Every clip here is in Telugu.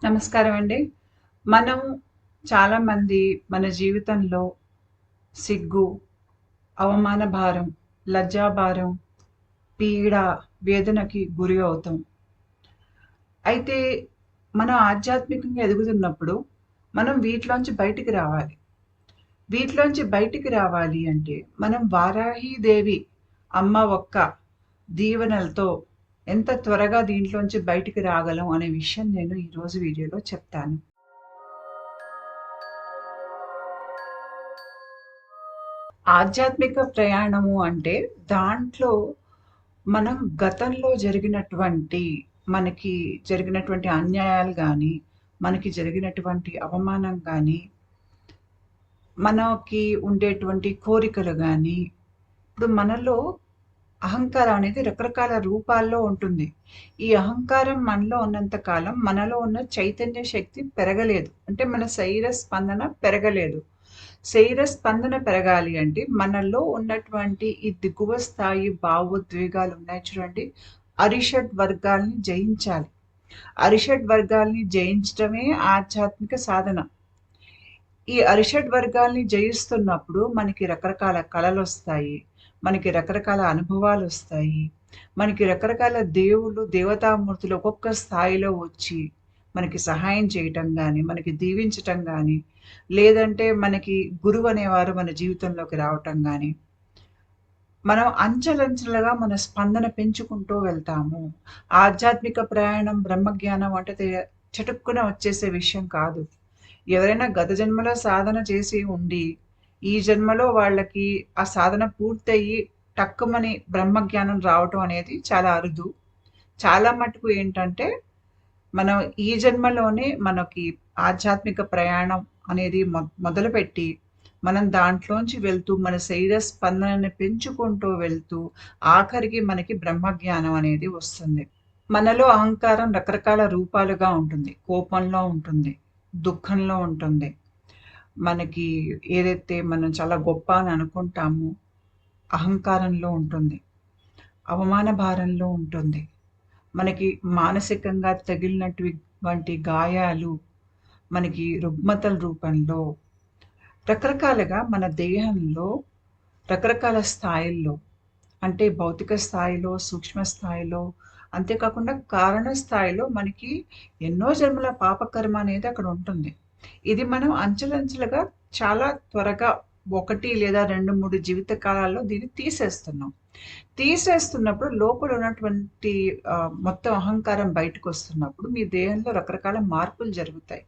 నమస్కారం అండి. మనం చాలామంది మన జీవితంలో సిగ్గు, అవమాన భారం, లజ్జాభారం, పీడ, వేదనకి గురి అవుతాం. అయితే మనం ఆధ్యాత్మికంగా ఎదుగుతున్నప్పుడు మనం వీటిలోంచి బయటికి రావాలి. వీటిలోంచి బయటికి రావాలి అంటే మనం వారాహీదేవి అమ్మ ఒక్క దీవెనలతో ఎంత త్వరగా దీంట్లోంచి బయటికి రాగలం అనే విషయం నేను ఈరోజు వీడియోలో చెప్తాను. ఆధ్యాత్మిక ప్రయాణము అంటే దాంట్లో మనం గతంలో మనకి జరిగినటువంటి అన్యాయాలు గానీ, మనకి జరిగినటువంటి అవమానం గానీ, మనకి ఉండేటువంటి కోరికలు గానీ, ఇప్పుడు మనలో అహంకారం అనేది రకరకాల రూపాల్లో ఉంటుంది. ఈ అహంకారం మనలో ఉన్నంత కాలం మనలో ఉన్న చైతన్య శక్తి పెరగలేదు. అంటే మన శరీర స్పందన పెరగలేదు. శరీర స్పందన పెరగాలి అంటే మనలో ఉన్నటువంటి ఈ దిగువ స్థాయి భావోద్వేగాలు ఉన్నాయి చూడండి. అరిషడ్ వర్గాల్ని జయించాలి. అరిషడ్ వర్గాల్ని జయించటమే ఆధ్యాత్మిక సాధన. ఈ అరిషడ్ వర్గాల్ని జయిస్తున్నప్పుడు మనకి రకరకాల కళలొస్తాయి. మనకి రకరకాల అనుభవాలొస్తాయి. మనకి రకరకాల దేవుళ్ళు, దేవతామూర్తులు ఒక్కొక్క స్థాయిలో వచ్చి మనకి సహాయం చేయటం గానీ, మనకి దీవించటం గానీ, లేదంటే మనకి గురువనేవారు మన జీవితంలోకి రావటం గానీ, మనం అంచెలంచెలుగా మన స్పందన పెంచుకుంటూ వెళ్తాము. ఆధ్యాత్మిక ప్రయాణం, బ్రహ్మజ్ఞానం అంటే చటుక్కున వచ్చేసే విషయం కాదు. ఎవరైనా గత జన్మలో సాధన చేసి ఉండి, ఈ జన్మలో వాళ్ళకి ఆ సాధన పూర్తయ్యి టక్కుమని బ్రహ్మజ్ఞానం రావటం అనేది చాలా అరుదు. చాలా మటుకు ఏంటంటే, మనం ఈ జన్మలోనే మనకి ఆధ్యాత్మిక ప్రయాణం అనేది మొదలుపెట్టి, మనం దాంట్లోంచి వెళ్తూ, మన శరీర స్పందనని పెంచుకుంటూ వెళ్తూ, ఆఖరికి మనకి బ్రహ్మజ్ఞానం అనేది వస్తుంది. మనలో అహంకారం రకరకాల రూపాలుగా ఉంటుంది. కోపంలో ఉంటుంది. దుఃఖంలో ఉంటుంది. మనకి ఏదైతే మనం చాలా గొప్ప అని అనుకుంటామో, అహంకారంలో ఉంటుంది. అవమాన భారంలో ఉంటుంది. మనకి మానసికంగా తగిలినటువంటి గాయాలు, మనకి రుగ్మతల రూపంలో, రకరకాలుగా మన దేహంలో రకరకాల స్థాయిల్లో అంటే భౌతిక స్థాయిలో, సూక్ష్మ స్థాయిలో, అంతేకాకుండా కారణ స్థాయిలో మనకి ఎన్నో జన్మల పాపకర్మ అనేది అక్కడ ఉంటుంది. ఇది మనం అంచెలంచెలుగా చాలా త్వరగా 1 లేదా 2, 3 జీవిత కాలాల్లో దీన్ని తీసేస్తున్నాం. తీసేస్తున్నప్పుడు లోపల ఉన్నటువంటి మొత్తం అహంకారం బయటకొస్తున్నప్పుడు మీ దేహంలో రకరకాల మార్పులు జరుగుతాయి.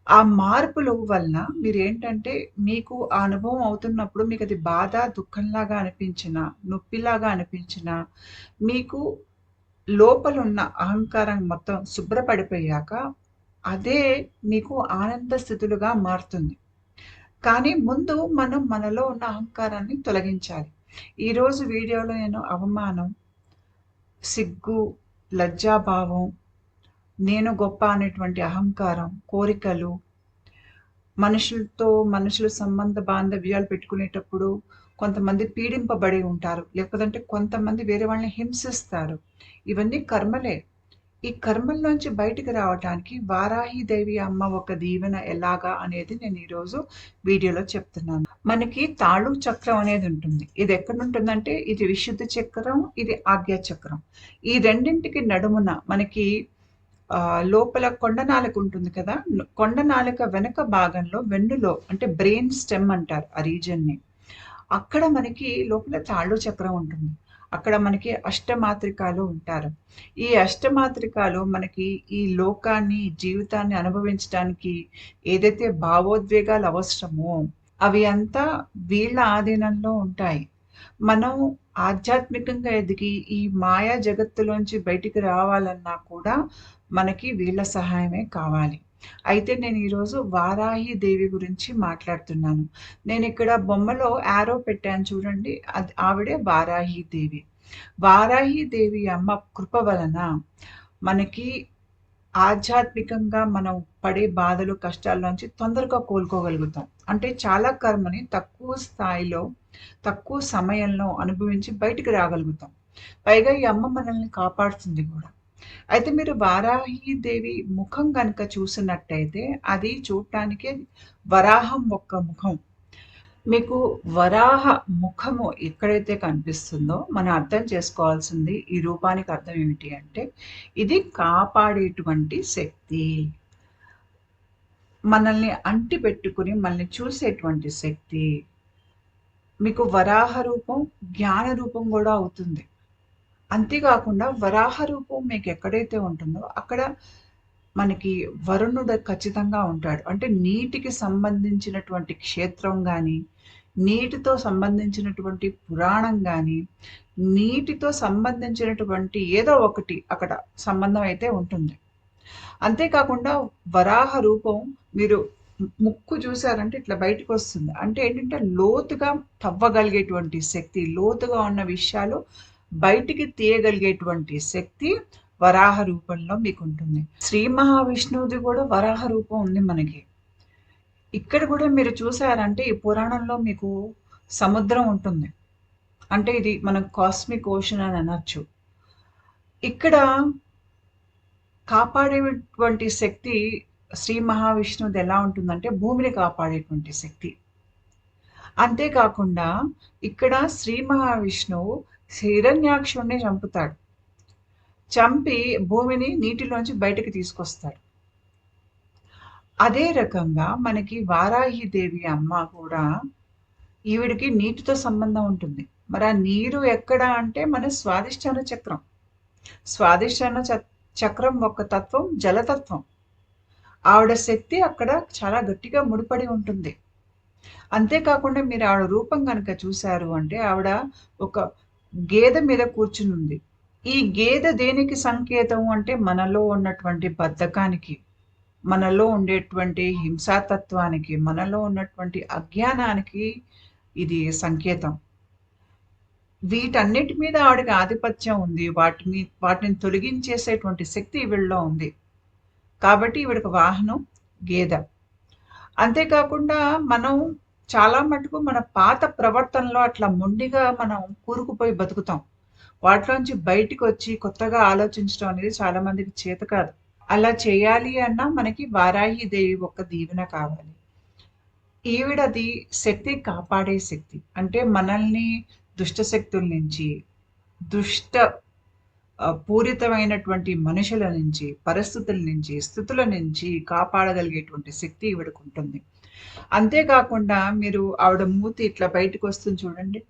ఆ మార్పులు వలన మీరేంటంటే, మీకు ఆ అనుభవం అవుతున్నప్పుడు మీకది బాధ, దుఃఖంలాగా అనిపించినా, నొప్పిలాగా అనిపించినా, మీకు లోపలున్న అహంకారం మొత్తం శుభ్రపడిపోయాక, అదే మీకు ఆనంద స్థితులుగా మారుతుంది. కానీ ముందు మనం మనలో ఉన్న అహంకారాన్ని తొలగించాలి. ఈరోజు వీడియోలో నేను అవమానం, సిగ్గు, లజ్జాభావం, నేను గొప్ప అనేటువంటి అహంకారం, కోరికలు, మనుషులు సంబంధ బాంధవ్యాలు పెట్టుకునేటప్పుడు కొంతమంది పీడింపబడి ఉంటారు. లేకపోతే కొంతమంది వేరే వాళ్ళని హింసిస్తారు. ఇవన్నీ కర్మలే. ఈ కర్మల్లోంచి బయటికి రావటానికి వారాహీదేవి అమ్మ ఒక దీవెన ఎలాగా అనేది నేను ఈరోజు వీడియోలో చెప్తున్నాను. మనకి తాళు చక్రం అనేది ఉంటుంది. ఇది ఎక్కడుంటుందంటే ఇది విశుద్ధ చక్రం, ఇది ఆజ్ఞ చక్రం. ఈ రెండింటికి నడుమున మనకి లోపల కొండ నాలుక ఉంటుంది కదా! కొండ నాలుక వెనక భాగంలో వెన్నులో అంటే బ్రెయిన్ స్టెమ్ అంటారు ఆ రీజియన్‌ని. అక్కడ మనకి లోపల తాళు చక్రం ఉంటుంది. అక్కడ మనకి అష్టమాత్రికలు ఉంటారు. ఈ అష్టమాత్రికలు మనకి ఈ లోకాన్ని, జీవితాన్ని అనుభవించటానికి ఏదైతే భావోద్వేగాలు అవసరమో అవి అంతా వీళ్ళ ఆధీనంలో ఉంటాయి. మనం ఆధ్యాత్మికంగా ఎదిగి ఈ మాయా జగత్తులోంచి బయటికి రావాలన్నా కూడా మనకి వీళ్ళ సహాయమే కావాలి. అయితే నేను ఈరోజు వారాహి దేవి గురించి మాట్లాడుతున్నాను. నేనిక్కడ బొమ్మలో యారో పెట్టాను చూడండి. ఆవిడే వారాహి దేవి. వారాహి దేవి అమ్మ కృప వలన మనకి ఆధ్యాత్మికంగా మనం పడే బాధలు, కష్టాల నుంచి తొందరగా కోలుకోగలుగుతాం. అంటే చాలా కర్మని తక్కువ స్థాయిలో, తక్కువ సమయంలో అనుభవించి బయటికి రాగలుగుతాం. పైగా ఈ అమ్మ మనల్ని కాపాడుతుంది గూడా. అయితే మీరు వారాహీదేవి ముఖం గనుక చూసినట్టయితే అది చూడటానికి వరాహం యొక్క ముఖం. మీకు వరాహ ముఖము ఎక్కడైతే కనిపిస్తుందో మనం అర్థం చేసుకోవాల్సింది ఈ రూపానికి అర్థం ఏమిటి అంటే ఇది కాపాడేటువంటి శక్తి. మనల్ని అంటిపెట్టుకుని మనల్ని చూసేటువంటి శక్తి. మీకు వరాహ రూపం జ్ఞాన రూపం కూడా అవుతుంది. అంతేకాకుండా వరాహ రూపం మీకు ఎక్కడైతే ఉంటుందో అక్కడ మనకి వరుణుడు ఖచ్చితంగా ఉంటాడు. అంటే నీటికి సంబంధించినటువంటి క్షేత్రం గాని, నీటితో సంబంధించినటువంటి పురాణం గాని, నీటితో సంబంధించినటువంటి ఏదో ఒకటి అక్కడ సంబంధం అయితే ఉంటుంది. అంతేకాకుండా వరాహ రూపం మీరు ముక్కు చూసారంటే ఇట్లా బయటకు వస్తుంది. అంటే ఏంటంటే లోతుగా తవ్వగలిగేటువంటి శక్తి, లోతుగా ఉన్న విషయాలు బయటికి తీయగలిగేటువంటి శక్తి వరాహ రూపంలో మీకు ఉంటుంది. శ్రీ మహావిష్ణువుది కూడా వరాహ రూపం ఉంది మనకి. ఇక్కడ కూడా మీరు చూసారంటే ఈ పురాణంలో మీకు సముద్రం ఉంటుంది. అంటే ఇది మనం కాస్మిక్ ఓషన్ అని అనొచ్చు. ఇక్కడ కాపాడేటువంటి శక్తి శ్రీ మహావిష్ణువుది ఎలా ఉంటుందంటే భూమిని కాపాడేటువంటి శక్తి. అంతేకాకుండా ఇక్కడ శ్రీ మహావిష్ణువు హిరణ్యాక్షుణ్ణి చంపుతాడు. చంపి భూమిని నీటిలోంచి బయటకు తీసుకొస్తాడు. అదే రకంగా మనకి వారాహిదేవి అమ్మ కూడా ఈవిడికి నీటితో సంబంధం ఉంటుంది. మరి ఆ నీరు ఎక్కడ అంటే మన స్వాదిష్టాన చక్రం. స్వాదిష్టాన చక్రం ఒక తత్వం జలతత్వం. ఆవిడ శక్తి అక్కడ చాలా గట్టిగా ముడిపడి ఉంటుంది. అంతేకాకుండా మీరు ఆవిడ రూపం కనుక చూశారు అంటే ఆవిడ ఒక గేదె మీద కూర్చుని ఉంది. ఈ గేదె దేనికి సంకేతం అంటే మనలో ఉన్నటువంటి బద్ధకానికి, మనలో ఉండేటువంటి హింసాతత్వానికి, మనలో ఉన్నటువంటి అజ్ఞానానికి ఇది సంకేతం. వీటన్నిటి మీద ఆవిడకి ఆధిపత్యం ఉంది. వాటిని తొలగించేసేటువంటి శక్తి వీళ్ళలో ఉంది. కాబట్టి ఈవిడకి వాహనం గేదె. అంతేకాకుండా మనం చాలా మటుకు మన పాత ప్రవర్తనలో అట్లా మొండిగా మనం కూరుకుపోయి బతుకుతాం. వాటిలోంచి బయటికి వచ్చి కొత్తగా ఆలోచించడం అనేది చాలా మందికి చేత కాదు. అలా చేయాలి అన్నా మనకి వారాహిదేవి ఒక దీవెన కావాలి. ఈవిడది శక్తి కాపాడే శక్తి. అంటే మనల్ని దుష్ట శక్తుల నుంచి, దుష్ట పూరితమైనటువంటి మనుషుల నుంచి, పరిస్థితుల నుంచి, స్థితుల నుంచి కాపాడగలిగేటువంటి శక్తి ఈవిడకు ఉంటుంది. అంతేకాకుండా మీరు ఆవిడ మూతి ఇట్లా బయటకు వస్తుంది చూడండి.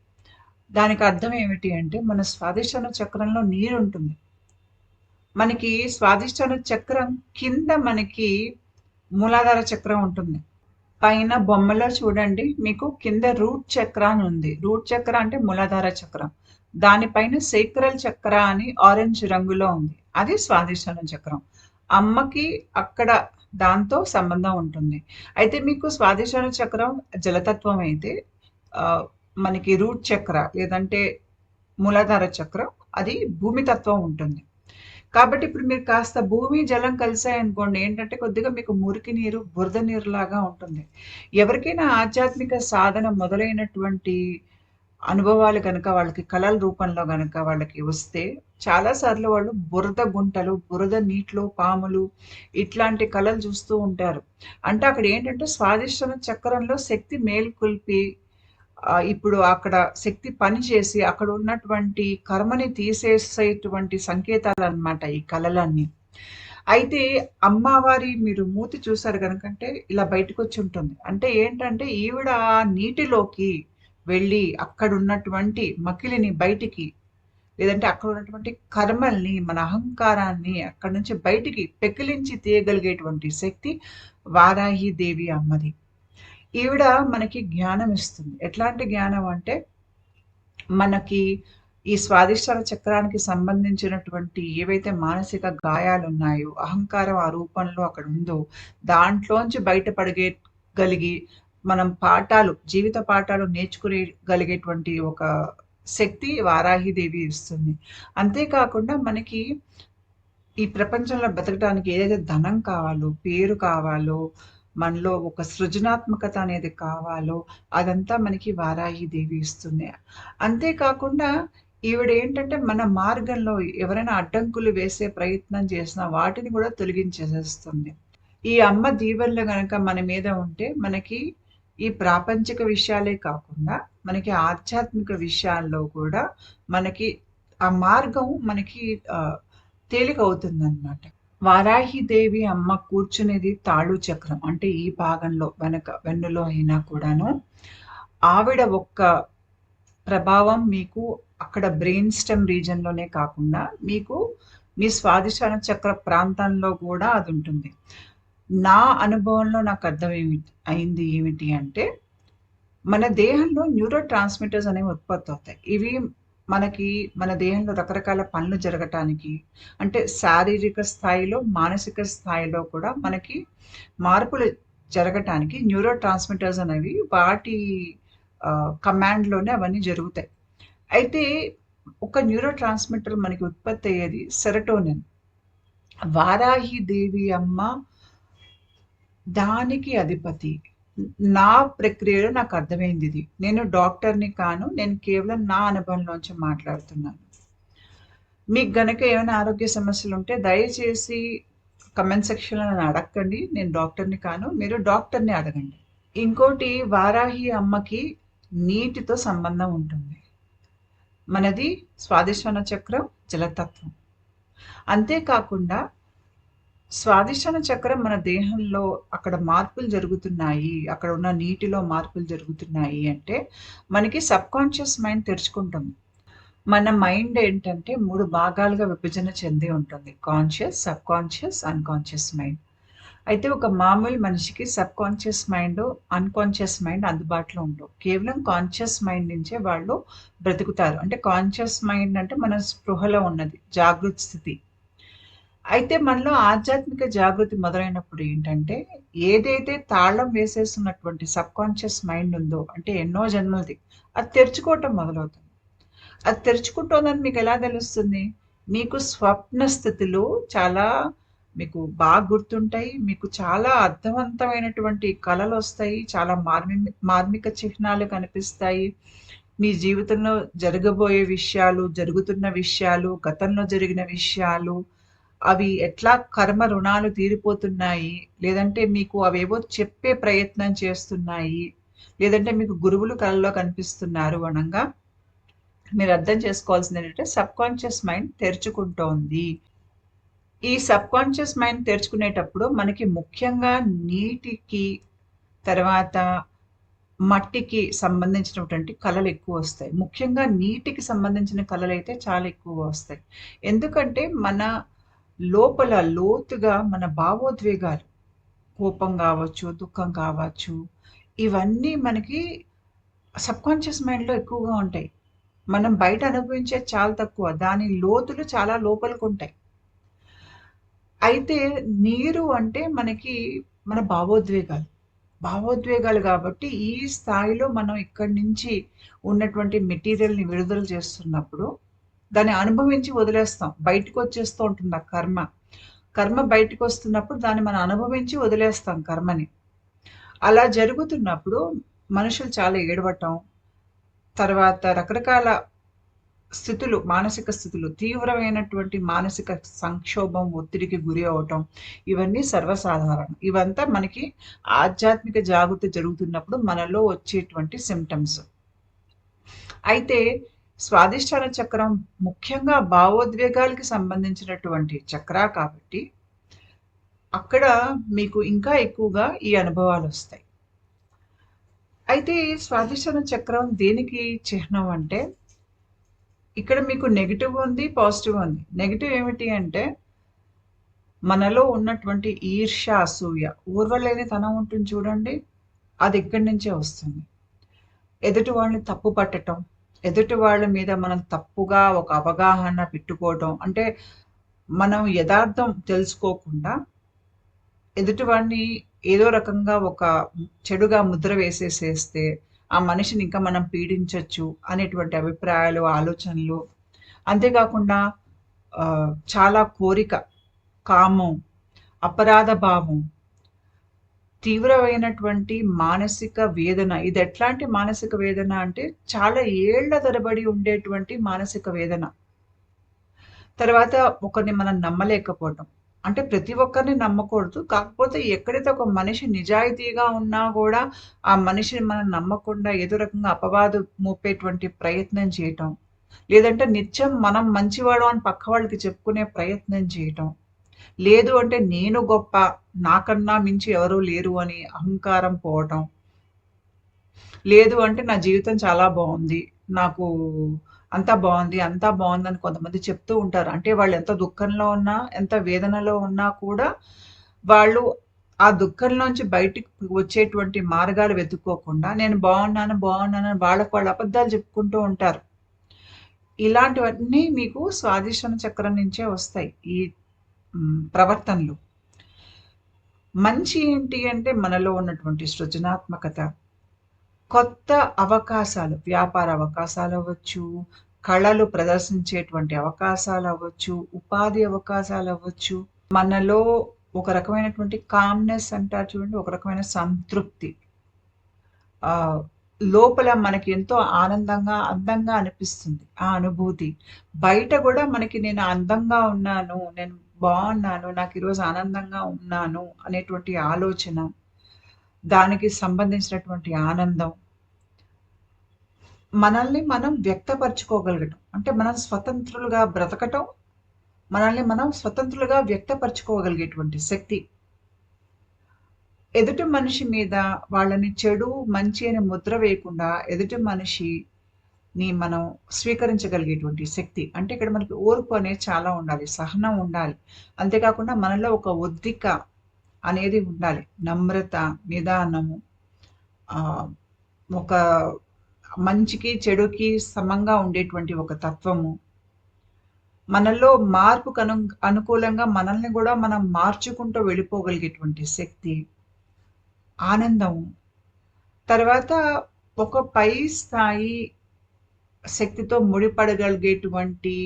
దానికి అర్థం ఏమిటి అంటే మన స్వాదిష్టాన చక్రంలో నీరు ఉంటుంది. మనకి స్వాదిష్టాన చక్రం కింద మనకి మూలాధార చక్రం ఉంటుంది. పైన బొమ్మలో చూడండి మీకు కింద రూట్ చక్ర అని ఉంది. రూట్ చక్ర అంటే మూలాధార చక్రం. దానిపైన సేక్రల్ చక్ర అని ఆరెంజ్ రంగులో ఉంది. అది స్వాదిష్టాన చక్రం. అమ్మకి అక్కడ దాంతో సంబంధం ఉంటుంది. అయితే మీకు స్వాదిష్టాన చక్రం జలతత్వం అయితే మనకి రూట్ చక్ర లేదంటే మూలాధార చక్రం అది భూమి తత్వం ఉంటుంది. కాబట్టి ఇప్పుడు మీరు కాస్త భూమి జలం కలిసాయనుకోండి ఏంటంటే కొద్దిగా మీకు మురికి నీరు బురద నీరు లాగా ఉంటుంది. ఎవరికైనా ఆధ్యాత్మిక సాధన మొదలైనటువంటి అనుభవాలు కనుక వాళ్ళకి కళల రూపంలో కనుక వాళ్ళకి వస్తే చాలాసార్లు వాళ్ళు బురద గుంటలు, బురద నీటిలో పాములు ఇట్లాంటి కళలు చూస్తూ ఉంటారు. అంటే అక్కడ ఏంటంటే స్వాదిష్టాన చక్రంలో శక్తి మేల్కొల్పి ఇప్పుడు అక్కడ శక్తి పనిచేసి అక్కడ ఉన్నటువంటి కర్మని తీసేసేటువంటి సంకేతాలు అన్నమాట ఈ కళలన్నీ. అయితే అమ్మవారి మీరు మూతి చూసారు కనుకంటే ఇలా బయటకు వచ్చి ఉంటుంది. అంటే ఏంటంటే ఈవిడ నీటిలోకి వెళ్ళి అక్కడ ఉన్నటువంటి మకిలిని బయటికి లేదంటే అక్కడ ఉన్నటువంటి కర్మల్ని మన అహంకారాన్ని అక్కడ నుంచి బయటికి పెకిలించి తీయగలిగేటువంటి శక్తి వారాహి దేవి అమ్మది. ఈవిడ మనకి జ్ఞానం ఇస్తుంది. ఎట్లాంటి జ్ఞానం అంటే మనకి ఈ స్వాదిష్టాన చక్రానికి సంబంధించినటువంటి ఏవైతే మానసిక గాయాలు ఉన్నాయో అహంకారం ఆ రూపంలో అక్కడ ఉందో దాంట్లోంచి బయటపడగలిగి మనం పాఠాలు జీవిత పాఠాలు నేర్చుకునేగలిగేటువంటి ఒక శక్తి వారాహిదేవి ఇస్తుంది. అంతేకాకుండా మనకి ఈ ప్రపంచంలో బ్రతకడానికి ఏదైతే ధనం కావాలో, పేరు కావాలో, మనలో ఒక సృజనాత్మకత అనేది కావాలో అదంతా మనకి వారాహిదేవి ఇస్తుంది. అంతేకాకుండా ఈవిడేంటంటే మన మార్గంలో ఎవరైనా అడ్డంకులు వేసే ప్రయత్నం చేసినా వాటిని కూడా తొలగించేసేస్తుంది. ఈ అమ్మ దీవెనలు గనక మన మీద ఉంటే మనకి ఈ ప్రాపంచిక విషయాలే కాకుండా మనకి ఆధ్యాత్మిక విషయాల్లో కూడా మనకి ఆ మార్గం మనకి తేలికవుతుందనమాట. వారాహిదేవి అమ్మ కూర్చునేది తాళు చక్రం. అంటే ఈ భాగంలో వెన్నులో అయినా కూడాను. ఆవిడ ఒక్క ప్రభావం మీకు అక్కడ బ్రెయిన్ స్టెమ్ రీజన్‌లోనే కాకుండా మీకు మీ స్వాదిష్టాన చక్ర ప్రాంతంలో కూడా అదుంటుంది. నా అనుభవంలో నాకు అయింది ఏమిటి అంటే, మన దేహంలో న్యూరో ట్రాన్స్‌మిటర్స్ అనేవి ఉత్పత్తవుతాయి. ఇవి మనకి మన దేహంలో రకరకాల పనులు జరగటానికి, అంటే శారీరక స్థాయిలో, మానసిక స్థాయిలో కూడా మనకి మార్పులు జరగటానికి న్యూరో ట్రాన్స్‌మిటర్స్ అనేవి వాటి కమాండ్‌లోనే అవన్నీ జరుగుతాయి. అయితే ఒక న్యూరో ట్రాన్స్‌మిటర్ మనకి ఉత్పత్తి అయ్యేది సెరటోనిన్. వారాహి దేవి అమ్మ దానికి అధిపతి. నా ప్రక్రియలో నాకు అర్థమైందిది. నేను డాక్టర్‌ని కాను. నేను కేవలం నా అనుభవంలోంచి మాట్లాడుతున్నాను. మీకు గనక ఏమైనా ఆరోగ్య సమస్యలుంటే దయచేసి కామెంట్ సెక్షన్‌లో నన్ను అడక్కండి. నేను డాక్టర్‌ని కాను. మీరు డాక్టర్‌ని అడగండి. ఇంకోటి వారాహి అమ్మకి నీటితో సంబంధం ఉంటుంది. మనది స్వాదిష్టాన చక్రం, జలతత్వం. అంతేకాకుండా స్వాదిష్టాన చక్రం మన దేహంలో అక్కడ మార్పులు జరుగుతున్నాయి, అక్కడ ఉన్న నీటిలో మార్పులు జరుగుతున్నాయి అంటే మనకి సబ్‌కాన్షియస్ మైండ్ తెరుచుకుంటుంది. మన మైండ్ ఏంటంటే 3 భాగాలుగా విభజన చెంది ఉంటుంది. Conscious, subconscious, unconscious mind. అయితే ఒక మామూలు మనిషికి సబ్‌కాన్షియస్ మైండ్, అన్‌కాన్షియస్ మైండ్ అందుబాటులో ఉండవు. కేవలం కాన్షియస్ మైండ్ నుంచే వాళ్ళు బ్రతుకుతారు. అంటే కాన్షియస్ మైండ్ అంటే మన స్పృహలో ఉన్నది, జాగృత స్థితి. అయితే మనలో ఆధ్యాత్మిక జాగృతి మొదలైనప్పుడు ఏంటంటే, ఏదైతే తాళం వేసేస్తున్నటువంటి సబ్‌కాన్షియస్ మైండ్ ఉందో, అంటే ఎన్నో జన్మలది, అది తెరుచుకోవటం మొదలవుతుంది. అది తెరుచుకుంటోందని మీకెలా తెలుస్తుంది? మీకు స్వప్న స్థితిలో చాలా మీకు బాగా గుర్తుంటాయి. మీకు చాలా అర్థవంతమైనటువంటి కలలొస్తాయి. చాలా మార్మిక చిహ్నాలు కనిపిస్తాయి. మీ జీవితంలో జరగబోయే విషయాలు, జరుగుతున్న విషయాలు, గతంలో జరిగిన విషయాలు, అవి ఎట్లా కర్మ రుణాలు తీరిపోతున్నాయి, లేదంటే మీకు అవేవో చెప్పే ప్రయత్నం చేస్తున్నాయి, లేదంటే మీకు గురువులు కలలో కనిపిస్తున్నారు అనంగా మీరు అర్థం చేసుకోవాల్సింది ఏంటంటే సబ్‌కాన్షియస్ మైండ్ తెరుచుకుంటోంది. ఈ సబ్‌కాన్షియస్ మైండ్ తెరుచుకునేటప్పుడు మనకి ముఖ్యంగా నీటికి, తర్వాత మట్టికి సంబంధించినటువంటి కలలెక్కువొస్తాయి. ముఖ్యంగా నీటికి సంబంధించిన కలలైతే చాలా ఎక్కువగా వస్తాయి. ఎందుకంటే మన లోపల లోతుగా మన భావోద్వేగాలు, కోపం గావచ్చు, దుఃఖం కావచ్చు, ఇవన్నీ మనకి సబ్‌కాన్షియస్ మైండ్‌లో ఎక్కువగా ఉంటాయి. మనం బయట అనుభవించేది చాలా తక్కువ. దాని లోతులు చాలా లోపలికుంటాయి. అయితే నీరు అంటే మనకి మన భావోద్వేగాలు. భావోద్వేగాలు గాబట్టి ఈ స్థాయిలో మనం ఇక్కడి నుంచి ఉన్నటువంటి మెటీరియల్‌ని విడుదల చేస్తున్నప్పుడు దాన్ని అనుభవించి వదిలేస్తాం. బయటికొచ్చేస్తూ ఉంటుంది ఆ కర్మ. కర్మ బయటికొస్తున్నప్పుడు దాన్ని మనం అనుభవించి వదిలేస్తాం కర్మని. అలా జరుగుతున్నప్పుడు మనుషులు చాలా ఏడవటం, తర్వాత రకరకాల స్థితులు, మానసిక స్థితులు, తీవ్రమైనటువంటి మానసిక సంక్షోభం, ఒత్తిడికి గురి అవ్వటం, ఇవన్నీ సర్వసాధారణం. ఇవంతా మనకి ఆధ్యాత్మిక జాగృతి జరుగుతున్నప్పుడు మనలో వచ్చేటువంటి సింప్టమ్స్. అయితే స్వాదిష్టాన చక్రం ముఖ్యంగా భావోద్వేగాలకి సంబంధించినటువంటి చక్రా కాబట్టి, అక్కడ మీకు ఇంకా ఎక్కువగా ఈ అనుభవాలొస్తాయి. అయితే స్వాదిష్టాన చక్రం దేనికి చిహ్నం అంటే, ఇక్కడ మీకు నెగెటివ్ ఉంది, పాజిటివ్ ఉంది. నెగెటివ్ ఏమిటి అంటే, మనలో ఉన్నటువంటి ఈర్ష్య, అసూయ, ఓర్వలేనితనం ఉంటుంది చూడండి, అది ఇక్కడి నుంచే వస్తుంది. ఎదుటి వాళ్ళని తప్పు పట్టటం, ఎదుటి వాళ్ళ మీద మనం తప్పుగా ఒక అవగాహన పెట్టుకోవటం. అంటే మనం యథార్థం తెలుసుకోకుండా ఎదుటి వాడిని ఏదో రకంగా ఒక చెడుగా ముద్ర వేసేసేస్తే, ఆ మనిషిని ఇంకా మనం పీడించొచ్చు అనేటువంటి అభిప్రాయాలు, ఆలోచనలు. అంతేకాకుండా చాలా కోరిక, కామం, అపరాధ భావం, తీవ్రమైనటువంటి మానసిక వేదన. ఇది ఎట్లాంటి మానసిక వేదన అంటే, చాలా ఏళ్ల తరబడి ఉండేటువంటి మానసిక వేదన. తర్వాత ఒకరిని మనం నమ్మలేకపోవటం. అంటే ప్రతి ఒక్కరిని నమ్మకూడదు. కాకపోతే ఎక్కడైతే ఒక మనిషి నిజాయితీగా ఉన్నా గూడా, ఆ మనిషిని మనం నమ్మకుండా ఏదో రకంగా అపవాదు మోపేటువంటి ప్రయత్నం చేయటం. లేదంటే నిత్యం మనం మంచివాడు అని పక్క వాళ్ళకి చెప్పుకునే ప్రయత్నం చేయటం. లేదు అంటే నేను గొప్ప, నాకన్నా మించి ఎవరు లేరు అని అహంకారం పోవటం. లేదు అంటే నా జీవితం చాలా బావుంది. నాకు అంతా బావుందని కొంతమంది చెప్తూ ఉంటారు. అంటే వాళ్ళు ఎంత దుఃఖంలో ఉన్నా, ఎంత వేదనలో ఉన్నా కూడా వాళ్ళు ఆ దుఃఖంలోంచి బయటికి వచ్చేటువంటి మార్గాలు వెతుక్కోకుండా నేను బావున్నానని వాళ్ళకి వాళ్ళు అబద్ధాలు చెప్పుకుంటూ ఉంటారు. ఇలాంటివన్నీ మీకు స్వాదిష్టాన చక్రం నుంచే వస్తాయి. ఈ ప్రవర్తనలు. మంచి ఏంటి అంటే మనలో ఉన్నటువంటి సృజనాత్మకత, కొత్త అవకాశాలు, వ్యాపార అవకాశాలవ్వచ్చు, కళలు ప్రదర్శించేటువంటి అవకాశాలవ్వచ్చు, ఉపాధి అవకాశాలవ్వచ్చు. మనలో ఒక రకమైనటువంటి కామ్‌నెస్ అంటారు చూడండి. ఒక రకమైన సంతృప్తి. ఆహ్, లోపల మనకి ఎంతో ఆనందంగా, అందంగా అనిపిస్తుంది. ఆ అనుభూతి. బయట గూడా మనకి నేను అందంగా ఉన్నాను, నేను బావున్నాను, నాకీరోజు ఆనందంగా ఉన్నాను అనేటువంటి ఆలోచన, దానికి సంబంధించినటువంటి ఆనందం. మనల్ని మనం వ్యక్తపరచుకోగలగటం. అంటే మనం స్వతంత్రులుగా బ్రతకటం, మనల్ని మనం స్వతంత్రులుగా వ్యక్తపరచుకోగలిగేటువంటి శక్తి. ఎదుటి మనిషి మీద వాళ్ళని చెడు, మంచి అని ముద్ర వేయకుండా ఎదుటి మనిషిని మనం స్వీకరించగలిగేటువంటి శక్తి. అంటే ఇక్కడ మనకి ఓర్పు అనేది చాలా ఉండాలి. సహనం ఉండాలి. అంతేకాకుండా మనలో ఒక ఒద్దిక అనేది ఉండాలి. నమ్రత, నిదానము, ఆహ్, ఒక మంచికి, చెడుకి సమంగా ఉండేటువంటి ఒక తత్వము. మనలో అనుకూలంగా మనల్ని గూడా మనం మార్చుకుంటూ వెళ్ళిపోగలిగేటువంటి శక్తి, ఆనందము. తర్వాత ఒక పై స్థాయి శక్తితో ముడిపడగలిగేటువంటి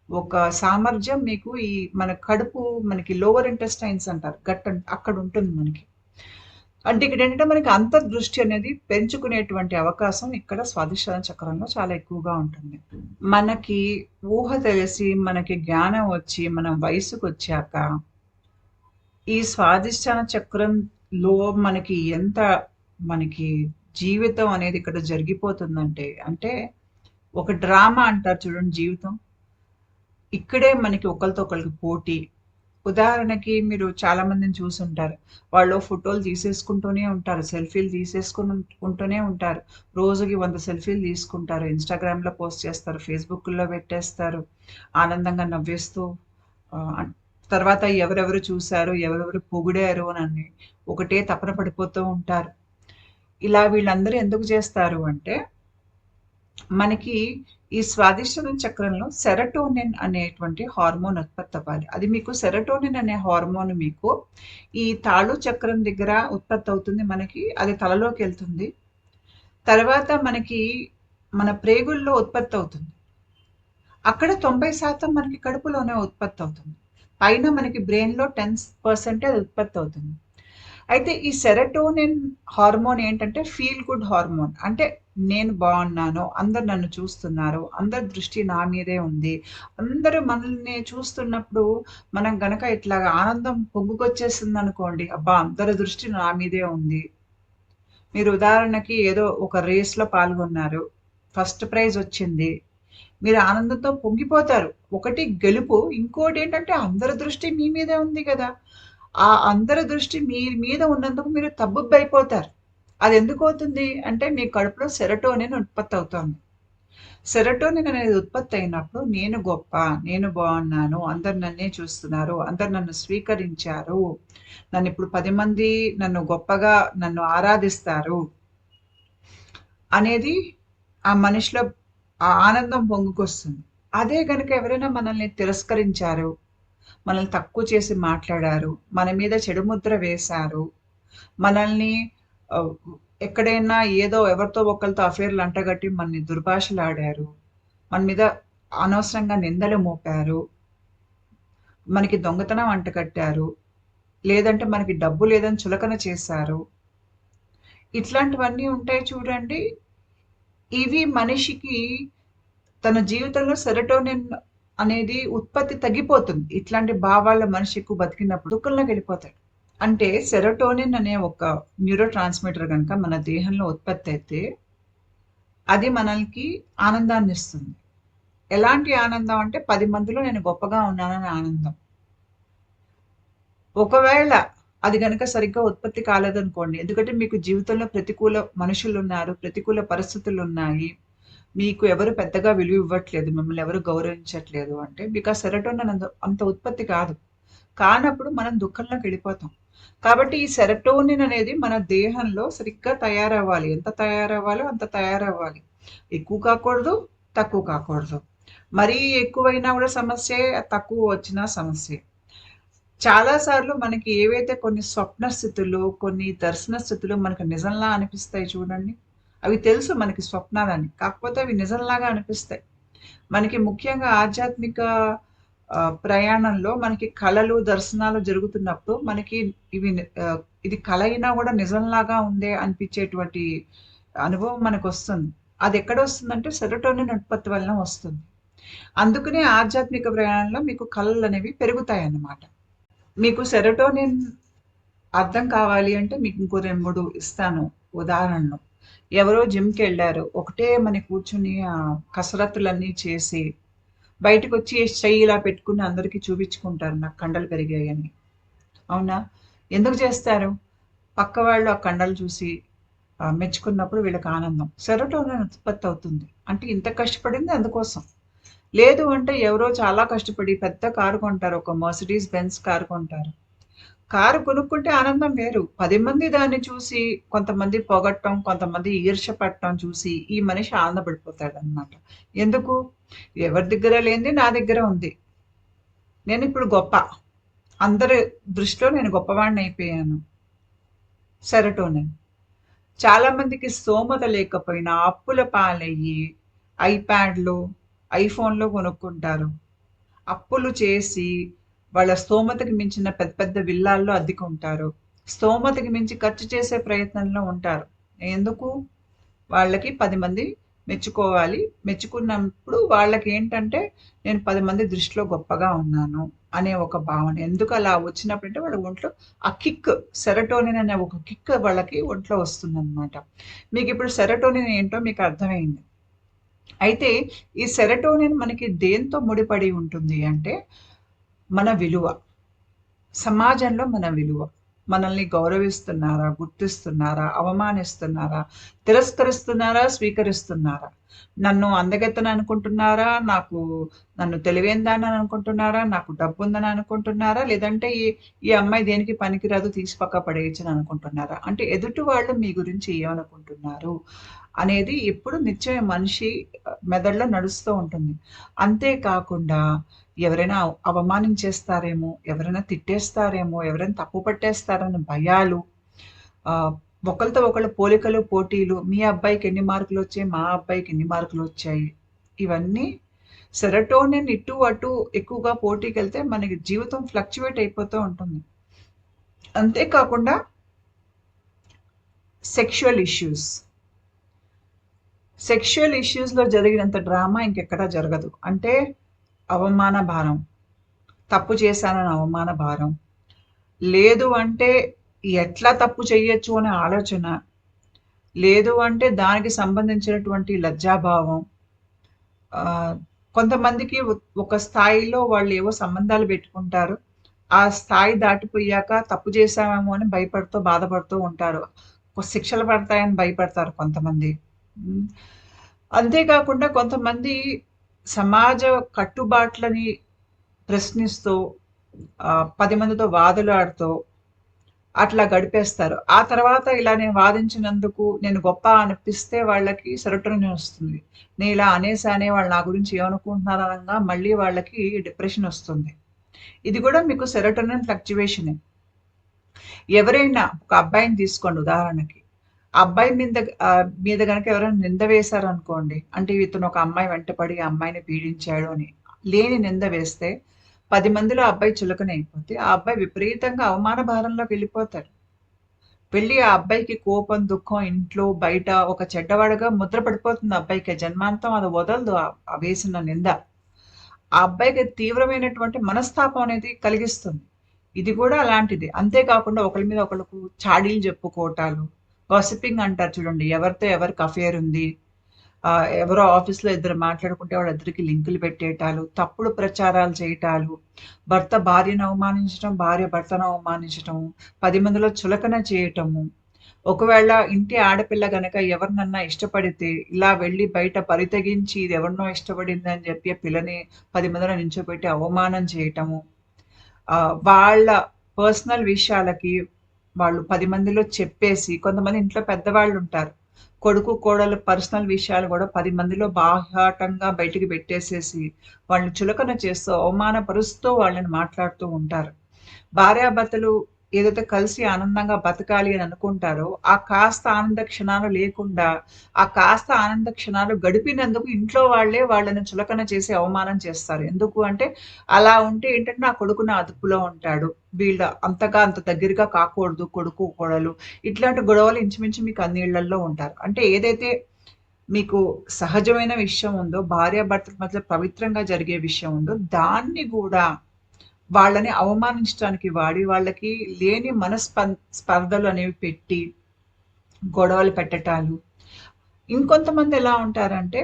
ఒక సామర్థ్యం మీకు ఈ మన కడుపు మనకి లోవర్ ఇంటెస్టైన్స్ అంటారు. అక్కడుంటుంది మనకి. అంటే ఇక్కడేంటంటే మనకి అంతర్దృష్టి అనేది పెంచుకునేటువంటి అవకాశం ఇక్కడ స్వాదిష్టాన చక్రంలో చాలా ఎక్కువగా ఉంటుంది. మనకి ఊహ తెలిసి, మనకి జ్ఞానం వచ్చి, మనం వయసుకొచ్చాక, ఈ స్వాదిష్టాన చక్రంలో మనకి ఎంత మనకి జీవితం అనేది ఇక్కడ జరిగిపోతుందంటే, అంటే ఒక డ్రామా అంటారు చూడండి జీవితం. ఇక్కడే మనకి ఒకళ్ళతో ఒకళ్ళకి పోటీ. ఉదాహరణకి మీరు చాలా మందిని చూసుంటారు. వాళ్ళు ఫోటోలు తీసేసుకుంటూనే ఉంటారు. సెల్ఫీలు ఉంటూనే ఉంటారు. రోజుకి 100 సెల్ఫీలు తీసుకుంటారు. ఇన్‌స్టాగ్రామ్‌లో పోస్ట్ చేస్తారు. ఫేస్‌బుక్కుల్లో పెట్టేస్తారు. ఆనందంగా నవ్వేస్తూ ఆహ్, తర్వాత ఎవరెవరు చూసారు, ఎవరెవరు పొగిడారు అనని ఒకటే తపన పడిపోతూ ఉంటారు. ఇలా వీళ్ళందరూ ఎందుకు చేస్తారు అంటే మనకి ఈ స్వాదిష్టాన చక్రంలో సెరటోనిన్ అనేటువంటి హార్మోన్ ఉత్పత్తవ్వాలి. అది మీకు సెరటోనిన్ అనే హార్మోన్ మీకు ఈ తాళు చక్రం దగ్గర ఉత్పత్తవుతుంది మనకి. అది తలలోకెళ్తుంది. తర్వాత మనకి మన ప్రేగుల్లో ఉత్పత్తవుతుంది. అక్కడ 90% మనకి కడుపులోనే ఉత్పత్తవుతుంది. పైన మనకి బ్రెయిన్‌లో 10% అది ఉత్పత్తవుతుంది. అయితే ఈ సెరటోనిన్ హార్మోన్ ఏంటంటే ఫీల్ గుడ్ హార్మోన్. అంటే నేను బావున్నాను. అందరూ నన్ను చూస్తున్నారు. అందరి దృష్టి నా మీదే ఉంది. అందరూ మనల్ని చూస్తున్నప్పుడు మనం గనక ఇట్లాగా ఆనందం పొంగుకొచ్చేసిందనుకోండి. అబ్బా! అందరి దృష్టి నా మీదే ఉంది. మీరు ఉదాహరణకి ఏదో ఒక రేస్‌లో పాల్గొన్నారు. ఫస్ట్ ప్రైజ్ వచ్చింది. మీరు ఆనందంతో పొంగిపోతారు. ఒకటి గెలుపు. ఇంకోటేంటంటే అందరి దృష్టి మీ మీదే ఉంది గదా! ఆ అందరి దృష్టి మీ మీద ఉన్నందుకు మీరు తబ్బిబ్బయిపోతారు. అదెందుకవుతుంది అంటే మీ కడుపులో సెరటోనిన్ ఉత్పత్తవుతోంది. సెరటోనిన్ అనేది ఉత్పత్తయినప్పుడు నేను గొప్ప, నేను బావున్నాను, అందరూ నన్నే చూస్తున్నారు, అందరూ నన్ను స్వీకరించారు, నన్నిప్పుడు 10 మంది నన్ను ఆరాధిస్తారు అనేది ఆ మనిషిలో ఆ ఆనందం పొంగుకొస్తుంది. అదే గనక ఎవరైనా మనల్ని తిరస్కరించారు, మనల్ని తక్కువ చేసి మాట్లాడారు, మన మీద చెడు ముద్ర వేశారు, మనల్ని ఆహ్, ఎక్కడైనా ఏదో ఎవరితో ఒకళ్ళతో అఫైర్‌లు అంటగట్టి మనని దుర్భాషలాడారు, మన మీద అనవసరంగా నిందలు మోపారు, మనకి దొంగతనం అంటగట్టారు. లేదంటే మనకి డబ్బు లేదని చులకన చేశారు. ఇట్లాంటివన్నీ ఉంటాయి చూడండి. ఇవి మనిషికి తన జీవితంలో సెరటోనిన్ అనేది ఉత్పత్తి తగ్గిపోతుంది. ఇట్లాంటి భావాల మనిషి ఎక్కువ బతికినప్పుడు దుఃఖంలోకెళ్ళిపోతాడు. అంటే సెరటోనిన్ అనే ఒక న్యూరో ట్రాన్స్‌మిటర్ గనక మన దేహంలో ఉత్పత్తయితే, అది మనకి ఆనందాన్నిస్తుంది. ఎలాంటి ఆనందం అంటే 10 మందిలో నేను గొప్పగా ఉన్నాననే ఆనందం. ఒకవేళ అది గనక సరిగ్గా ఉత్పత్తి కాలేదనుకోండి. ఎందుకంటే మీకు జీవితంలో ప్రతికూల మనుషులున్నారు, ప్రతికూల పరిస్థితులున్నాయి. మీకు ఎవరు పెద్దగా విలువ ఇవ్వట్లేదు, మిమ్మల్ని ఎవరు గౌరవించట్లేదు అంటే మీకు ఆ సెరటోనిన్ అంత ఉత్పత్తి కాదు. కానప్పుడు మనం దుఃఖంలోకెళ్ళిపోతాం. కాబట్టి ఈ సెరటోనిన్ అనేది మన దేహంలో సరిగ్గా తయారవ్వాలి. ఎంత తయారవ్వాలో అంత తయారవ్వాలి. ఎక్కువ కాకూడదు, తక్కువ కాకూడదు. మరీ ఎక్కువైనా కూడా సమస్యే, తక్కువ వచ్చినా సమస్యే. చాలా సార్లు మనకి ఏవైతే కొన్ని స్వప్న స్థితులు, కొన్ని దర్శన స్థితులు మనకు నిజంలా అనిపిస్తాయి చూడండి. అవి తెలుసు మనకి స్వప్నాలని. కాకపోతే అవి నిజంలాగా అనిపిస్తాయి. మనకి ముఖ్యంగా ఆధ్యాత్మిక ప్రయాణంలో మనకి కలలు, దర్శనాలు జరుగుతున్నప్పుడు మనకి ఇది కల అయినా గూడా నిజంలాగా ఉందే అనిపించేటువంటి అనుభవం మనకొస్తుంది. అదెక్కడొస్తుందంటే సెరోటోనిన్ ఉత్పత్తి వలన వస్తుంది. అందుకనే ఆధ్యాత్మిక ప్రయాణంలో మీకు కలలనేవి పెరుగుతాయన్నమాట. మీకు సెరోటోనిన్ అర్థం కావాలి అంటే మీకు ఇంకో 2, 3 ఇస్తాను ఉదాహరణలు. ఎవరో జిమ్‌కెళ్లారు. ఒకటే మని కూర్చొని కసరత్తులన్నీ చేసి బయటకొచ్చి చెయ్యి ఇలా పెట్టుకొని అందరికి చూపించుకుంటారు. నాకు కండలు పెరిగాయని. అవునా? ఎందుకు చేస్తారు? పక్క వాళ్ళు ఆ కండలు చూసి మెచ్చుకున్నప్పుడు వీళ్ళకి ఆనందం. సెరోటోనిన్ ఉత్పత్తి అవుతుంది. అంటే ఇంత కష్టపడింది అందుకోసం. లేదు అంటే ఎవరో చాలా కష్టపడి పెద్ద కారు కొంటారు. ఒక మర్సిడీస్ బెంజ్ కారు కొంటారు. కారు కొనుక్కుంటే ఆనందం వేరు. 10 మంది దాన్ని చూసి కొంతమంది పొగట్టం, కొంతమంది ఈర్ష్య పడటం చూసి ఈ మనిషి ఆనందపడిపోతాడనమాట. ఎందుకు? ఎవరి దగ్గర లేనిది నా దగ్గర ఉంది. నేనిప్పుడు గొప్ప. అందరి దృష్టిలో నేను గొప్పవాడినయిపోయాను. సెరటోనిన్. చాలా మందికి స్తోమత లేకపోయినా అప్పుల పాలయ్యి ఐప్యాడ్‌లు, ఐఫోన్‌లు కొనుక్కుంటారు. అప్పులు చేసి వాళ్ళ స్తోమతకి మించిన పెద్ద పెద్ద విల్లాల్లో అద్దెకుంటారు. స్తోమతకి మించి ఖర్చు చేసే ప్రయత్నంలో ఉంటారు. ఎందుకు? వాళ్ళకి 10 మంది మెచ్చుకోవాలి. మెచ్చుకున్నప్పుడు వాళ్ళకేంటంటే నేను 10 మంది దృష్టిలో గొప్పగా ఉన్నాను అనే ఒక భావన. ఎందుకు అలా వచ్చినప్పుడంటే వాళ్ళ ఒంట్లో ఆ కిక్ సెరటోనిన్ అనే ఒక కిక్ వాళ్ళకి ఒంట్లో వస్తుందనమాట. మీకిప్పుడు సెరటోనిన్ ఏంటో మీకు అర్థమైంది. అయితే ఈ సెరటోనిన్ మనకి దేనితో ముడిపడి ఉంటుంది అంటే మన విలువ. సమాజంలో మన విలువ. మనల్ని గౌరవిస్తున్నారా? గుర్తిస్తున్నారా? అవమానిస్తున్నారా? తిరస్కరిస్తున్నారా? స్వీకరిస్తున్నారా? నన్ను అందగత్తెని అనుకుంటున్నారా? నన్ను తెలివైనదాన్నని అనుకుంటున్నారా? నాకు డబ్బుందని అనుకుంటున్నారా? లేదంటే ఈ అమ్మాయి దేనికి పనికిరాదు తీసి పక్క పడేయొచ్చని అనుకుంటున్నారా? అంటే ఎదుటి వాళ్ళు మీ గురించి ఏమనుకుంటున్నారు? అనేది ఎప్పుడు నిత్యం మనిషి మెదడులో నడుస్తూ ఉంటుంది. అంతే కాకుండా ఎవరైనా అవమానించేస్తారేమో, ఎవరైనా తిట్టేస్తారేమో, ఎవరైనా తప్పు పట్టేస్తారన్న భయాలు, ఒకళ్ళతో ఒకళ్ళు పోలికలు, పోటీలు, మీ అబ్బాయికి ఎన్ని మార్కులొచ్చాయి, మా అబ్బాయికి ఎన్ని మార్కులొచ్చాయి. ఇవన్నీ సెరటోనిన్ ఇటు, అటు ఎక్కువగా పోటీకెళ్తే మనకి జీవితం ఫ్లక్చుయేట్ అయిపోతూ ఉంటుంది. అంతే కాకుండా సెక్షువల్ ఇష్యూస్. సెక్షువల్ ఇష్యూస్‌లో జరిగినంత డ్రామా ఇంకెక్కడా జరగదు. అంటే అవమాన భారం. తప్పు చేశానని అవమాన భారం. లేదు అంటే ఎట్లా తప్పు చేయొచ్చు అనే ఆలోచన. లేదు అంటే దానికి సంబంధించినటువంటి లజ్జాభావం. కొంతమందికి ఒక స్థాయిలో వాళ్ళేవో సంబంధాలు పెట్టుకుంటారు. ఆ స్థాయి దాటిపోయాక తప్పు చేశామేమో అని భయపడుతూ, బాధపడుతూ ఉంటారు. శిక్షలు పడతాయని భయపడతారు కొంతమంది. హ్మ్. అంతే కాకుండా కొంతమంది సమాజ కట్టుబాట్లని ప్రశ్నిస్తూ 10 మందితో వాదులాడుతూ అట్లా గడిపేస్తారు. ఆ తర్వాత ఇలా నేను వాదించినందుకు నేను గొప్ప అనిపిస్తే వాళ్ళకి సెరోటోనిన్ వస్తుంది. నేను ఇలా అనేసానే వాళ్ళు నా గురించి ఏమనుకుంటున్నారు అనంగా మళ్ళీ వాళ్ళకి డిప్రెషన్ వస్తుంది. ఇది కూడా మీకు సెరోటోనిన్ ఫ్లక్చుయేషనే. ఎవరైనా ఒక అబ్బాయిని తీసుకోండి ఉదాహరణకి. ఆ అబ్బాయి మీద గనక ఎవరైనా నింద వేశారనుకోండి. అంటే ఇతను ఒక అమ్మాయి వెంటపడి ఆ అమ్మాయిని పీడించాడు అని. లేని నింద వేస్తే 10 మందిలో ఆ అబ్బాయి చులకనైపోతే, ఆ అబ్బాయి విపరీతంగా అవమాన భారంలోకి వెళ్ళిపోతాడు. వెళ్ళి ఆ అబ్బాయికి కోపం, దుఃఖం ఇంట్లో, బయట ఒక చెడ్డవాడుగా ముద్ర పడిపోతుంది ఆ అబ్బాయికి. జన్మాంతం అది వదలదు ఆ వేసిన నింద. ఆ అబ్బాయికి తీవ్రమైనటువంటి మనస్తాపం అనేది కలిగిస్తుంది. ఇది కూడా అలాంటిదే. అంతే కాకుండా ఒకళ్ళ మీద ఒకళ్ళకు చాడీలు చెప్పుకోవటాలు, గాసిపింగ్ అంటారు చూడండి. ఎవరితో ఎవరికి అఫెయిర్ ఉంది. ఎవరో ఆఫీస్‌లో ఇద్దరు మాట్లాడుకుంటే వాళ్ళిద్దరికి లింకులు పెట్టేయటాలు, తప్పుడు ప్రచారాలు చేయటాలు, భర్త భార్యను అవమానించటం, భార్య భర్తను అవమానించటం, 10 మందిలో చులకన చేయటము. ఒకవేళ ఇంటి ఆడపిల్ల గనక ఎవరినన్నా ఇష్టపడితే, ఇలా వెళ్లి బయట పరితెగించి ఇది ఎవరినో ఇష్టపడిందని చెప్పి ఆ పిల్లని 10 మందిలో నించోబెట్టి అవమానం చేయటము. వాళ్ళ పర్సనల్ విషయాలకి వాళ్ళు 10 మందిలో చెప్పేసి కొంతమంది ఇంట్లో పెద్దవాళ్ళుంటారు. కొడుకు, కోడలు పర్సనల్ విషయాలు గూడా 10 మందిలో బాహాటంగా బయటికి పెట్టేసేసి, వాళ్ళని చులకన చేస్తూ, అవమానపరుస్తూ వాళ్ళని మాట్లాడుతూ ఉంటారు. భార్యాభర్తలు ఏదైతే కలిసి ఆనందంగా బతకాలి అని అనుకుంటారో, ఆ కాస్త ఆనంద క్షణాలు లేకుండా, ఆ కాస్త ఆనంద క్షణాలు గడిపినందుకు ఇంట్లో వాళ్ళే వాళ్ళని చులకన చేసి అవమానం చేస్తారు. ఎందుకు అంటే, అలా ఉంటే ఏంటంటే, నా కొడుకు నా అదుపులో ఉంటాడు. వీళ్ళ అంత దగ్గరగా కాకూడదు కొడుకు, కోడలు. ఇట్లాంటి గొడవలు ఇంచుమించు మీకు అన్ని ఇళ్లల్లో ఉంటారు. అంటే ఏదైతే మీకు సహజమైన విషయం ఉందో, భార్యాభర్తల మధ్య పవిత్రంగా జరిగే విషయం ఉందో, దాన్ని గూడా వాళ్ళని అవమానించటానికి వాడి, వాళ్ళకి లేని స్పర్ధలు అనేవి పెట్టి, గొడవలు పెట్టటాలు. ఇంకొంతమంది ఎలా ఉంటారంటే,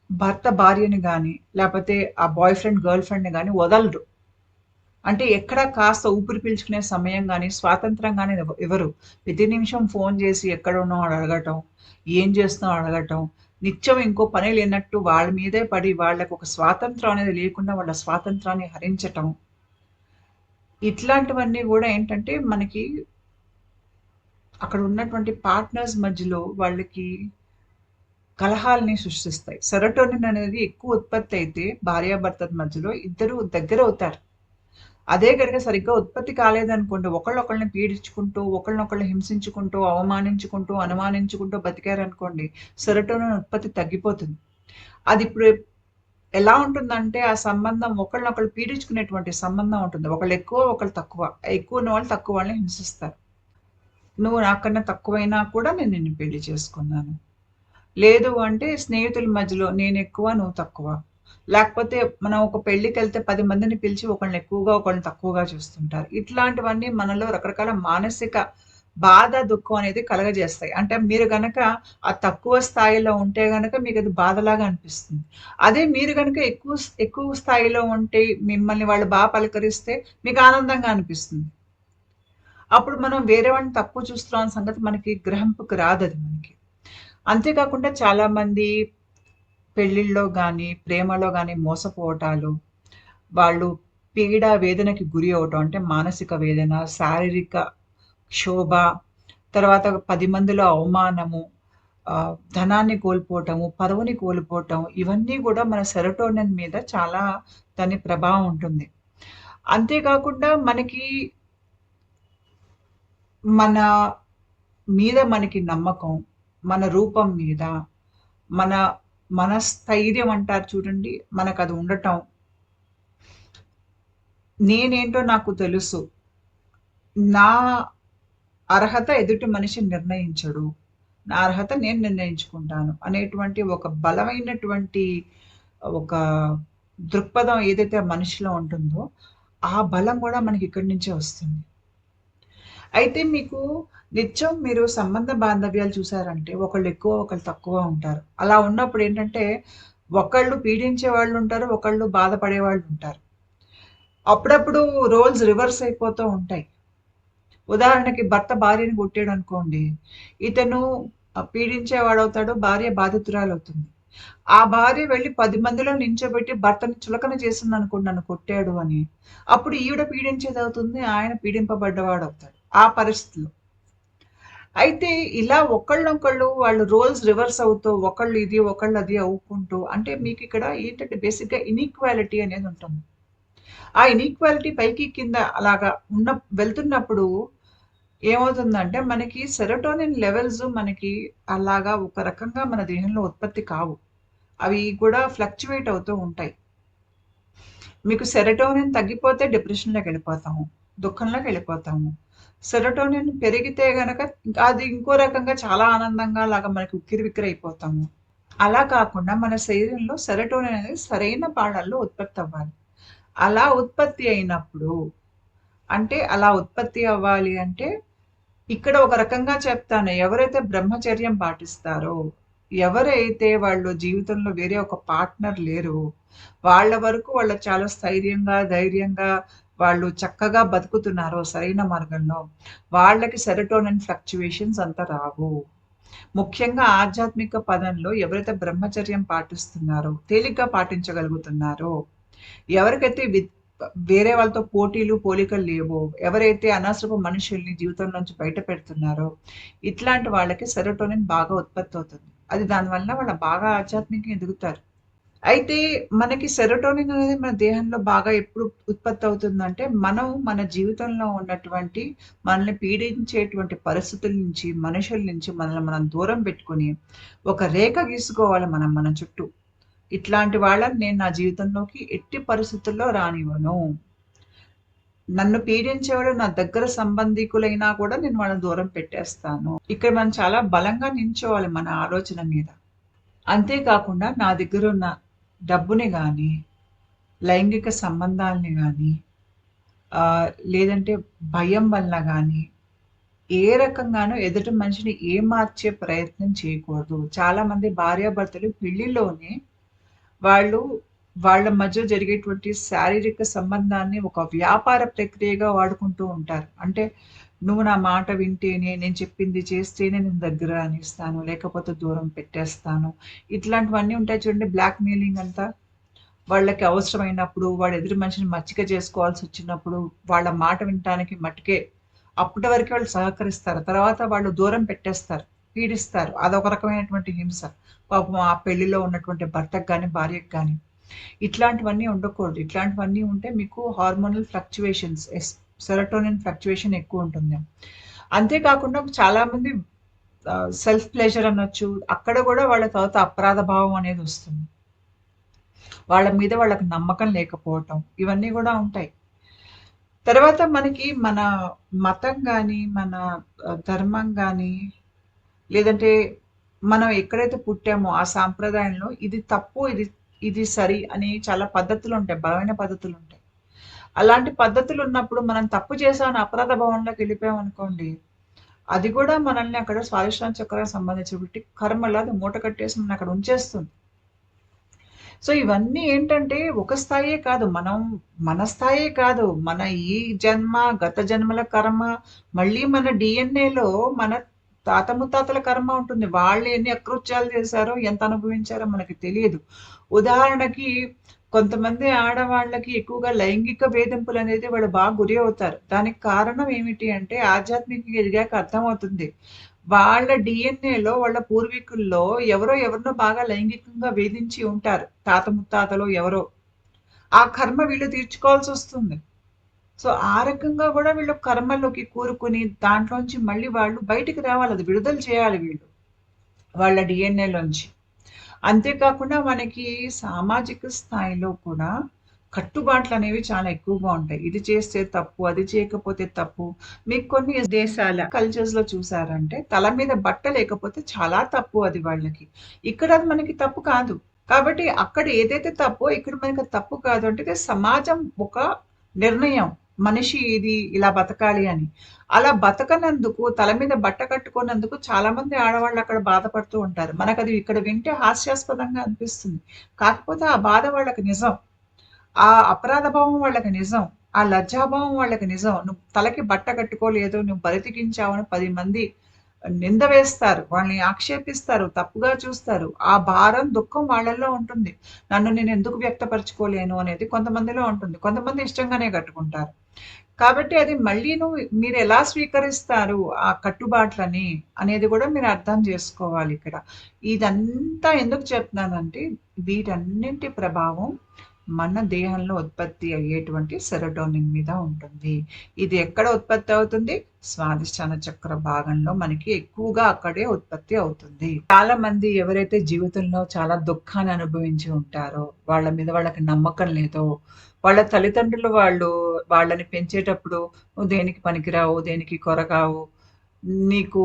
భర్త భార్యని గాని, లేపోతే ఆ బాయ్ ఫ్రెండ్, గర్ల్ ఫ్రెండ్‌ని గాని వదలరు. అంటే ఎక్కడ కాస్త ఊపిరి పీల్చుకునే సమయం గాని, స్వాతంత్రం గాని ఇవ్వరు. ప్రతి నిమిషం ఫోను జేసి ఎక్కడున్నావు అని అడగటం, ఏం చేస్తున్నావు అడగటం, నిత్యం ఇంకో పని లేనట్టు వాళ్ళ మీదే పడి, వాళ్ళకొక స్వాతంత్రం అనేది లేకుండా వాళ్ళ స్వాతంత్రాన్ని హరించటం. ఇట్లాంటివన్నీ గూడా ఏంటంటే, మనకి అక్కడ ఉన్నటువంటి పార్ట్నర్స్ మధ్యలో వాళ్ళకి కలహాల్ని సృష్టిస్తాయి. సెరోటోనిన్ అనేది ఎక్కువ ఉత్పత్తి అయితే భార్యాభర్తల మధ్యలో ఇద్దరు దగ్గరవుతారు. అదే గనుక సరిగ్గా ఉత్పత్తి కాలేదనుకోండి, ఒకళ్ళొకళ్ళని పీడించుకుంటూ, ఒకళ్ళనొకళ్ళు హింసించుకుంటూ, అవమానించుకుంటూ, అనుమానించుకుంటూ బతికారనుకోండి, సెరోటోనిన్ ఉత్పత్తి తగ్గిపోతుంది. అదిప్పుడు ఎలా ఉంటుందంటే, ఆ సంబంధం ఒకళ్ళనొకళ్ళు పీడించుకునేటువంటి సంబంధం ఉంటుంది. ఒకళ్ళు ఎక్కువ, ఒకళ్ళు తక్కువ. ఎక్కువ ఉన్నవాళ్ళు తక్కువ వాళ్ళని హింసిస్తారు. నువ్వు నాకన్నా తక్కువైనా కూడా నేను నిన్ను పెళ్లి చేసుకున్నాను. లేదు అంటే స్నేహితుల మధ్యలో నేనెక్కువ, నువ్వు తక్కువ. లేకపోతే మనం ఒక పెళ్ళికెళ్తే 10 మందిని పిలిచి ఒకళ్ళని ఎక్కువగా, ఒకళ్ళని తక్కువగా చూస్తుంటారు. ఇట్లాంటివన్నీ మనలో రకరకాల మానసిక బాధ, దుఃఖం అనేది కలగజేస్తాయి. అంటే మీరు గనక ఆ తక్కువ స్థాయిలో ఉంటే గనక మీకది బాధలాగా అనిపిస్తుంది. అదే మీరు గనక ఎక్కువ స్థాయిలో ఉంటే మిమ్మల్ని వాళ్ళు పలకరిస్తే మీకు ఆనందంగా అనిపిస్తుంది. అప్పుడు మనం వేరే వాడిని తక్కువ చూస్తున్నాం అన్న సంగతి మనకి గ్రహింపుకి రాదది మనకి. అంతే కాకుండా చాలామంది పెళ్ళిల్లో గానీ, ప్రేమలో గానీ మోసపోవటాలు, వాళ్ళు పీడ, వేదనకి గురి అవ్వటం అంటే మానసిక వేదన, శారీరక క్షోభ, తర్వాత 10 మందిలో అవమానము, ధనాన్ని కోల్పోవటము, పరువుని కోల్పోవటం ఇవన్నీ గూడా మన సెరోటోనిన్ మీద చాలా దాని ప్రభావం ఉంటుంది. అంతే కాకుండా మనకి మన మీద మనకి నమ్మకం, మన రూపం మీద, మన మనస్థైర్యం అంటారు చూడండి. మనకది ఉండటం. నేనేంటో నాకు తెలుసు. నా అర్హత ఎదుటి మనిషి నిర్ణయించడు. నా అర్హత నేను నిర్ణయించుకుంటాను అనేటువంటి ఒక బలమైనటువంటి ఒక దృక్పథం ఏదైతే ఆ మనిషిలో ఉంటుందో, ఆ బలం గూడా మనకిక్కడి నుంచే వస్తుంది. అయితే మీకు నిత్యం మీరు సంబంధ బాంధవ్యాలు చూసారంటే ఒకళ్ళు ఎక్కువ, ఒకళ్ళు తక్కువ ఉంటారు. అలా ఉన్నప్పుడేంటంటే, ఒకళ్ళు పీడించే వాళ్ళుంటారు, ఒకళ్ళు బాధపడే వాళ్ళుంటారు. అప్పుడప్పుడు రోల్స్ రివర్స్ అయిపోతూ ఉంటాయి. ఉదాహరణకి భర్త భార్యని కొట్టాడనుకోండి, ఇతను పీడించేవాడవుతాడు, భార్య బాధితురాలవుతుంది. ఆ భార్య వెళ్లి 10 మందిలో నించోబెట్టి భర్తని చులకన చేసిందనుకోండి నన్ను కొట్టాడు అని. అప్పుడు ఈవిడ పీడించేదవుతుంది, ఆయన పీడింపబడ్డవాడవుతాడు. ఆ పరిస్థితిలో. అయితే ఇలా ఒకళ్ళనొకళ్ళు వాళ్ళు రోల్స్ రివర్స్ అవుతూ ఒకళ్ళు ఇది, ఒకళ్ళు అది అవుకుంటూ అంటే మీకిక్కడ ఏంటంటే బేసిక్‌గా ఇనీక్వాలిటీ అనేదుంటుంది. ఆ ఇనీక్వాలిటీ పైకి, కింద అలాగా వెళ్తున్నప్పుడు ఏమవుతుందంటే మనకి సెరోటోనిన్ లెవెల్స్ మనకి అలాగా ఒక రకంగా మన దేహంలో ఉత్పత్తి కావు. అవి కూడా ఫ్లక్చుయేట్ అవుతూ ఉంటాయి. మీకు సెరటోనిన్ తగ్గిపోతే డిప్రెషన్‌లోకి వెళ్ళిపోతాము. దుఃఖంలోకి వెళ్ళిపోతాము. సెరటోనిన్ పెరిగితే గనక అది ఇంకో రకంగా చాలా ఆనందంగా లాగా మనకి ఉక్కిరిబిక్కిరైపోతాము. అలా కాకుండా మన శరీరంలో సెరటోనిన్ అనేది సరైన పాళల్లో ఉత్పత్తి అవ్వాలి. అలా ఉత్పత్తి అయినప్పుడు అంటే అలా ఉత్పత్తి అవ్వాలి అంటే ఇక్కడ ఒక రకంగా చెప్తాను. ఎవరైతే బ్రహ్మచర్యం పాటిస్తారో, ఎవరైతే వాళ్ళు జీవితంలో వేరే ఒక పార్ట్నర్ లేరో, వాళ్ళ వరకు వాళ్ళు చాలా స్థైర్యంగా, ధైర్యంగా వాళ్ళు చక్కగా బతుకుతున్నారో సరైన మార్గంలో, వాళ్ళకి సెరటోనిన్ ఫ్లక్చుయేషన్స్ అంత రావు. ముఖ్యంగా ఆధ్యాత్మిక పదంలో ఎవరైతే బ్రహ్మచర్యం పాటిస్తున్నారో, తేలిగ్గా పాటించగలుగుతున్నారో, ఎవరికైతే వేరే వాళ్ళతో పోటీలు, పోలికలు లేవో, ఎవరైతే అనవసరపు మనుషుల్ని జీవితంలోంచి బయట పెడుతున్నారో, ఇట్లాంటి వాళ్ళకి సెరోటోనిన్ బాగా ఉత్పత్తవుతుంది. అది దానివల్ల వాళ్ళు బాగా ఆధ్యాత్మికంగా ఎదుగుతారు. అయితే మనకి సెరోటోనిన్ అనేది మన దేహంలో బాగా ఎప్పుడు ఉత్పత్తవుతుందంటే, మనం మన జీవితంలో ఉన్నటువంటి మనల్ని పీడించేటువంటి పరిస్థితుల నుంచి, మనుషుల నుంచి మనల్ని మనం దూరం పెట్టుకొని, ఒక రేఖ గీసుకోవాలి మనం మన చుట్టూ. ఇట్లాంటి వాళ్ళని నేను నా జీవితంలోకి ఎట్టి పరిస్థితుల్లో రానివ్వను. నన్ను పీడించేవాడు నా దగ్గర సంబంధికులైనా కూడా నేను వాళ్ళని దూరం పెట్టేస్తాను. ఇక్కడ మనం చాలా బలంగా నించోవాలి మన ఆలోచన మీద. అంతే కాకుండా నా దగ్గరున్న డబ్బుని గానీ, లైంగిక సంబంధాల్ని గానీ, లేదంటే భయం వల్ల గానీ, ఏ రకంగానూ ఎదుటి మనిషిని ఏమార్చే ప్రయత్నం చేయకూడదు. చాలామంది భార్యాభర్తలు పెళ్లిలోనే వాళ్ళు వాళ్ళ మధ్య జరిగేటువంటి శారీరక సంబంధాన్ని ఒక వ్యాపార ప్రక్రియగా వాడుకుంటూ ఉంటారు. అంటే నువ్వు నా మాట వింటేనే, నేను చెప్పింది చేస్తేనే నేను దగ్గర రానిస్తాను, లేకపోతే దూరం పెట్టేస్తాను. ఇట్లాంటివన్నీ ఉంటాయి చూడండి బ్లాక్‌మెయిలింగ్ అంతా. వాళ్ళకి అవసరమైనప్పుడు, వాడు ఎదురు మనిషిని మచ్చిక చేసుకోవాల్సొచ్చినప్పుడు, వాళ్ళ మాట వినటానికి మట్టుకే అప్పటి వరకే వాళ్ళు సహకరిస్తారు. తర్వాత వాళ్ళు దూరం పెట్టేస్తారు, పీడిస్తారు. అదొక రకమైనటువంటి హింస. పాపం ఆ పెళ్లిలో ఉన్నటువంటి భర్తకు గాని, భార్యకు గాని. ఇట్లాంటివన్నీ ఉండకూడదు. ఇట్లాంటివన్నీ ఉంటే మీకు హార్మోనల్ ఫ్లక్చుయేషన్స్ సెరోటోనిన్ ఫ్లక్చుయేషన్ ఎక్కువుంటుంది. అంతే కాకుండా చాలామంది సెల్ఫ్ ప్లెజర్ అనొచ్చు. అక్కడ గూడా వాళ్ళ తర్వాత అపరాధ భావం అనేదొస్తుంది. వాళ్ళ మీద వాళ్ళకి నమ్మకం లేకపోవటం. ఇవన్నీ గూడా ఉంటాయి. తర్వాత మనకి మన మతం గాని, మన ధర్మం గాని, లేదంటే మనం ఎక్కడైతే పుట్టామో ఆ సాంప్రదాయంలో ఇది తప్పు, ఇది సరి అని చాలా పద్ధతులుంటాయి. బలమైన పద్ధతులుంటాయి. అలాంటి పద్ధతులున్నప్పుడు మనం తప్పు చేశామని అపరాధ భావంలోకి వెళ్ళిపోయామనుకోండి, అది గూడా మనల్ని అక్కడ స్వాదిష్టాన చక్రానికి సంబంధించినటువంటి కర్మలా అది మూట కట్టేసి మనల్ని అక్కడ ఉంచేస్తుంది. సో, ఇవన్నీ ఏంటంటే ఒక స్థాయే కాదు. మన స్థాయే కాదు. మన ఈ జన్మ, గత జన్మల కర్మ, మళ్ళీ మన డీఎన్ఏలో మన తాత ముత్తాతల కర్మ ఉంటుంది. వాళ్ళు ఎన్ని అకృత్యాలు చేశారో, ఎంత అనుభవించారో మనకి తెలియదు. ఉదాహరణకి కొంతమంది ఆడవాళ్ళకి ఎక్కువగా లైంగిక వేధింపులనేది వాళ్ళు బాగా గురి అవుతారు. దానికి కారణం ఏమిటి అంటే ఆధ్యాత్మికంగా ఎదిగాక అర్థమవుతుంది. వాళ్ళ డీఎన్ఏలో వాళ్ళ పూర్వీకుల్లో ఎవరో ఎవరినో బాగా లైంగికంగా వేధించి ఉంటారు. తాత ముత్తాతలో ఎవరో. ఆ కర్మ వీళ్ళు తీర్చుకోవాల్సొస్తుంది. సో, ఆ రకంగా గూడా వీళ్ళు కర్మలోకి కూరుకొని దాంట్లోంచి మళ్ళీ వాళ్ళు బయటికి రావాలి. అది విడుదల చేయాలి వీళ్ళు. వాళ్ళ డీఎన్ఏలోంచి. అంతే కాకుండా మనకి సామాజిక స్థాయిలో కూడా కట్టుబాట్లనేవి చాలా ఎక్కువగా ఉంటాయి. ఇది చేస్తే తప్పు, అది చేయకపోతే తప్పు. మీకు కొన్ని దేశాల కల్చర్స్‌లో చూసారంటే తల మీద బట్ట లేకపోతే చాలా తప్పు అది వాళ్ళకి. ఇక్కడ అది మనకి తప్పు కాదు. కాబట్టి అక్కడ ఏదైతే తప్పో ఇక్కడ మనకి అది తప్పు కాదు. అంటే ఇది సమాజం ఒక నిర్ణయం. మనిషి ఇది ఇలా బతకాలి అని. అలా బతకనందుకు తల మీద బట్ట కట్టుకోనందుకు చాలామంది ఆడవాళ్ళు అక్కడ బాధపడుతూ ఉంటారు. మనకది ఇక్కడ వింటే హాస్యాస్పదంగా అనిపిస్తుంది. కాకపోతే ఆ బాధ వాళ్ళకి నిజం. ఆ అపరాధ భావం వాళ్ళకి నిజం. ఆ లజ్జాభావం వాళ్ళకి నిజం. నువ్వు తలకి బట్ట కట్టుకోలేదు, నువ్వు బరితెగించావని 10 మంది నింద వేస్తారు. వాళ్ళని ఆక్షేపిస్తారు, తప్పుగా చూస్తారు. ఆ భారం, దుఃఖం వాళ్ళల్లో ఉంటుంది. నన్ను నేనెందుకు వ్యక్తపరచుకోలేను అనేది కొంతమందిలో ఉంటుంది. కొంతమంది ఇష్టంగానే కట్టుకుంటారు. కాబట్టి అది మళ్ళీను మీరెలా స్వీకరిస్తారు ఆ కట్టుబాట్లని అనేది గూడా మీరు అర్థం జేసుకోవాలిక్కడ. ఇదంతా ఎందుకు చెప్తున్నానంటే, వీటన్నింటి ప్రభావం మన దేహంలో ఉత్పత్తి అయ్యేటువంటి సెరోటోనిన్ మీద ఉంటుంది. ఇది ఎక్కడ ఉత్పత్తి అవుతుంది? స్వాదిష్టాన చక్ర భాగంలో మనకి ఎక్కువగా అక్కడే ఉత్పత్తి అవుతుంది. చాలా మంది ఎవరైతే జీవితంలో చాలా దుఃఖాన్ని అనుభవించి ఉంటారో, వాళ్ళ మీద వాళ్ళకి నమ్మకం లేదో, వాళ్ళ తల్లిదండ్రులు వాళ్ళని పెంచేటప్పుడు "నువ్వు దేనికి పనికిరావు, దేనికి కొరకావు, నీకు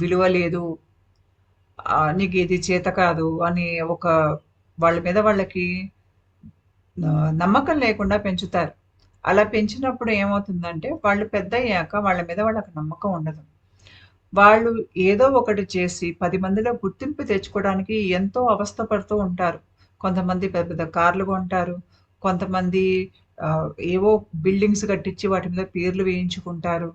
విలువ లేదు, నీకిది చేత కాదు" అని ఒక వాళ్ళ మీద వాళ్ళకి నమ్మకం లేకుండా పెంచుతారు. అలా పెంచినప్పుడు ఏమవుతుందంటే, వాళ్ళు పెద్దయ్యాక వాళ్ళ మీద వాళ్ళకి నమ్మకం ఉండదు. వాళ్ళు ఏదో ఒకటి చేసి 10 మందిలో గుర్తింపు తెచ్చుకోవడానికి ఎంతో అవస్థ పడుతూ ఉంటారు. కొంతమంది పెద్ద పెద్ద కార్లు కొంటారు. కొంతమంది ఏవో బిల్డింగ్స్ కట్టించి వాటి మీద పేర్లు వేయించుకుంటారు.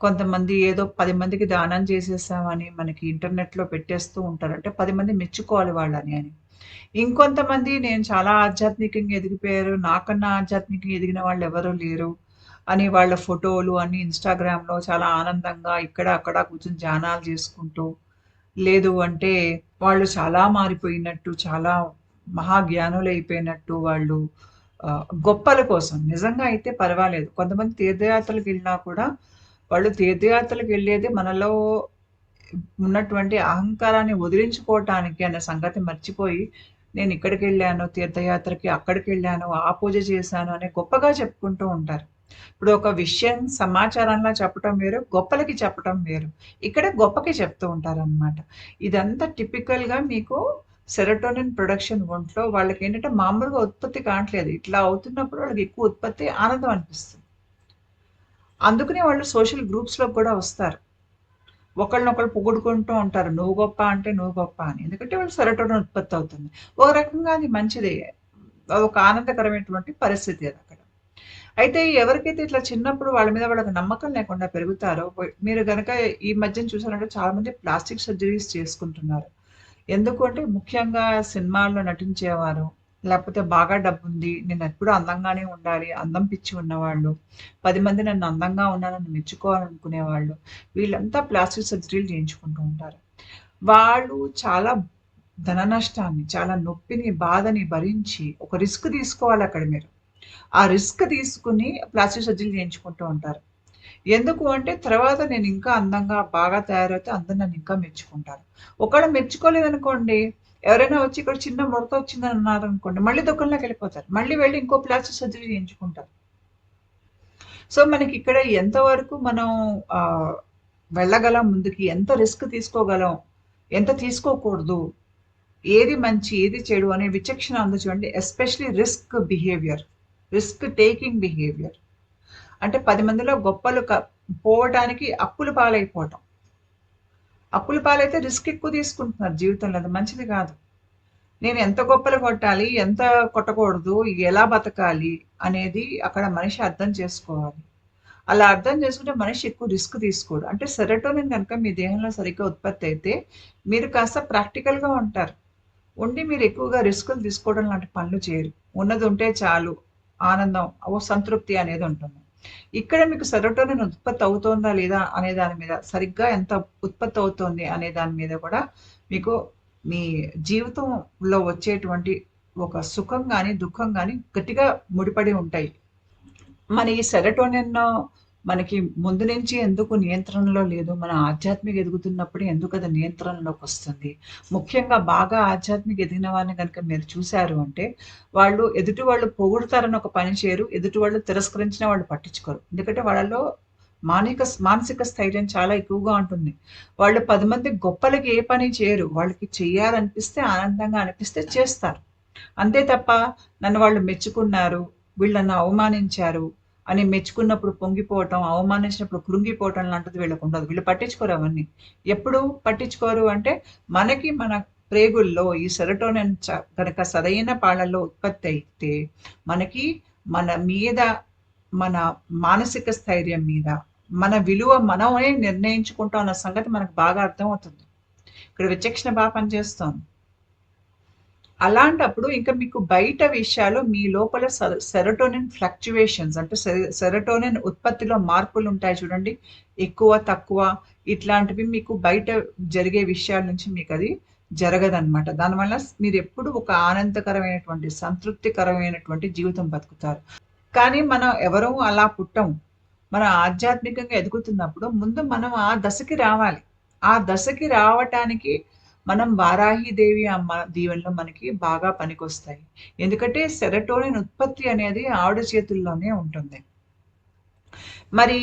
కొంతమంది ఏదో 10 మందికి దానం చేసేసామని మనకి ఇంటర్నెట్‌లో పెట్టేస్తూ ఉంటారు. అంటే 10 మంది మెచ్చుకోవాలి వాళ్ళని అని. ఇంకొంతమంది నేను చాలా ఆధ్యాత్మికంగా ఎదిగిపోయారు. నాకన్నా ఆధ్యాత్మికంగా ఎదిగిన వాళ్ళెవరు లేరు అని వాళ్ళ ఫోటోలు అన్నీ ఇన్‌స్టాగ్రామ్‌లో చాలా ఆనందంగా ఇక్కడ, అక్కడ కూర్చొని ధ్యానాలు చేసుకుంటూ, లేదు అంటే వాళ్ళు చాలా మారిపోయినట్టు, చాలా మహాజ్ఞానులైపోయినట్టు వాళ్ళు గొప్పల కోసం నిజంగా అయితే పర్వాలేదు. కొంతమంది తీర్థయాత్రలకెళ్ళినా కూడా వాళ్ళు తీర్థయాత్రలకెళ్ళేది మనలో ఉన్నటువంటి అహంకారాన్ని వదిలించుకోవటానికి అనే సంగతి మర్చిపోయి, నేనిక్కడికెళ్ళాను తీర్థయాత్రకి, అక్కడికెళ్ళాను, ఆ పూజ చేశాను అని గొప్పగా చెప్పుకుంటూ ఉంటారు. ఇప్పుడు ఒక విషయం సమాచారంలా చెప్పటం వేరు, గొప్పలకి చెప్పటం వేరు. ఇక్కడ గొప్పకి చెప్తూ ఉంటారనమాట. ఇదంతా టిపికల్‌గా మీకు సెరోటోనిన్ ప్రొడక్షన్ ఒంట్లో వాళ్ళకేంటంటే మామూలుగా ఉత్పత్తి కావట్లేదు. ఇట్లా అవుతున్నప్పుడు వాళ్ళకి ఎక్కువ ఉత్పత్తి ఆనందం అనిపిస్తుంది. అందుకనే వాళ్ళు సోషల్ గ్రూప్స్‌లోకి కూడా వస్తారు. ఒకళ్ళనొకళ్ళు పొగుడుకుంటూ ఉంటారు. నువ్వు గొప్ప అంటే నువ్వు గొప్ప అని. ఎందుకంటే వాళ్ళు సెరోటోనిన్ ఉత్పత్తి అవుతుంది. ఒక రకంగా అది మంచిదే. అదొక ఆనందకరమైనటువంటి పరిస్థితి అదక్కడ. అయితే ఎవరికైతే ఇట్లా చిన్నప్పుడు వాళ్ళ మీద వాళ్ళకి నమ్మకం లేకుండా పెరుగుతారో మీరు గనక ఈ మధ్యన చూసారంటే చాలా మంది ప్లాస్టిక్ సర్జరీస్ చేసుకుంటున్నారు. ఎందుకు అంటే ముఖ్యంగా సినిమాల్లో నటించేవారు, లేకపోతే బాగా డబ్బుంది, నేనెప్పుడూ అందంగానే ఉండాలి, అందం పిచ్చి ఉన్నవాళ్ళు, 10 మంది నన్ను అందంగా ఉన్నానని మెచ్చుకోవాలనుకునేవాళ్ళు, వీళ్ళంతా ప్లాస్టిక్ సర్జరీలు చేయించుకుంటూ ఉంటారు. వాళ్ళు చాలా ధన నష్టాన్ని, చాలా నొప్పిని, బాధని భరించి ఒక రిస్క్ తీసుకోవాలక్కడ మీరు. ఆ రిస్క్ తీసుకొని ప్లాస్టిక్ సర్జరీలు చేయించుకుంటూ ఉంటారు. ఎందుకు అంటే తర్వాత నేనింకా అందంగా బాగా తయారైతే అందరూ నన్నింకా మెచ్చుకుంటారు. ఒకవేళ మెచ్చుకోలేదనుకోండి, ఎవరైనా వచ్చి ఇక్కడ చిన్న ముడత వచ్చిందని అన్నారనుకోండి, మళ్ళీ దుకాణంలోకెళ్ళిపోతారు. మళ్ళీ వెళ్లి ఇంకో ప్లాస్టిక్ సర్జరీ చేయించుకుంటారు. సో, మనకిక్కడ ఎంతవరకు మనం ఆహ్, వెళ్ళగలం ముందుకి, ఎంత రిస్క్ తీసుకోగలం, ఎంత తీసుకోకూడదు, ఏది మంచి, ఏది చెడు అనే విచక్షణ ఉంది చూడండి. Especially risk behaviour, risk taking behaviour. అంటే 10 మందిలో గొప్పలు పోవటానికి అప్పుల పాలైపోవటం. అప్పుల పాలైతే రిస్క్ ఎక్కువ తీసుకుంటున్నారు జీవితంలో. అది మంచిది కాదు. నేను ఎంత గొప్పలు కొట్టాలి, ఎంత కొట్టకూడదు, ఎలా బతకాలి అనేది అక్కడ మనిషి అర్థం చేసుకోవాలి. అలా అర్థం చేసుకుంటే మనిషి ఎక్కువ రిస్క్ తీసుకోడు. అంటే సెరోటోనిన్ గనుక మీ దేహంలో సరిగ్గా ఉత్పత్తి అయితే మీరు కాస్త ప్రాక్టికల్‌గా ఉంటారు. ఉండి మీరు ఎక్కువగా రిస్కులు తీసుకోవడం లాంటి పనులు చేయరు. ఉన్నది ఉంటే చాలు. ఆనందం, సంతృప్తి అనేది ఉంటుంది. ఇక్కడ మీకు సెరోటోనిన్ ఉత్పత్తి అవుతోందా లేదా అనే దాని మీద, సరిగ్గా ఎంత ఉత్పత్తి అవుతోంది అనే దాని మీద కూడా మీకు మీ జీవితంలో వచ్చేటువంటి ఒక సుఖం గాని, దుఃఖం గాని గట్టిగా ముడిపడి ఉంటాయి. మన ఈ సెరోటోనిన్ మనకి ముందు నుంచి ఎందుకు నియంత్రణలో లేదు? మన ఆధ్యాత్మిక ఎదుగుతున్నప్పుడే ఎందుకది నియంత్రణలోకొస్తుంది? ముఖ్యంగా బాగా ఆధ్యాత్మిక ఎదిగిన వారిని గనుక మీరు చూసారు అంటే, వాళ్ళు ఎదుటి వాళ్ళు పొగుడుతారని ఒక పని చేయరు. ఎదుటి వాళ్ళు తిరస్కరించినా వాళ్ళు పట్టించుకోరు. ఎందుకంటే వాళ్ళలో మానసిక స్థైర్యం చాలా ఎక్కువగా ఉంటుంది. వాళ్ళు 10 మంది గొప్పలకి ఏ పని చేయరు. వాళ్ళకి చెయ్యాలనిపిస్తే, ఆనందంగా అనిపిస్తే చేస్తారు. అంతే తప్ప నన్ను వాళ్ళు మెచ్చుకున్నారు, వీళ్ళు నన్ను అవమానించారు అని మెచ్చుకున్నప్పుడు పొంగిపోవటం, అవమానించినప్పుడు కృంగిపోవటం లాంటిది వీళ్ళకుండదు. వీళ్ళు పట్టించుకోరు అవన్నీ. ఎప్పుడు పట్టించుకోరు అంటే, మనకి మన ప్రేగుల్లో ఈ సెరోటోనిన్ గనక సరైన పాళ్ళలో ఉత్పత్తి అయితే, మనకి మన మీద, మన మానసిక స్థైర్యం మీద, మన విలువ మనమే నిర్ణయించుకుంటాం అన్న సంగతి మనకు బాగా అర్థమవుతుంది. ఇక్కడ విచక్షణ పనిచేస్తోంది. అలాంటప్పుడు ఇంక మీకు బయట విషయాలు మీ లోపల సెరోటోనిన్ ఫ్లక్చుయేషన్స్ అంటే సెరోటోనిన్ ఉత్పత్తిలో మార్పులుంటాయి చూడండి. ఎక్కువ, తక్కువ ఇట్లాంటివి మీకు బయట జరిగే విషయాల నుంచి మీకది జరగదనమాట. దానివల్ల మీరెప్పుడు ఒక ఆనందకరమైనటువంటి, సంతృప్తికరమైనటువంటి జీవితం బతుకుతారు. కానీ మనం ఎవరం అలా పుట్టము. మనం ఆధ్యాత్మికంగా ఎదుగుతున్నప్పుడు ముందు మనం ఆ దశకి రావాలి. ఆ దశకి రావటానికి మనం వారాహిదేవి అమ్మ దీవెనలు మనకి బాగా పనికొస్తాయి. ఎందుకంటే సెరటోనిన్ ఉత్పత్తి అనేది ఆవిడ చేతుల్లోనే ఉంటుంది. మరి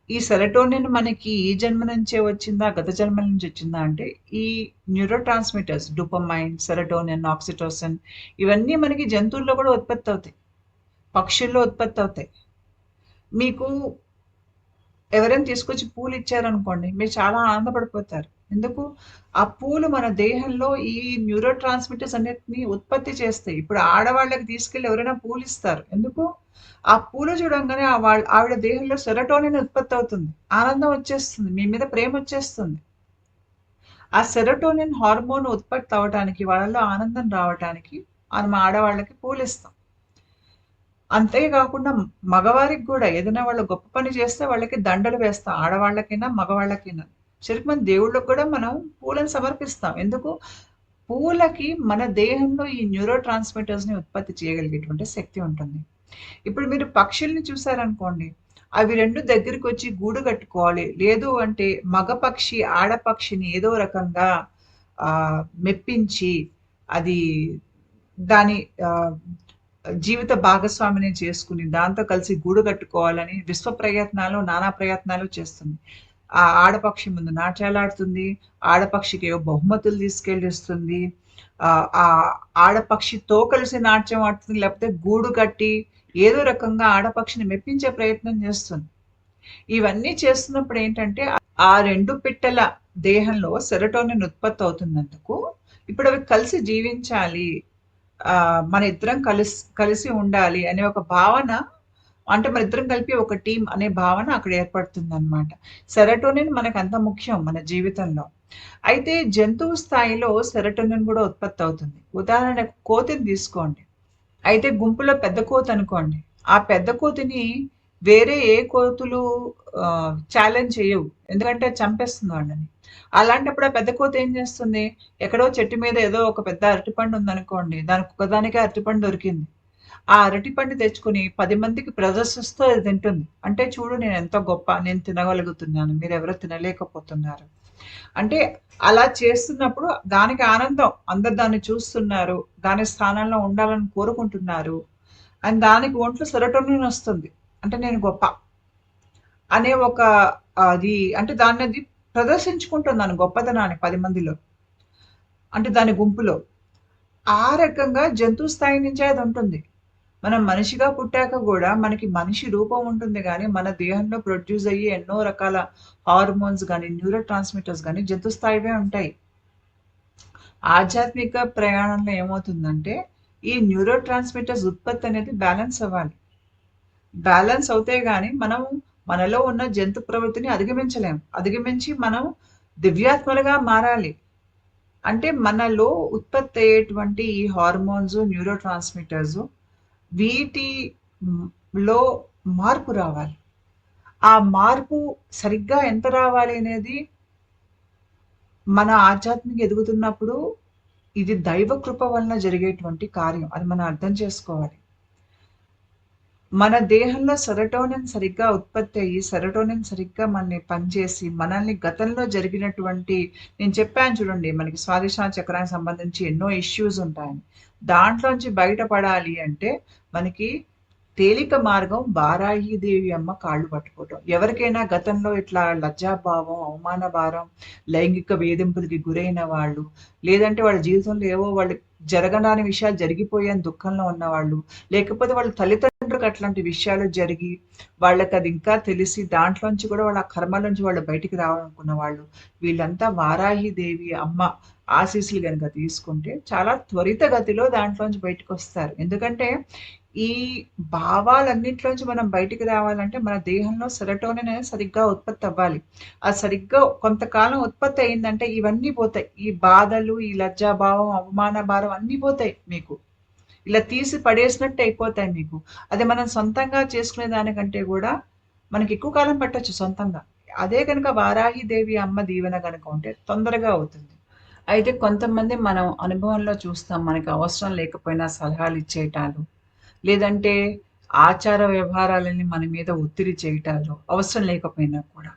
ఈ సెరటోనిన్ మనకి ఈ జన్మ నుంచే వచ్చిందా? గత జన్మల నుంచి వచ్చిందా? అంటే ఈ neuro transmitters dopamine, serotonin, oxytocin ఇవన్నీ మనకి జంతువుల్లో కూడా ఉత్పత్తవుతాయి. పక్షుల్లో ఉత్పత్తవుతాయి. మీకు ఎవరైనా తీసుకొచ్చి పూలిచ్చారనుకోండి, మీరు చాలా ఆనందపడిపోతారు. ఎందుకు? ఆ పూలు మన దేహంలో ఈ న్యూరో ట్రాన్స్‌మిటర్స్ అన్నిటిని ఉత్పత్తి చేస్తాయి. ఇప్పుడు ఆడవాళ్ళకి తీసుకెళ్ళి ఎవరైనా పూలిస్తారు. ఎందుకు? ఆ పూలు చూడంగానే ఆవిడ దేహంలో సెరటోనిన్ ఉత్పత్తవుతుంది. ఆనందం వచ్చేస్తుంది. మీ మీద ప్రేమొచ్చేస్తుంది. ఆ సెరటోనిన్ హార్మోన్ ఉత్పత్తవ్వటానికి, వాళ్ళలో ఆనందం రావటానికి మనం ఆడవాళ్ళకి పూలిస్తాం. అంతే గాకుండా మగవారికి గూడా ఏదైనా వాళ్ళు గొప్ప పని చేస్తే వాళ్ళకి దండలు వేస్తాం. ఆడవాళ్ళకైనా, మగవాళ్ళకైనా. చివరికి మన దేవుళ్ళకి కూడా మనం పూలను సమర్పిస్తాం. ఎందుకు? పూలకి మన దేహంలో ఈ న్యూరో ట్రాన్స్‌మిటర్స్‌ని ఉత్పత్తి చేయగలిగేటువంటి శక్తి ఉంటుంది. ఇప్పుడు మీరు పక్షుల్ని చూసారనుకోండి, అవి 2 దగ్గరికొచ్చి గూడు కట్టుకోవాలి. లేదు అంటే మగ పక్షి, ఆడపక్షిని ఏదో రకంగా మెప్పించి అది దాని జీవిత భాగస్వామిని చేసుకుని, దాంతో కలిసి గూడు కట్టుకోవాలని విశ్వ ప్రయత్నాలు, నానా ప్రయత్నాలు చేస్తుంది. ఆ ఆడపక్షి ముందు నాట్యాలాడుతుంది. ఆడపక్షికి ఏవో బహుమతులు తీసుకెళ్ళిస్తుంది. ఆ ఆడపక్షితో కలిసి నాట్యం ఆడుతుంది. లేకపోతే గూడు కట్టి ఏదో రకంగా ఆడపక్షిని మెప్పించే ప్రయత్నం చేస్తుంది. ఇవన్నీ చేస్తున్నప్పుడు ఏంటంటే, ఆ 2 పిట్టల దేహంలో సెరటోనిన్ ఉత్పత్తి అవుతున్నందుకు, ఇప్పుడు అవి కలిసి జీవించాలి. మన ఇద్దరం కలిసి ఉండాలి అనే ఒక భావన అంటే మనిద్దరం కలిపి ఒక టీమ్ అనే భావన అక్కడ ఏర్పడుతుందనమాట. సెరటోనిన్ మనకంత ముఖ్యం మన జీవితంలో. అయితే జంతువు స్థాయిలో సెరటోనిన్ గూడా ఉత్పత్తవుతుంది. ఉదాహరణకు కోతిని తీసుకోండి. అయితే గుంపులో పెద్ద కోతనుకోండి. ఆ పెద్ద కోతిని వేరే ఏ కోతులు ఛాలెంజ్ చెయ్యవు. ఎందుకంటే అది చంపేస్తుంది వాళ్ళని. అలాంటప్పుడు ఆ పెద్ద కోతి ఏం చేస్తుంది? ఎక్కడో చెట్టు మీద ఏదో ఒక పెద్ద అరటిపండు ఉందనుకోండి. దానికి ఒక్కదానికే అరటిపండు దొరికింది. ఆ అరటిపండు తెచ్చుకొని 10 మందికి ప్రదర్శిస్తూ అది తింటుంది. అంటే చూడు నేనెంత గొప్ప, నేను తినగలుగుతున్నాను. మీరెవరో తినలేకపోతున్నారు. అంటే అలా చేస్తున్నప్పుడు దానికి ఆనందం. అందరు దాన్ని చూస్తున్నారు. దాని స్థానంలో ఉండాలని కోరుకుంటున్నారు. అండ్ దానికి ఒంట్లో సెరోటోనిన్ వస్తుంది. అంటే నేను గొప్ప అనే ఒక అది అంటే దాన్నది ప్రదర్శించుకుంటుంది దాని గొప్పతనాన్ని 10 మందిలో. అంటే దాని గుంపులో. ఆ రకంగా జంతు స్థాయి నుంచే అదుంటుంది. మనం మనిషిగా పుట్టాక గూడా మనకి మనిషి రూపం ఉంటుంది గానీ, మన దేహంలో ప్రొడ్యూస్ అయ్యే ఎన్నో రకాల హార్మోన్స్ గానీ, న్యూరో ట్రాన్స్‌మిటర్స్ గానీ జంతు స్థాయివే ఉంటాయి. ఆధ్యాత్మిక ప్రయాణంలో ఏమవుతుందంటే, ఈ న్యూరో ట్రాన్స్‌మిటర్స్ ఉత్పత్తి అనేది బ్యాలెన్స్ అవ్వాలి. బ్యాలెన్స్ అవుతే గాని మనం మనలో ఉన్న జంతు ప్రవృత్తిని అధిగమించలేం. అధిగమించి మనం దివ్యాత్మలుగా మారాలి. అంటే మనలో ఉత్పత్తి అయ్యేటువంటి ఈ హార్మోన్స్, న్యూరో ట్రాన్స్‌మిటర్స్ వీటి లో మార్పు రావాలి. ఆ మార్పు సరిగ్గా ఎంత రావాలి అనేది మన ఆధ్యాత్మిక ఎదుగుతున్నప్పుడు ఇది దైవ కృప వలన జరిగేటువంటి కార్యం. అది మనం అర్థం చేసుకోవాలి. మన దేహంలో సెరటోనిన్ సరిగ్గా ఉత్పత్తి అయ్యి, సెరటోనిన్ సరిగ్గా పనిచేసి, మనల్ని గతంలో జరిగినటువంటి నేను చెప్పాను చూడండి, మనకి స్వాదిష్టాన చక్రానికి సంబంధించి ఎన్నో ఇష్యూస్ ఉంటాయని. దాంట్లోంచి బయటపడాలి అంటే, మనకి తేలిక మార్గం వారాహిదేవి అమ్మ కాళ్ళు పట్టుకోవటం. ఎవరికైనా గతంలో ఇట్లా లజ్జాభావం, అవమాన భారం, లైంగిక వేధింపులకి గురైన వాళ్ళు, లేదంటే వాళ్ళ జీవితంలో ఏవో వాళ్ళు జరగరాని విషయాలు జరిగిపోయాయని దుఃఖంలో ఉన్నవాళ్ళు, లేకపోతే వాళ్ళ తల్లిదండ్రులకు అట్లాంటి విషయాలు జరిగి, వాళ్ళకది ఇంకా తెలిసి దాంట్లోంచి కూడా వాళ్ళ కర్మలోంచి వాళ్ళు బయటికి రావాలనుకున్న వాళ్ళు, వీళ్ళంతా వారాహిదేవి అమ్మ ఆశీస్సులు గనక తీసుకుంటే చాలా త్వరితగతిలో దాంట్లోంచి బయటకొస్తారు. ఎందుకంటే ఈ భావాలన్నిట్లోంచి మనం బయటికి రావాలంటే మన దేహంలో సెరటోనిన్ అనేది సరిగ్గా ఉత్పత్తి అవ్వాలి. అది సరిగ్గా కొంతకాలం ఉత్పత్తి అయిందంటే ఇవన్నీ పోతాయి. ఈ బాధలు, ఈ లజ్జాభావం, అవమాన భారం అన్నీ పోతాయి మీకు. ఇలా తీసి పడేసినట్టు అయిపోతాయి మీకు. అది మనం సొంతంగా చేసుకునే దానికంటే గూడా మనకి ఎక్కువ కాలం పట్టొచ్చు సొంతంగా. అదే గనుక వారాహిదేవి అమ్మ దీవెన గనుక ఉంటే తొందరగా అవుతుంది. అయితే కొంతమంది మనం అనుభవంలో చూస్తాం. మనకి అవసరం లేకపోయినా సలహాలిచ్చేయటాలు. లేదంటే ఆచార వ్యవహారాలని మన మీద ఒత్తిడి చేయటాలు అవసరం లేకపోయినా కూడా.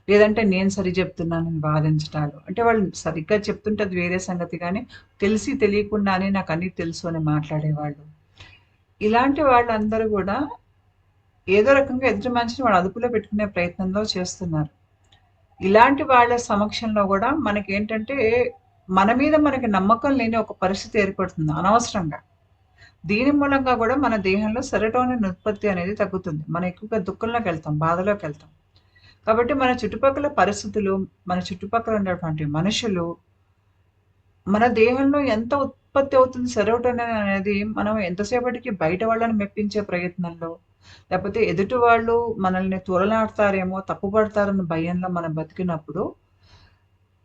లేదంటే నేను సరి చెప్తున్నానని వాదించటాలు. అంటే వాళ్ళు సరిగ్గా చెప్తుంటే అది వేరే సంగతి గానీ, తెలిసి తెలియకుండానే నాకన్నీ తెలుసు అని మాట్లాడేవాళ్ళు. ఇలాంటి వాళ్ళందరూ గూడా ఏదో రకంగా ఎదుటి మనిషిని వాళ్ళు అదుపులో పెట్టుకునే ప్రయత్నంలో చేస్తున్నారు. ఇలాంటి వాళ్ళ సమక్షంలో గూడా మనకేంటంటే, మన మీద మనకి నమ్మకం లేని ఒక పరిస్థితి ఏర్పడుతుంది అనవసరంగా. దీని మూలంగా గూడా మన దేహంలో సెరటోనిన్ ఉత్పత్తి అనేది తగ్గుతుంది. మనం ఎక్కువగా దుఃఖంలోకెళ్తాం, బాధలోకెళ్తాం. కాబట్టి మన చుట్టుపక్కల పరిస్థితులు, మన చుట్టుపక్కల ఉన్నటువంటి మనుషులు, మన దేహంలో ఎంత ఉత్పత్తి అవుతుంది సెరోటోనిన్ అనేది మనం ఎంతసేపటికి బయట వాళ్ళని మెప్పించే ప్రయత్నంలో, లేపోతే ఎదుటి వాళ్ళు మనల్ని తూలనాడతారేమో, తప్పుపడతారన్న భయంలో మనం బతికినప్పుడు,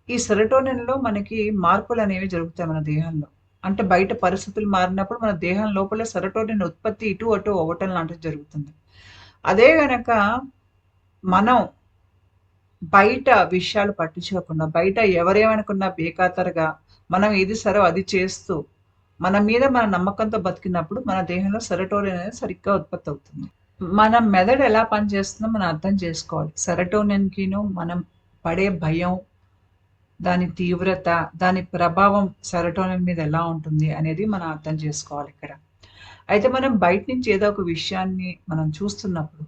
ఈ సెరోటోనిన్‌లో మనకి మార్పులనేవి జరుగుతాయి మన దేహంలో. అంటే బయట పరిస్థితులు మారినప్పుడు మన దేహం లోపల సెరోటోనిన్ ఉత్పత్తి ఇటు, అటు అవ్వటం లాంటిది జరుగుతుంది. అదే గనక మనం బయట విషయాలు పట్టించుకోకుండా, బయట ఎవరేమనుకున్నా బేఖాతరుగా, మనం ఏది సరో అది చేస్తూ, మన మీద మన నమ్మకంతో బతికినప్పుడు, మన దేహంలో సెరటోనిన్ అనేది సరిగ్గా ఉత్పత్తవుతుంది. మన మెదడు ఎలా పనిచేస్తుందో మనం అర్థం చేసుకోవాలి. సెరటోనిన్‌కిను మనం పడే భయం, దాని తీవ్రత, దాని ప్రభావం సెరటోనిన్ మీద ఎలా ఉంటుంది అనేది మనం అర్థం చేసుకోవాలిక్కడ. అయితే మనం బయట నుంచి ఏదో ఒక విషయాన్ని మనం చూస్తున్నప్పుడు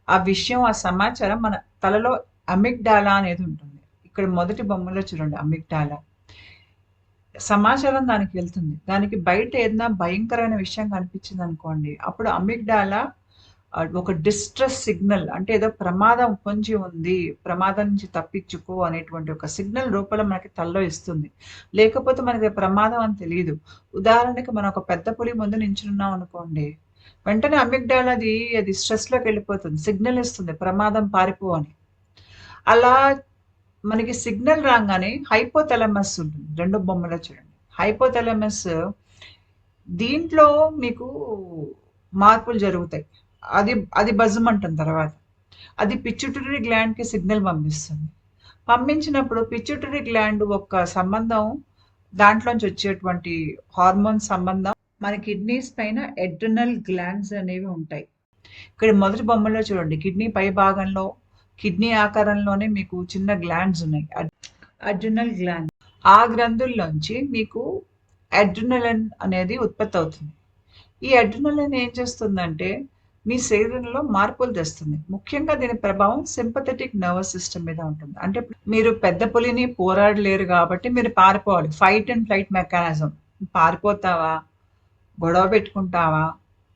ఆ విషయం, ఆ సమాచారం మన తలలో అమిగ్డాలా అనేది ఉంటుంది. ఇక్కడ మొదటి బొమ్మలో చూడండి అమిగ్డాలా. సమాచారం దానికి వెళ్తుంది. దానికి బయట ఏదైనా భయంకరమైన విషయం కనిపించిందనుకోండి, అప్పుడు అమిగ్డాలా ఒక డిస్ట్రెస్ సిగ్నల్ అంటే ఏదో ప్రమాదం పొంచి ఉంది, ప్రమాదం నుంచి తప్పించుకో అనేటువంటి ఒక సిగ్నల్ రూపంలో మనకి తలలో ఇస్తుంది. లేకపోతే మనకి ప్రమాదం అని తెలీదు. ఉదాహరణకి మనం ఒక పెద్ద పులి ముందు నించున్నాం అనుకోండి, వెంటనే అది స్ట్రెస్‌లోకెళ్ళిపోతుంది. సిగ్నల్ ఇస్తుంది ప్రమాదం పారిపో అని. అలా మనకి సిగ్నల్ రాంగానే హైపోథాలమస్ ఉంటుంది. రెండో బొమ్మలో చూడండి. హైపోథాలమస్ దీంట్లో మీకు మార్పులు జరుగుతాయి. అది అది బజ్‌మంటుంది తర్వాత. అది పిట్యూటరీ గ్లాండ్‌కి సిగ్నల్ పంపిస్తుంది. పంపించినప్పుడు పిట్యూటరీ గ్లాండ్ ఒక సంబంధం దాంట్లోంచి వచ్చేటువంటి హార్మోన్ సంబంధం మన కిడ్నీస్ పైన అడ్రినల్ గ్లాండ్స్ అనేవి ఉంటాయి. ఇక్కడ మొదటి బొమ్మలో చూడండి. కిడ్నీ పై భాగంలో కిడ్నీ ఆకారంలోనే మీకు చిన్న గ్లాండ్స్ ఉన్నాయి. Adrenal gland. ఆ గ్రంథుల్లోంచి మీకు అడ్రినలిన్ అనేది ఉత్పత్తి అవుతుంది. ఈ అడ్రినలిన్ ఏం చేస్తుందంటే మీ శరీరంలో మార్పులు తెస్తుంది. ముఖ్యంగా దీని ప్రభావం సింపథెటిక్ నర్వస్ సిస్టమ్ మీద ఉంటుంది. అంటే మీరు పెద్ద పులిని పోరాడలేరు కాబట్టి మీరు పారిపోవాలి. Fight and flight mechanism. పారిపోతావా? గొడవ పెట్టుకుంటావా?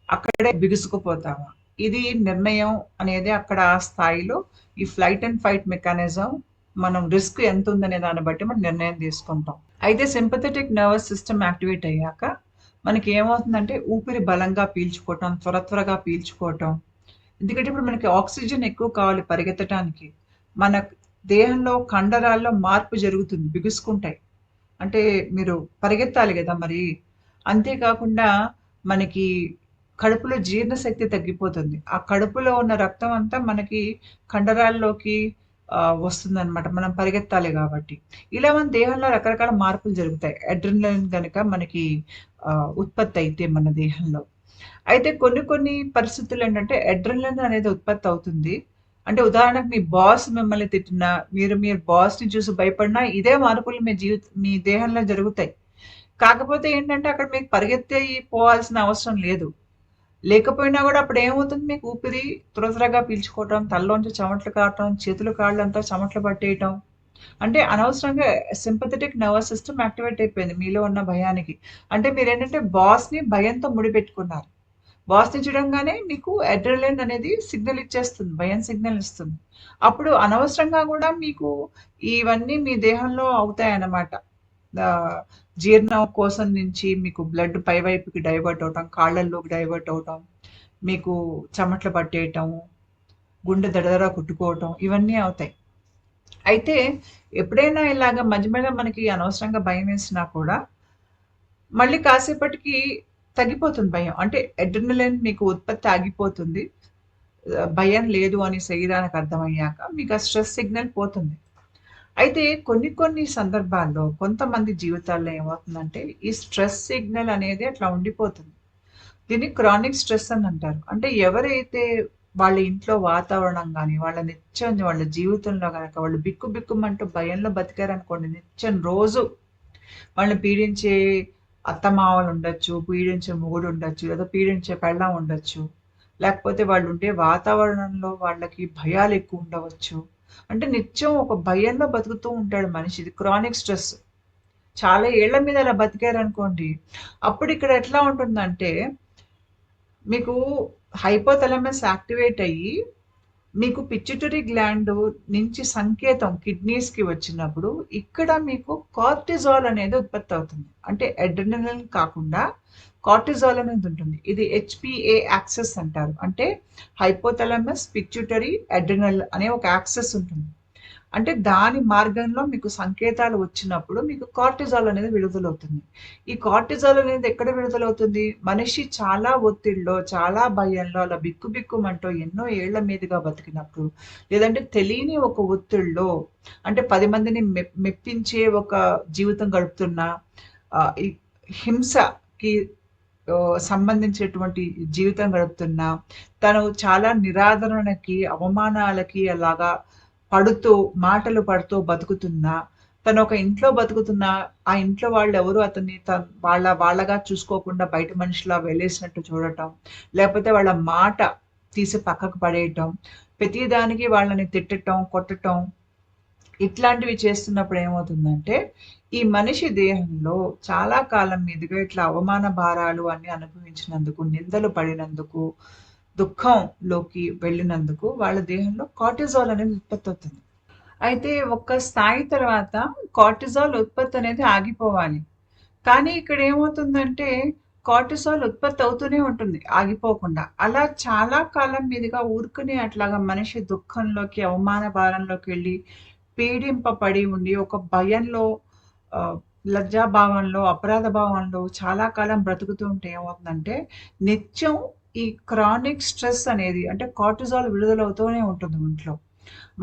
అక్కడే బిగుసుకుపోతావా? ఇది నిర్ణయం అనేది అక్కడ ఆ స్థాయిలో ఈ ఫ్లైట్ అండ్ ఫైట్ మెకానిజం మనం రిస్క్ ఎంత ఉందనే దాన్ని బట్టి మనం నిర్ణయం తీసుకుంటాం. అయితే సింపథెటిక్ నర్వస్ సిస్టమ్ యాక్టివేట్ అయ్యాక మనకి ఏమవుతుందంటే ఊపిరి బలంగా పీల్చుకోవటం, త్వరగా పీల్చుకోవటం. ఎందుకంటే ఇప్పుడు మనకి ఆక్సిజన్ ఎక్కువ కావాలి పరిగెత్తటానికి. మన దేహంలో కండరాల్లో మార్పు జరుగుతుంది. బిగుసుకుంటాయి. అంటే మీరు పరిగెత్తాలి గదా మరి. అంతే కాకుండా మనకి కడుపులో జీర్ణశక్తి తగ్గిపోతుంది. ఆ కడుపులో ఉన్న రక్తం అంతా మనకి కండరాల్లోకి వస్తుందనమాట. మనం పరిగెత్తాలి గాబట్టి. ఇలా మన దేహంలో రకరకాల మార్పులు జరుగుతాయి. అడ్రినలిన్ గనక మనకి ఉత్పత్తి అయితే మన దేహంలో. అయితే కొన్ని పరిస్థితులేంటంటే అడ్రినలిన్ అనేది ఉత్పత్తి అవుతుంది. అంటే ఉదాహరణకు మీ బాస్ మిమ్మల్ని తిట్టినా, మీరు మీ బాస్‌ని చూసి భయపడినా ఇదే మార్పులు మీ దేహంలో జరుగుతాయి. కాకపోతే ఏంటంటే అక్కడ మీకు పరిగెత్తి పోవాల్సిన అవసరం లేదు. లేకపోయినా గూడా అప్పుడేమవుతుంది మీకు ఊపిరి త్వరగా పీల్చుకోవటం, తలలోంచి చెమటలు కారటం, చేతులు కాళ్ళంతా చెమటలు పట్టేయటం. అంటే అనవసరంగా సింపథెటిక్ నర్వస్ సిస్టమ్ యాక్టివేట్ అయిపోయింది మీలో ఉన్న భయానికి. అంటే మీరేంటంటే బాస్‌ని భయంతో ముడిపెట్టుకున్నారు. బాస్‌ని చూడంగానే మీకు అడ్రినలిన్ అనేది సిగ్నల్ ఇచ్చేస్తుంది. భయం సిగ్నల్ ఇస్తుంది. అప్పుడు అనవసరంగా గూడా మీకు ఇవన్నీ మీ దేహంలో అవుతాయన్నమాట. జీర్ణం కోసం నుంచి మీకు బ్లడ్ పైవైపుకి డైవర్ట్ అవ్వటం, కాళ్ళల్లోకి డైవర్ట్ అవ్వటం, మీకు చెమటలు పట్టేయటం, గుండె దడదడ కొట్టుకోవటం ఇవన్నీ అవుతాయి. అయితే ఎప్పుడైనా ఇలాగ మధ్య మనకి అనవసరంగా భయమేసినా కూడా మళ్ళీ కాసేపటికి తగ్గిపోతుంది భయం. అంటే అడ్రినలిన్ మీకు ఉత్పత్తి ఆగిపోతుంది. భయం లేదు అని శరీరానికి అర్థమయ్యాక మీకు ఆ స్ట్రెస్ సిగ్నల్ పోతుంది. అయితే కొన్ని సందర్భాల్లో కొంతమంది జీవితాల్లో ఏమవుతుందంటే ఈ స్ట్రెస్ సిగ్నల్ అనేది అట్లా ఉండిపోతుంది. దీన్ని క్రానిక్ స్ట్రెస్ అని అంటారు. అంటే ఎవరైతే వాళ్ళ ఇంట్లో వాతావరణం గాని, వాళ్ళ నిత్యం వాళ్ళ జీవితంలో గనక వాళ్ళు బిక్కుబిక్కుమంటూ భయంలో బతికారనుకోండి, నిత్యం రోజు వాళ్ళని పీడించే అత్తమామలుండొచ్చు, పీడించే మొగుడుండొచ్చు, లేదా పీడించే పెళ్ళాం ఉండొచ్చు. లేకపోతే వాళ్ళుండే వాతావరణంలో వాళ్ళకి భయాలెక్కువుండవచ్చు. అంటే నిత్యం ఒక భయంలో బతుకుతూ ఉంటాడు మనిషి. ఇది క్రానిక్ స్ట్రెస్. చాలా ఏళ్ల మీద అలా బతికారనుకోండి, అప్పుడిక్కడ ఎట్లా ఉంటుందంటే, మీకు హైపోథాలమస్ యాక్టివేట్ అయ్యి మీకు పిట్యూటరీ గ్లాండ్ నుంచి సంకేతం కిడ్నీస్‌కి వచ్చినప్పుడు, ఇక్కడ మీకు కార్టిజాల్ అనేది ఉత్పత్తి అవుతుంది. అంటే అడ్రినలిన్ కాకుండా కార్టిజాల్ అనేది ఉంటుంది. ఇది హెచ్‌పిఏ యాక్సెస్ అంటారు. అంటే హైపోథాలమస్, పిట్యూటరీ, అడ్రినల్ అనే ఒక యాక్సెస్ ఉంటుంది. అంటే దాని మార్గంలో మీకు సంకేతాలు వచ్చినప్పుడు మీకు కార్టిజాల్ అనేది విడుదలవుతుంది. ఈ కార్టిజాల్ అనేది ఎక్కడ విడుదలవుతుంది? మనిషి చాలా ఒత్తిడిలో, చాలా భయంలో అలా బిక్కుబిక్కుమంటూ ఎన్నో ఏళ్ల మీదుగా బతికినప్పుడు, లేదంటే తెలియని ఒక ఒత్తిడిలో అంటే 10 మందిని మెప్పించే ఒక జీవితం గడుపుతున్న ఈ హింసకి సంబంధించినటువంటి జీవితం గడుపుతున్నా, తను చాలా నిరాదరణకి, అవమానాలకి అలాగా పడుతూ, మాటలు పడుతూ బతుకుతున్నా, తనొక ఇంట్లో బతుకుతున్నా, ఆ ఇంట్లో వాళ్ళెవరు అతన్ని వాళ్ళగా చూసుకోకుండా బయట మనిషిలా వెలేసినట్టు చూడటం, లేపోతే వాళ్ళ మాట తీసి పక్కకు పడేయటం, ప్రతి దానికి వాళ్ళని తిట్టటం, కొట్టటం, ఇట్లాంటివి చేస్తున్నప్పుడు ఏమవుతుందంటే, ఈ మనిషి దేహంలో చాలా కాలం మీదుగా ఇట్లా అవమాన భారాలు అన్నీ అనుభవించినందుకు, నిందలు పడినందుకు, దుఃఖంలోకి వెళ్ళినందుకు వాళ్ళ దేహంలో కార్టిజాల్ అనేది ఉత్పత్తవుతుంది. అయితే ఒక్క స్థాయి తర్వాత కార్టిజాల్ ఉత్పత్తి అనేది ఆగిపోవాలి. కానీ ఇక్కడేమవుతుందంటే, కార్టిసాల్ ఉత్పత్తి అవుతూనే ఉంటుంది ఆగిపోకుండా. అలా చాలా కాలం మీదుగా ఊరుకనే అట్లాగా మనిషి దుఃఖంలోకి, అవమాన భారంలోకెళ్ళి, పీడింపబడి ఉండి, ఒక భయంలో ఆహ్, లజ్జాభావంలో, అపరాధ భావంలో చాలా కాలం బ్రతుకుతూ ఉంటే ఏమవుతుందంటే, నిత్యం ఈ క్రానిక్ స్ట్రెస్ అనేది అంటే కార్టిసాల్ విడుదలవుతూనే ఉంటుంది ఒంట్లో.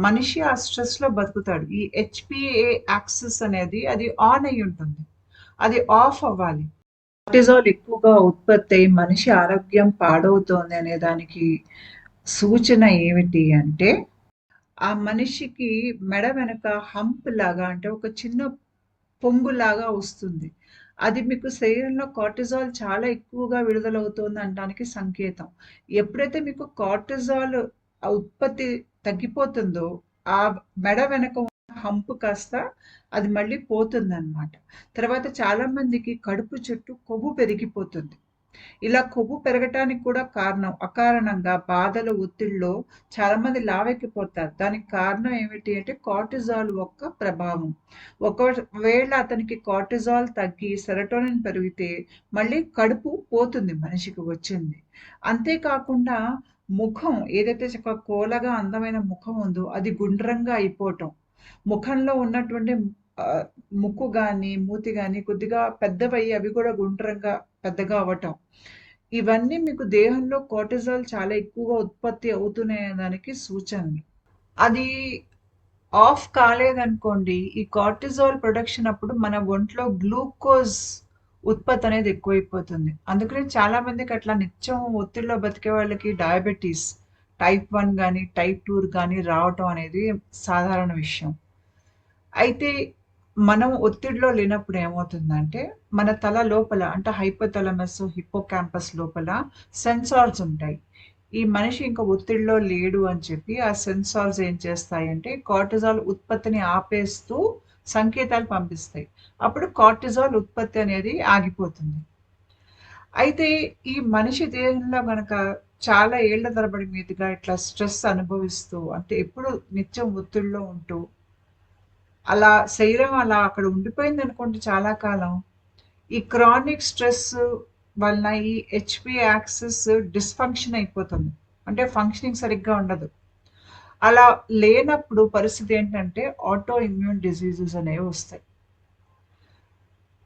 మనిషి ఆ స్ట్రెస్‌లో బతుకుతాడు. ఈ హెచ్‌పిఏ యాక్సిస్ అనేది అది ఆన్ అయ్యుంటుంది. అది ఆఫ్ అవ్వాలి. కార్టిజాల్ ఎక్కువగా ఉత్పత్తి అయ్యి మనిషి ఆరోగ్యం పాడవుతోంది అనే దానికి సూచన ఏమిటి అంటే, ఆ మనిషికి మెడ వెనక హంప్ లాగా అంటే ఒక చిన్న పొంగులాగా వస్తుంది. అది మీకు శరీరంలో కార్టిజాల్ చాలా ఎక్కువగా విడుదలవుతోంది అనడానికి సంకేతం. ఎప్పుడైతే మీకు కార్టిజాల్ ఉత్పత్తి తగ్గిపోతుందో, ఆ మెడ వెనక ఉన్న హంప్ కాస్త అది మళ్ళీ పోతుందనమాట. తర్వాత చాలా మందికి కడుపు చుట్టూ కొవ్వు పెరిగిపోతుంది. ఇలా కొవ్వు పెరగటానికి కూడా కారణం అకారణంగా బాధలు, ఒత్తిడిలో చాలామంది లావెక్కిపోతారు. దానికి కారణం ఏమిటి అంటే కార్టిజాల్ యొక్క ప్రభావం. ఒకవేళ అతనికి కార్టిజాల్ తగ్గి సెరటోనిన్ పెరిగితే మళ్ళీ కడుపు పోతుంది మనిషికి వచ్చింది. అంతేకాకుండా ముఖం ఏదైతే కోలగా అందమైన ముఖం ఉందో అది గుండ్రంగా అయిపోవటం. ముఖంలో ఉన్నటువంటి ఆహ్, ముక్కు గాని, మూతి గాని కొద్దిగా పెద్దవయ్యి అవి కూడా గుండ్రంగా పెద్దగా అవ్వటం. ఇవన్నీ మీకు దేహంలో కార్టిజాల్ చాలా ఎక్కువగా ఉత్పత్తి అవుతున్నాయనే దానికి సూచనలు. అది ఆఫ్ కాలేదనుకోండి, ఈ కార్టిజాల్ ప్రొడక్షన్ అప్పుడు మన ఒంట్లో గ్లూకోజ్ ఉత్పత్తి అనేది ఎక్కువైపోతుంది. అందుకనే చాలా మందికి అట్లా నిత్యం ఒత్తిడిలో బతికే వాళ్ళకి డయాబెటిస్ టైప్ 1 గాని, టైప్ 2 గాని రావటం అనేది సాధారణ విషయం. అయితే మనం ఒత్తిడిలో లేనప్పుడు ఏమవుతుందంటే, మన తల లోపల అంటే హైపోథాలమస్, హిప్పోకాంపస్ లోపల సెన్సార్స్ ఉంటాయి. ఈ మనిషి ఇంక ఒత్తిడిలో లేడు అని చెప్పి ఆ సెన్సార్స్ ఏం చేస్తాయంటే కార్టిజాల్ ఉత్పత్తిని ఆపేస్తూ సంకేతాలు పంపిస్తాయి. అప్పుడు కార్టిజాల్ ఉత్పత్తి అనేది ఆగిపోతుంది. అయితే ఈ మనిషి దేహంలో గనక చాలా ఏళ్ల తరబడి మీదుగా ఇట్లా స్ట్రెస్ అనుభవిస్తూ అంటే ఎప్పుడు నిత్యం ఒత్తిడిలో ఉంటూ అలా శరీరం అలా అక్కడ ఉండిపోయిందనుకోండి చాలా కాలం. ఈ క్రానిక్ స్ట్రెస్ వలన ఈ హెచ్‌పి యాక్సిస్ డిస్‌ఫంక్షన్ అయిపోతుంది. అంటే ఫంక్షనింగ్ సరిగ్గా ఉండదు. అలా లేనప్పుడు పరిస్థితి ఏంటంటే ఆటో ఇమ్యూన్ డిసీజెస్ అనేవి వస్తాయి.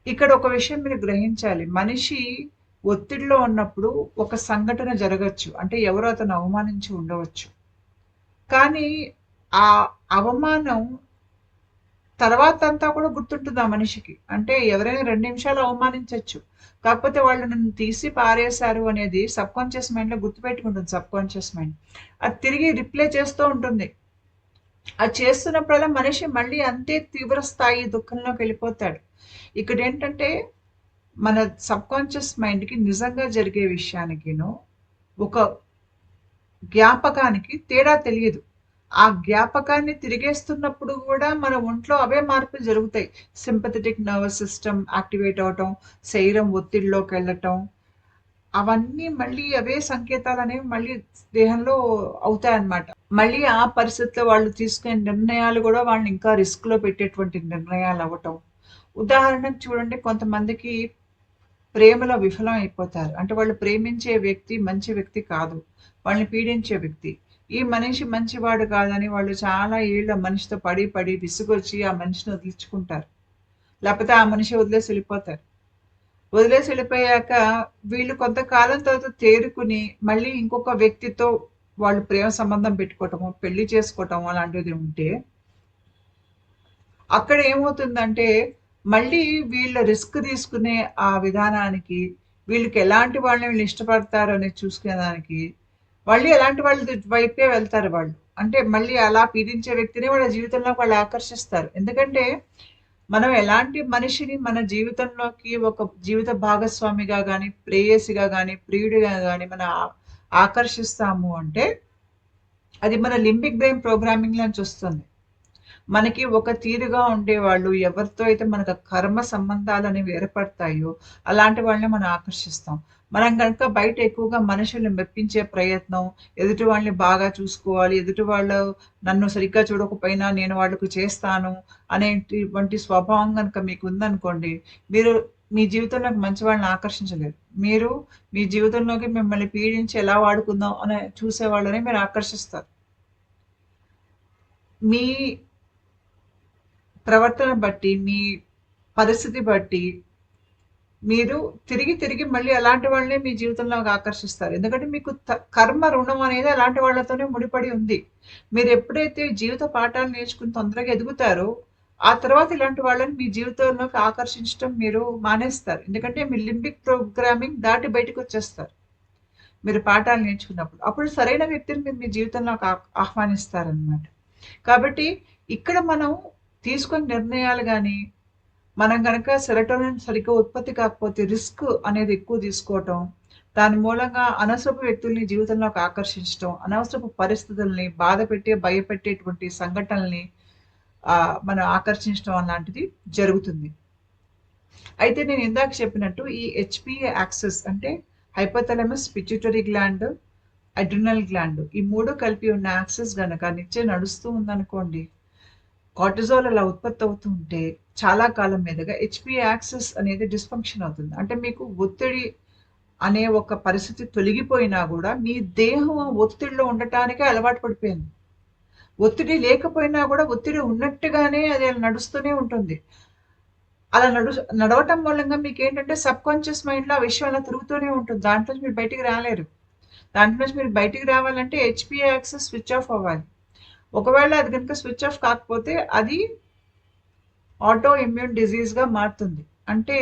ఇక్కడ ఒక విషయం మీరు గ్రహించాలి. మనిషి ఒత్తిడిలో ఉన్నప్పుడు ఒక సంఘటన జరగొచ్చు. అంటే ఎవరో అతన్ని అవమానించి ఉండవచ్చు. కానీ ఆ అవమానం తర్వాత అంతా కూడా గుర్తుంటుంది ఆ మనిషికి. అంటే ఎవరైనా 2 నిమిషాలు అవమానించొచ్చు. కాకపోతే వాళ్ళు నన్ను తీసి పారేశారు అనేది సబ్‌కాన్షియస్ మైండ్‌లో గుర్తుపెట్టుకుంటుంది సబ్‌కాన్షియస్ మైండ్. అది తిరిగి రిప్లే చేస్తూ ఉంటుంది. అది చేస్తున్నప్పుడల్లా మనిషి మళ్ళీ అంతే తీవ్ర స్థాయి దుఃఖంలోకెళ్ళిపోతాడు. ఇక్కడేంటంటే మన సబ్‌కాన్షియస్ మైండ్‌కి నిజంగా జరిగే విషయానికిను, ఒక జ్ఞాపకానికి తేడా తెలియదు. ఆ జ్ఞాపకాన్ని తిరిగేస్తున్నప్పుడు గూడా మన ఒంట్లో అవే మార్పులు జరుగుతాయి. సింపథెటిక్ నర్వస్ సిస్టమ్ యాక్టివేట్ అవ్వటం, శరీరం ఒత్తిడిలోకెళ్ళటం, అవన్నీ మళ్ళీ అవే సంకేతాలనేవి మళ్ళీ దేహంలో అవుతాయన్నమాట. మళ్ళీ ఆ పరిస్థితిలో వాళ్ళు తీసుకునే నిర్ణయాలు గూడా వాళ్ళని ఇంకా రిస్క్‌లో పెట్టేటువంటి నిర్ణయాలవ్వటం. ఉదాహరణకు చూడండి, కొంతమందికి ప్రేమలో విఫలం అయిపోతారు. అంటే వాళ్ళు ప్రేమించే వ్యక్తి మంచి వ్యక్తి కాదు. వాళ్ళని పీడించే వ్యక్తి. ఈ మనిషి మంచివాడు కాదని వాళ్ళు చాలా ఏళ్ళు ఆ మనిషితో పడి, పడి విసుగొచ్చి ఆ మనిషిని వదిలించుకుంటారు. లేపోతే ఆ మనిషి వదిలేసి ఎళ్ళిపోతారు. వదిలేసి ఎళ్ళిపోయాక వీళ్ళు కొంతకాలం తర్వాత తేరుకుని మళ్ళీ ఇంకొక వ్యక్తితో వాళ్ళు ప్రేమ సంబంధం పెట్టుకోవటమో, పెళ్లి చేసుకోవటమో అలాంటిది ఉంటే అక్కడ ఏమవుతుందంటే, మళ్ళీ వీళ్ళ రిస్క్ తీసుకునే ఆ విధానానికి, వీళ్ళకి ఎలాంటి వాళ్ళని వీళ్ళు ఇష్టపడతారు అనేది చూసుకునేదానికి, మళ్ళీ ఎలాంటి వాళ్ళ వైపే వెళ్తారు వాళ్ళు. అంటే మళ్ళీ అలా పీడించే వ్యక్తిని వాళ్ళ జీవితంలోకి వాళ్ళు ఆకర్షిస్తారు. ఎందుకంటే, మనం ఎలాంటి మనిషిని మన జీవితంలోకి ఒక జీవిత భాగస్వామిగా గాని, ప్రేయసిగా గాని, ప్రియుడిగా గాని మనం ఆకర్షిస్తాము అంటే, అది మన లింబిక్ బ్రెయిన్ ప్రోగ్రామింగ్ నుంచి వస్తుంది. మనకి ఒక తీరుగా ఉండేవాళ్ళు, ఎవరితో అయితే మనకు కర్మ సంబంధాలనేవి ఏర్పడతాయో, అలాంటి వాళ్ళని మనం ఆకర్షిస్తాం. మనం గనక బయట ఎక్కువగా మనుషుల్ని మెప్పించే ప్రయత్నం, ఎదుటి వాళ్ళని బాగా చూసుకోవాలి, ఎదుటి వాళ్ళు నన్ను సరిగ్గా చూడకపోయినా నేను వాళ్ళకి చేస్తాను అనేటువంటి స్వభావం గనక మీకుందనుకోండి, మీరు మీ జీవితంలోకి మంచి వాళ్ళని ఆకర్షించలేరు. మీరు మీ జీవితంలోకి మిమ్మల్ని పీడించి ఎలా వాడుకుందాం అని చూసే వాళ్ళని మీరు ఆకర్షిస్తారు. మీ ప్రవర్తన బట్టి, మీ పరిస్థితి బట్టి మీరు తిరిగి, తిరిగి మళ్ళీ అలాంటి వాళ్ళనే మీ జీవితంలోకి ఆకర్షిస్తారు. ఎందుకంటే మీకు కర్మ రుణం అనేది అలాంటి వాళ్ళతోనే ముడిపడి ఉంది. మీరెప్పుడైతే జీవిత పాఠాలు నేర్చుకుని తొందరగా ఎదుగుతారో, ఆ తర్వాత ఇలాంటి వాళ్ళని మీ జీవితంలోకి ఆకర్షించటం మీరు మానేస్తారు. ఎందుకంటే మీ లింబిక్ ప్రోగ్రామింగ్ దాటి బయటకొచ్చేస్తారు. మీరు పాఠాలు నేర్చుకున్నప్పుడు. అప్పుడు సరైన వ్యక్తిని మీరు మీ జీవితంలోకి ఆహ్వానిస్తారనమాట. కాబట్టి ఇక్కడ మనం తీసుకున్న నిర్ణయాలు గాని, మనం గనక సెరటోనిన్ సరిగ్గా ఉత్పత్తి కాకపోతే రిస్క్ అనేది ఎక్కువ తీసుకోవటం, దాని మూలంగా అనవసరపు వ్యక్తుల్ని జీవితంలోకి ఆకర్షించటం, అనవసరపు పరిస్థితుల్ని బాధపెట్టే, భయపెట్టేటువంటి సంఘటనల్ని మనం ఆకర్షించటం అలాంటిది జరుగుతుంది. అయితే నేను ఇందాక చెప్పినట్టు ఈ హెచ్‌పిఏ యాక్సెస్ అంటే hypothalamus pituitary gland, adrenal gland ఈ 3 కలిపి ఉన్న యాక్సెస్ గనక నిత్యం నడుస్తూ ఉందనుకోండి, కార్టిజాల్ అలా ఉత్పత్తి అవుతూ ఉంటే చాలా కాలం మీదుగా హెచ్‌పిఏ యాక్సెస్ అనేది డిస్‌ఫంక్షన్ అవుతుంది. అంటే మీకు ఒత్తిడి అనే ఒక పరిస్థితి తొలగిపోయినా గూడా మీ దేహం ఆ ఒత్తిడిలో ఉండటానికే అలవాటు పడిపోయింది. ఒత్తిడి లేకపోయినా గూడా ఒత్తిడి ఉన్నట్టుగానే అది అలా నడుస్తూనే ఉంటుంది. అలా నడవటం మూలంగా మీకేంటంటే సబ్‌కాన్షియస్ మైండ్‌లో ఆ విషయం అలా తిరుగుతూనే ఉంటుంది. దాంట్లో నుంచి మీరు బయటికి రాలేరు. దాంట్లో నుంచి మీరు బయటికి రావాలంటే హెచ్‌పిఏ యాక్సెస్ స్విచ్ ఆఫ్ అవ్వాలి. ఒకవేళ అది గనుక స్విచ్ ఆఫ్ కాకపోతే అది ఆటో ఇమ్యూన్ డిజీజ్‌గా మారుతుంది. అంటే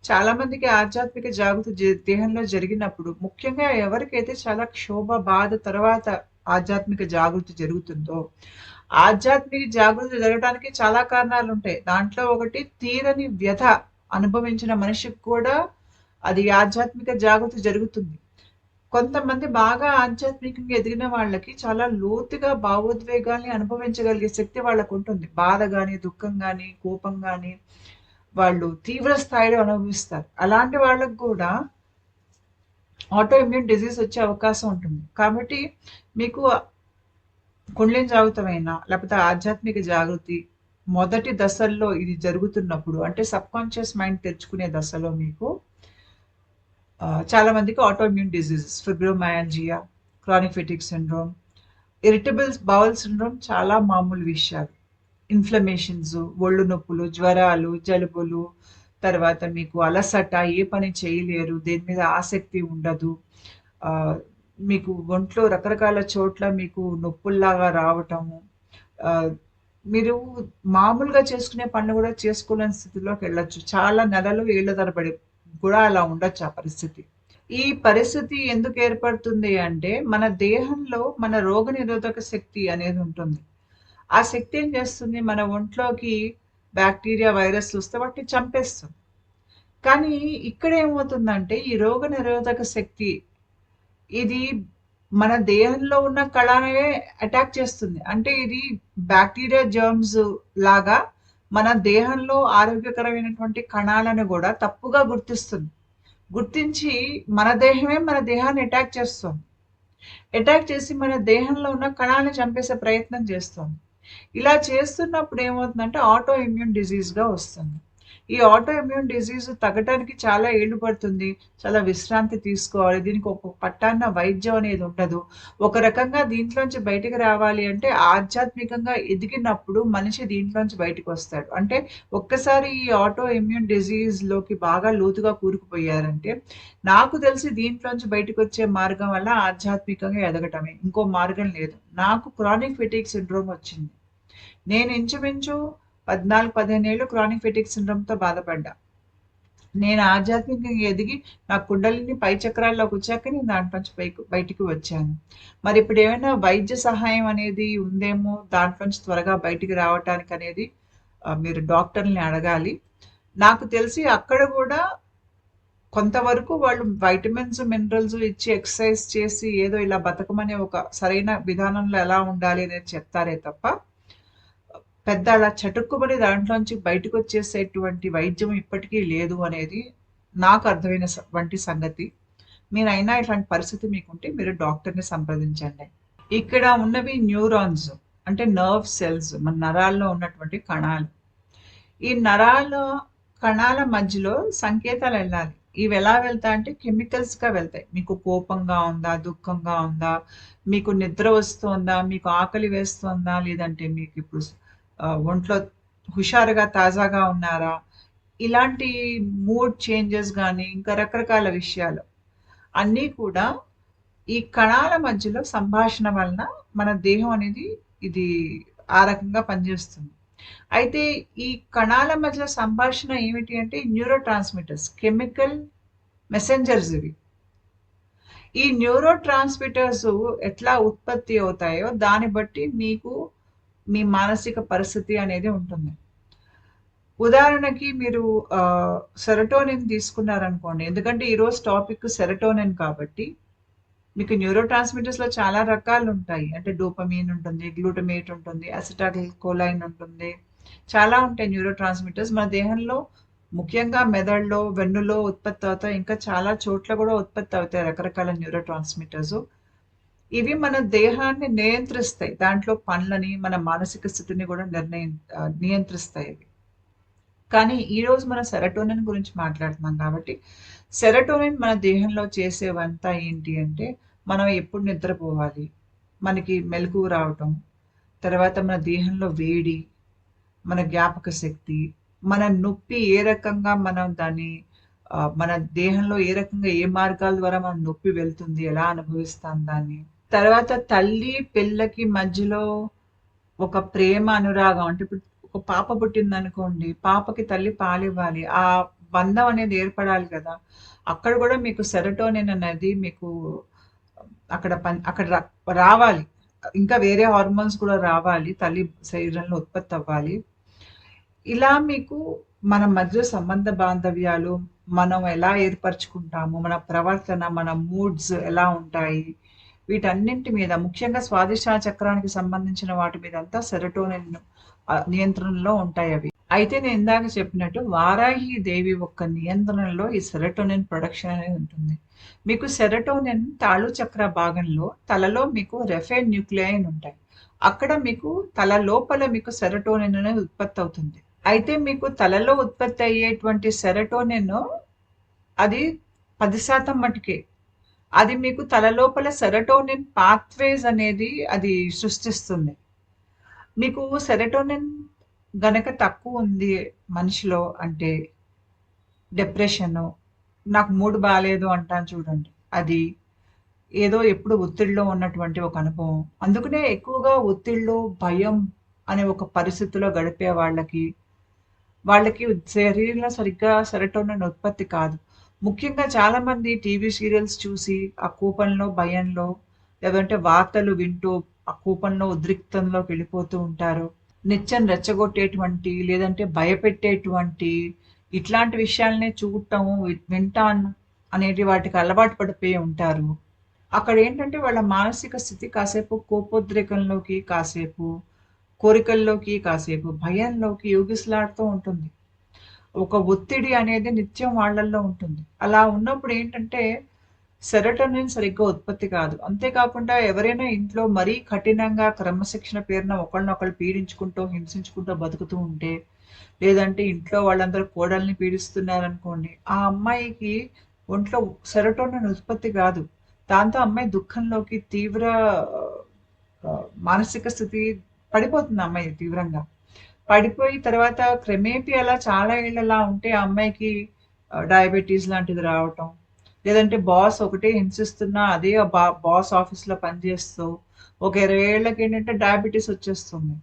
చాలామందికి ఆధ్యాత్మిక జాగృతి దేహంలో జరిగినప్పుడు, ముఖ్యంగా ఎవరికైతే చాలా క్షోభ, బాధ తర్వాత ఆధ్యాత్మిక జాగృతి జరుగుతుందో, ఆధ్యాత్మిక జాగృతి జరగడానికి చాలా కారణాలుంటాయి. దాంట్లో ఒకటి తీరని వ్యధ అనుభవించిన మనిషికి కూడా అది ఆధ్యాత్మిక జాగృతి జరుగుతుంది. కొంతమంది బాగా ఆధ్యాత్మికంగా ఎదిగిన వాళ్ళకి చాలా లోతుగా భావోద్వేగాల్ని అనుభవించగలిగే శక్తి వాళ్ళకుంటుంది. బాధ గాని, దుఃఖం గాని, కోపం గాని వాళ్ళు తీవ్ర స్థాయిలో అనుభవిస్తారు. అలాంటి వాళ్ళకి గూడా ఆటో ఇమ్యూన్ డిసీజ్ వచ్చే అవకాశం ఉంటుంది. కాబట్టి మీకు కుండలిని జాగృతమైనా, లేపోతే ఆధ్యాత్మిక జాగృతి మొదటి దశల్లో ఇది జరుగుతున్నప్పుడు అంటే సబ్‌కాన్షియస్ మైండ్ తెరుచుకునే దశలో మీకు చాలా మందికి autoimmune diseases, fibromyalgia, chronic fatigue syndrome, irritable bowel syndrome చాలా మామూలు విషయాలు. ఇన్‌ఫ్లమేషన్స్, ఒళ్ళు నొప్పులు, జ్వరాలు, జలుబులు, తర్వాత మీకు అలసట, ఏ పని చేయలేరు, దేని మీద ఆసక్తి ఉండదు. ఆహ్, మీకు ఒంట్లో రకరకాల చోట్ల మీకు నొప్పుల్లాగా రావటము, ఆహ్, మీరు మామూలుగా చేసుకునే పనులు కూడా చేసుకోలేని స్థితిలోకి వెళ్ళొచ్చు. చాలా నెలలు, ఏళ్ల తరబడి కూడా అలా ఉండొచ్చు ఆ పరిస్థితి. ఈ పరిస్థితి ఎందుకు ఏర్పడుతుంది అంటే, మన దేహంలో మన రోగనిరోధక శక్తి అనేది ఉంటుంది. ఆ శక్తి ఏం చేస్తుంది, మన ఒంట్లోకి బాక్టీరియా, వైరస్‌లొస్తే వాటిని చంపేస్తుంది. కానీ ఇక్కడేమవుతుందంటే, ఈ రోగనిరోధక శక్తి ఇది మన దేహంలో ఉన్న కణాలనే అటాక్ చేస్తుంది. అంటే ఇది బాక్టీరియా, జెర్మ్స్ లాగా మన దేహంలో ఆరోగ్యకరమైనటువంటి కణాలను గూడా తప్పుగా గుర్తిస్తుంది. గుర్తించి మన దేహమే మన దేహాన్ని అటాక్ చేస్తుంది. అటాక్ చేసి మన దేహంలో ఉన్న కణాలను చంపేసే ప్రయత్నం చేస్తుంది. ఇలా చేస్తున్నప్పుడు ఏమవుతుందంటే ఆటో ఇమ్యూన్ డిజీజ్‌గా వస్తుంది. ఈ ఆటో ఇమ్యూన్ డిజీజ్ తగ్గటానికి చాలా ఏళ్ళు పడుతుంది. చాలా విశ్రాంతి తీసుకోవాలి. దీనికి ఒక పట్టాన్న వైద్యం అనేది ఉండదు. ఒక రకంగా దీంట్లోంచి బయటికి రావాలి అంటే ఆధ్యాత్మికంగా ఎదిగినప్పుడు మనిషి దీంట్లోంచి బయటికొస్తాడు. అంటే ఒక్కసారి ఈ ఆటో ఇమ్యూన్ డిజీజ్‌లోకి బాగా లోతుగా కూరుకుపోయారంటే నాకు తెలిసి దీంట్లోంచి బయటికొచ్చే మార్గం వల్ల ఆధ్యాత్మికంగా ఎదగటమే. ఇంకో మార్గం లేదు. నాకు క్రానిక్ ఫెటిగ్ సిండ్రోమ్ వచ్చింది. నేను ఇంచుమించు 14, 15 ఏళ్ళు క్రానిక్ ఫెటిగ్ సిండ్రోమ్‌తో బాధపడ్డా. నేను ఆధ్యాత్మికంగా ఎదిగి నా కుండలిని పై చక్రాల్లోకొచ్చాక నేను దాంట్లోంచి బయటికి వచ్చాను. మరిప్పుడేమైనా వైద్య సహాయం అనేది ఉందేమో దాంట్లోంచి త్వరగా బయటికి రావటానికనేది మీరు డాక్టర్‌ని అడగాలి. నాకు తెలిసి అక్కడ గూడా కొంతవరకు వాళ్ళు వైటమిన్స్, మినరల్స్ ఇచ్చి ఎక్సర్సైజ్ చేసి ఏదో ఇలా బతకమనే ఒక సరైన విధానంలో ఎలా ఉండాలి అనేది చెప్తారే తప్ప, పెద్ద అలా చటుక్కుమని దాంట్లోంచి బయటకొచ్చేసేటువంటి వైద్యం ఇప్పటికీ లేదు అనేది నాకు అర్థమైన వంటి సంగతి. మీరైనా ఇట్లాంటి పరిస్థితి మీకుంటే మీరు డాక్టర్‌ని సంప్రదించండి. ఇక్కడ ఉన్నవి న్యూరాన్స్ అంటే నర్వ్ సెల్స్ మన నరాల్లో ఉన్నటువంటి కణాలు. ఈ నరాల కణాల మధ్యలో సంకేతాలెళ్ళాలి. ఇవెలా వెళ్తాయంటే కెమికల్స్‌గా వెళ్తాయి. మీకు కోపంగా ఉందా? దుఃఖంగా ఉందా? మీకు నిద్ర వస్తోందా? మీకు ఆకలి వేస్తోందా? లేదంటే మీకిప్పుడు ఒంట్లో హుషారుగా, తాజాగా ఉన్నారా? ఇలాంటి మూడ్ చేంజెస్ గానీ, ఇంకా రకరకాల విషయాలు అన్నీ కూడా ఈ కణాల మధ్యలో సంభాషణ వలన మన దేహం అనేది ఇది ఆ రకంగా పనిచేస్తుంది. అయితే ఈ కణాల మధ్య సంభాషణ ఏమిటి అంటే న్యూరో ట్రాన్స్‌మిటర్స్, కెమికల్ మెసెంజర్స్ ఇవి. ఈ న్యూరో ట్రాన్స్‌మిటర్స్ ఎట్లా ఉత్పత్తి అవుతాయో దాన్ని బట్టి మీకు మీ మానసిక పరిస్థితి అనేది ఉంటుంది. ఉదాహరణకి మీరు సెరటోనిన్ తీసుకున్నారనుకోండి. ఎందుకంటే ఈరోజు టాపిక్ సెరటోనిన్ కాబట్టి మీకు న్యూరో ట్రాన్స్‌మిటర్స్‌లో చాలా రకాలుంటాయి. అంటే డోపమైన్ ఉంటుంది, గ్లూటమేట్ ఉంటుంది, అసిటైల్ కోలైన్ ఉంటుంది. చాలా ఉంటాయి న్యూరో ట్రాన్స్‌మిటర్స్. మన దేహంలో ముఖ్యంగా మెదడులో, వెన్నులో ఉత్పత్తి అవుతాయి. ఇంకా చాలా చోట్ల గూడా ఉత్పత్తి అవుతాయి రకరకాల న్యూరో ట్రాన్స్‌మిటర్స్. ఇవి మన దేహాన్ని నియంత్రిస్తాయి. దాంట్లో పనులని, మన మానసిక స్థితిని గూడా నియంత్రిస్తాయి ఇవి. కానీ ఈరోజు మనం సెరటోనిన్ గురించి మాట్లాడుతున్నాం కాబట్టి, సెరటోనిన్ మన దేహంలో చేసేవంతా ఏంటి అంటే, మనం ఎప్పుడు నిద్రపోవాలి, మనకి మెలకువ రావటం, తర్వాత మన దేహంలో వేడి, మన జ్ఞాపక శక్తి, మన నొప్పి ఏ రకంగా మనం దాన్ని మన దేహంలో ఏ రకంగా ఏ మార్గాల ద్వారా మన నొప్పి వెళ్తుంది, ఎలా అనుభవిస్తాం దాన్ని. తర్వాత తల్లి, పిల్లకి మధ్యలో ఒక ప్రేమ అనురాగం అంటే ఇప్పుడు ఒక పాప పుట్టిందనుకోండి. పాపకి తల్లి పాలివ్వాలి. ఆ బంధం అనేది ఏర్పడాలి కదా! అక్కడ గూడా మీకు సెరటోనిన్ అనేది మీకు అక్కడ రావాలి. ఇంకా వేరే హార్మోన్స్ కూడా రావాలి. తల్లి శరీరంలో ఉత్పత్తి అవ్వాలి. ఇలా మీకు మన మధ్య సంబంధ బాంధవ్యాలు, మనం ఎలా ఏర్పరచుకుంటాము, మన ప్రవర్తన, మన మూడ్స్ ఎలా ఉంటాయి, వీటన్నింటి మీద ముఖ్యంగా స్వాదిష్టాన చక్రానికి సంబంధించిన వాటి మీదంతా సెరటోనిన్ నియంత్రణలో ఉంటాయవి. అయితే నేను ఇందాక చెప్పినట్టు వారాహి దేవి ఒక్క నియంత్రణలో ఈ సెరటోనిన్ ప్రొడక్షన్ అనేది ఉంటుంది. మీకు సెరటోనిన్ తాళు చక్ర భాగంలో తలలో మీకు రెఫైన్ న్యూక్లియై ఉంటాయి. అక్కడ మీకు తల లోపల మీకు సెరటోనిన్ అనేది ఉత్పత్తి అవుతుంది. అయితే మీకు తలలో ఉత్పత్తి అయ్యేటువంటి సెరటోనిన్ అది 10% మటుకే. అది మీకు తల లోపల సెరటోనిన్ పాత్వేస్ అనేది అది సృష్టిస్తుంది. మీకు సెరటోనిన్ గనక తక్కువ ఉంది మనిషిలో అంటే డిప్రెషను, నాకు మూడ్ బాలేదు అంటాను చూడండి. అది ఏదో ఎప్పుడు ఒత్తిడిలో ఉన్నటువంటి ఒక అనుభవం. అందుకనే ఎక్కువగా ఒత్తిడిలో, భయం అనే ఒక పరిస్థితిలో గడిపే వాళ్ళకి శరీరంలో సరిగ్గా సెరోటోనిన్ ఉత్పత్తి కాదు. ముఖ్యంగా చాలామంది టీవీ సీరియల్స్ చూసి, ఆ కోపంలో, భయంలో, లేదంటే వార్తలు వింటూ, ఆ కోపంలో, ఉద్రిక్తంలోకెళ్ళిపోతూ ఉంటారు. నిత్యం రెచ్చగొట్టేటువంటి, లేదంటే భయపెట్టేటువంటి ఇట్లాంటి విషయాలనే చూడటం, వింటాను అనేటి వాటికి అలవాటు పడిపోయి ఉంటారు. అక్కడేంటంటే వాళ్ళ మానసిక స్థితి కాసేపు కోపోద్రేకంలోకి, కాసేపు కోరికల్లోకి, కాసేపు భయంలోకి ఊగిసలాడుతూ ఉంటుంది. ఒక ఒత్తిడి అనేది నిత్యం వాళ్ళల్లో ఉంటుంది. అలా ఉన్నప్పుడు ఏంటంటే, సెరోటోనిన్ సరిగ్గా ఉత్పత్తి కాదు. అంతే కాకుండా ఎవరైనా ఇంట్లో మరీ కఠినంగా క్రమశిక్షణ పేరున ఒకళ్ళనొకళ్ళు పీడించుకుంటూ, హింసించుకుంటూ బతుకుతూ ఉంటే, లేదంటే ఇంట్లో వాళ్ళందరూ కోడల్ని పీడిస్తున్నారనుకోండి, ఆ అమ్మాయికి ఒంట్లో సెరోటోనిన్ ఉత్పత్తి కాదు. దాంతో అమ్మాయి దుఃఖంలోకి తీవ్ర మానసిక స్థితి పడిపోతుంది ఆ అమ్మాయి తీవ్రంగా. పడిపోయి తర్వాత క్రమేపీ అలా చాలా ఏళ్ళలా ఉంటే ఆ అమ్మాయికి డయాబెటిస్ లాంటిది రావటం. లేదంటే బాస్ ఒకటే హింసిస్తున్నా అదే బాస్ ఆఫీస్‌లో పనిచేస్తూ ఒక 20 ఏళ్ళకేంటంటే డయాబెటిస్ వచ్చేస్తుంది.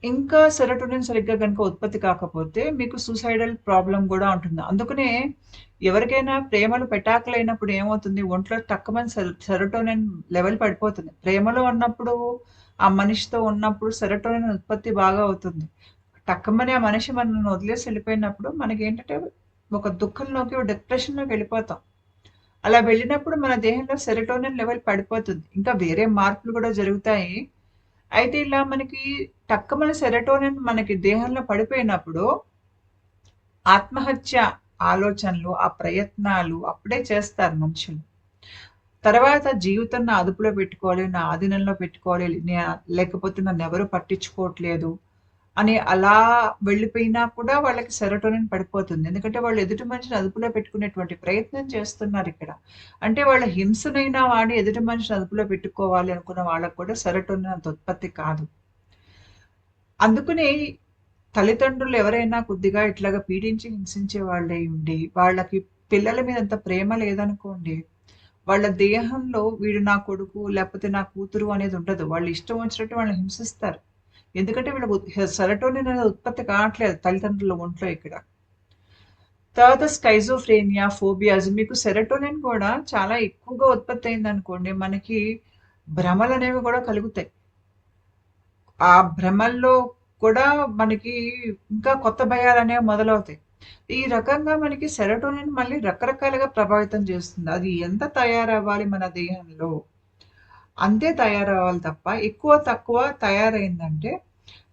ఇంకా సెరోటోనిన్ సరిగ్గా గనుక ఉత్పత్తి కాకపోతే మీకు సూసైడల్ ప్రాబ్లమ్ గూడా ఉంటుంది. అందుకనే ఎవరికైనా ప్రేమలో పెటాకులైనప్పుడు ఏమవుతుంది ఒంట్లో టక్కుమని సెరోటోనిన్ లెవెల్ పడిపోతుంది. ప్రేమలో ఉన్నప్పుడు ఆ మనిషితో ఉన్నప్పుడు సెరోటోనిన్ ఉత్పత్తి బాగా అవుతుంది. టక్కుమని ఆ మనిషి మనల్ని వదిలేసి వెళ్ళిపోయినప్పుడు మనకేంటంటే ఒక దుఃఖంలోకి, ఒక డిప్రెషన్‌లోకి వెళ్ళిపోతాం. అలా వెళ్ళినప్పుడు మన దేహంలో సెరోటోనిన్ లెవెల్ పడిపోతుంది. ఇంకా వేరే మార్పులు గూడా జరుగుతాయి. అయితే ఇలా మనకి టక్కుమని సెరోటోనిన్ మనకి దేహంలో పడిపోయినప్పుడు, ఆత్మహత్య ఆలోచనలు, ఆ ప్రయత్నాలు అప్పుడే చేస్తారు మనుషులు. తర్వాత జీవితం నా అదుపులో పెట్టుకోవాలి, నా ఆధీనంలో పెట్టుకోవాలి, లేకపోతే నన్నెవరు పట్టించుకోవట్లేదు అని అలా వెళ్ళిపోయినా కూడా వాళ్ళకి సెరోటోనిన్ పడిపోతుంది. ఎందుకంటే వాళ్ళు ఎదుటి మనిషిని అదుపులో పెట్టుకునేటువంటి ప్రయత్నం చేస్తున్నారిక్కడ. అంటే వాళ్ళ హింసనైనా వాడి ఎదుటి మనిషిని అదుపులో పెట్టుకోవాలి అనుకున్న వాళ్ళకి కూడా సెరోటోనిన్ అంత ఉత్పత్తి కాదు. అందుకనే తల్లిదండ్రులు ఎవరైనా కొద్దిగా ఇట్లాగా పీడించి హింసించే వాళ్ళై ఉండి, వాళ్ళకి పిల్లల మీద అంత ప్రేమ లేదనుకోండి, వాళ్ళ దేహంలో వీడు నా కొడుకు, లేకపోతే నా కూతురు అనేది ఉండదు. వాళ్ళు ఇష్టం వచ్చినట్టు వాళ్ళని హింసిస్తారు. ఎందుకంటే వీళ్ళకి సెరోటోనిన్ అనేది ఉత్పత్తి కావట్లేదు తల్లిదండ్రుల ఒంట్లో ఇక్కడ. తర్వాత స్కైజోఫ్రేనియా, ఫోబియాస్ మీకు సెరోటోనిన్ కూడా చాలా ఎక్కువగా ఉత్పత్తి అయిందనుకోండి, మనకి భ్రమలనేవి కూడా కలుగుతాయి. ఆ భ్రమల్లో కూడా మనకి ఇంకా కొత్త భయాలనేవి మొదలవుతాయి. ఈ రకంగా మనకి సెరోటోనిన్ మళ్ళీ రకరకాలుగా ప్రభావితం చేస్తుంది. అది ఎంత తయారవ్వాలి మన దేహంలో, అంతే తయారవ్వాలి తప్ప ఎక్కువ, తక్కువ తయారైందంటే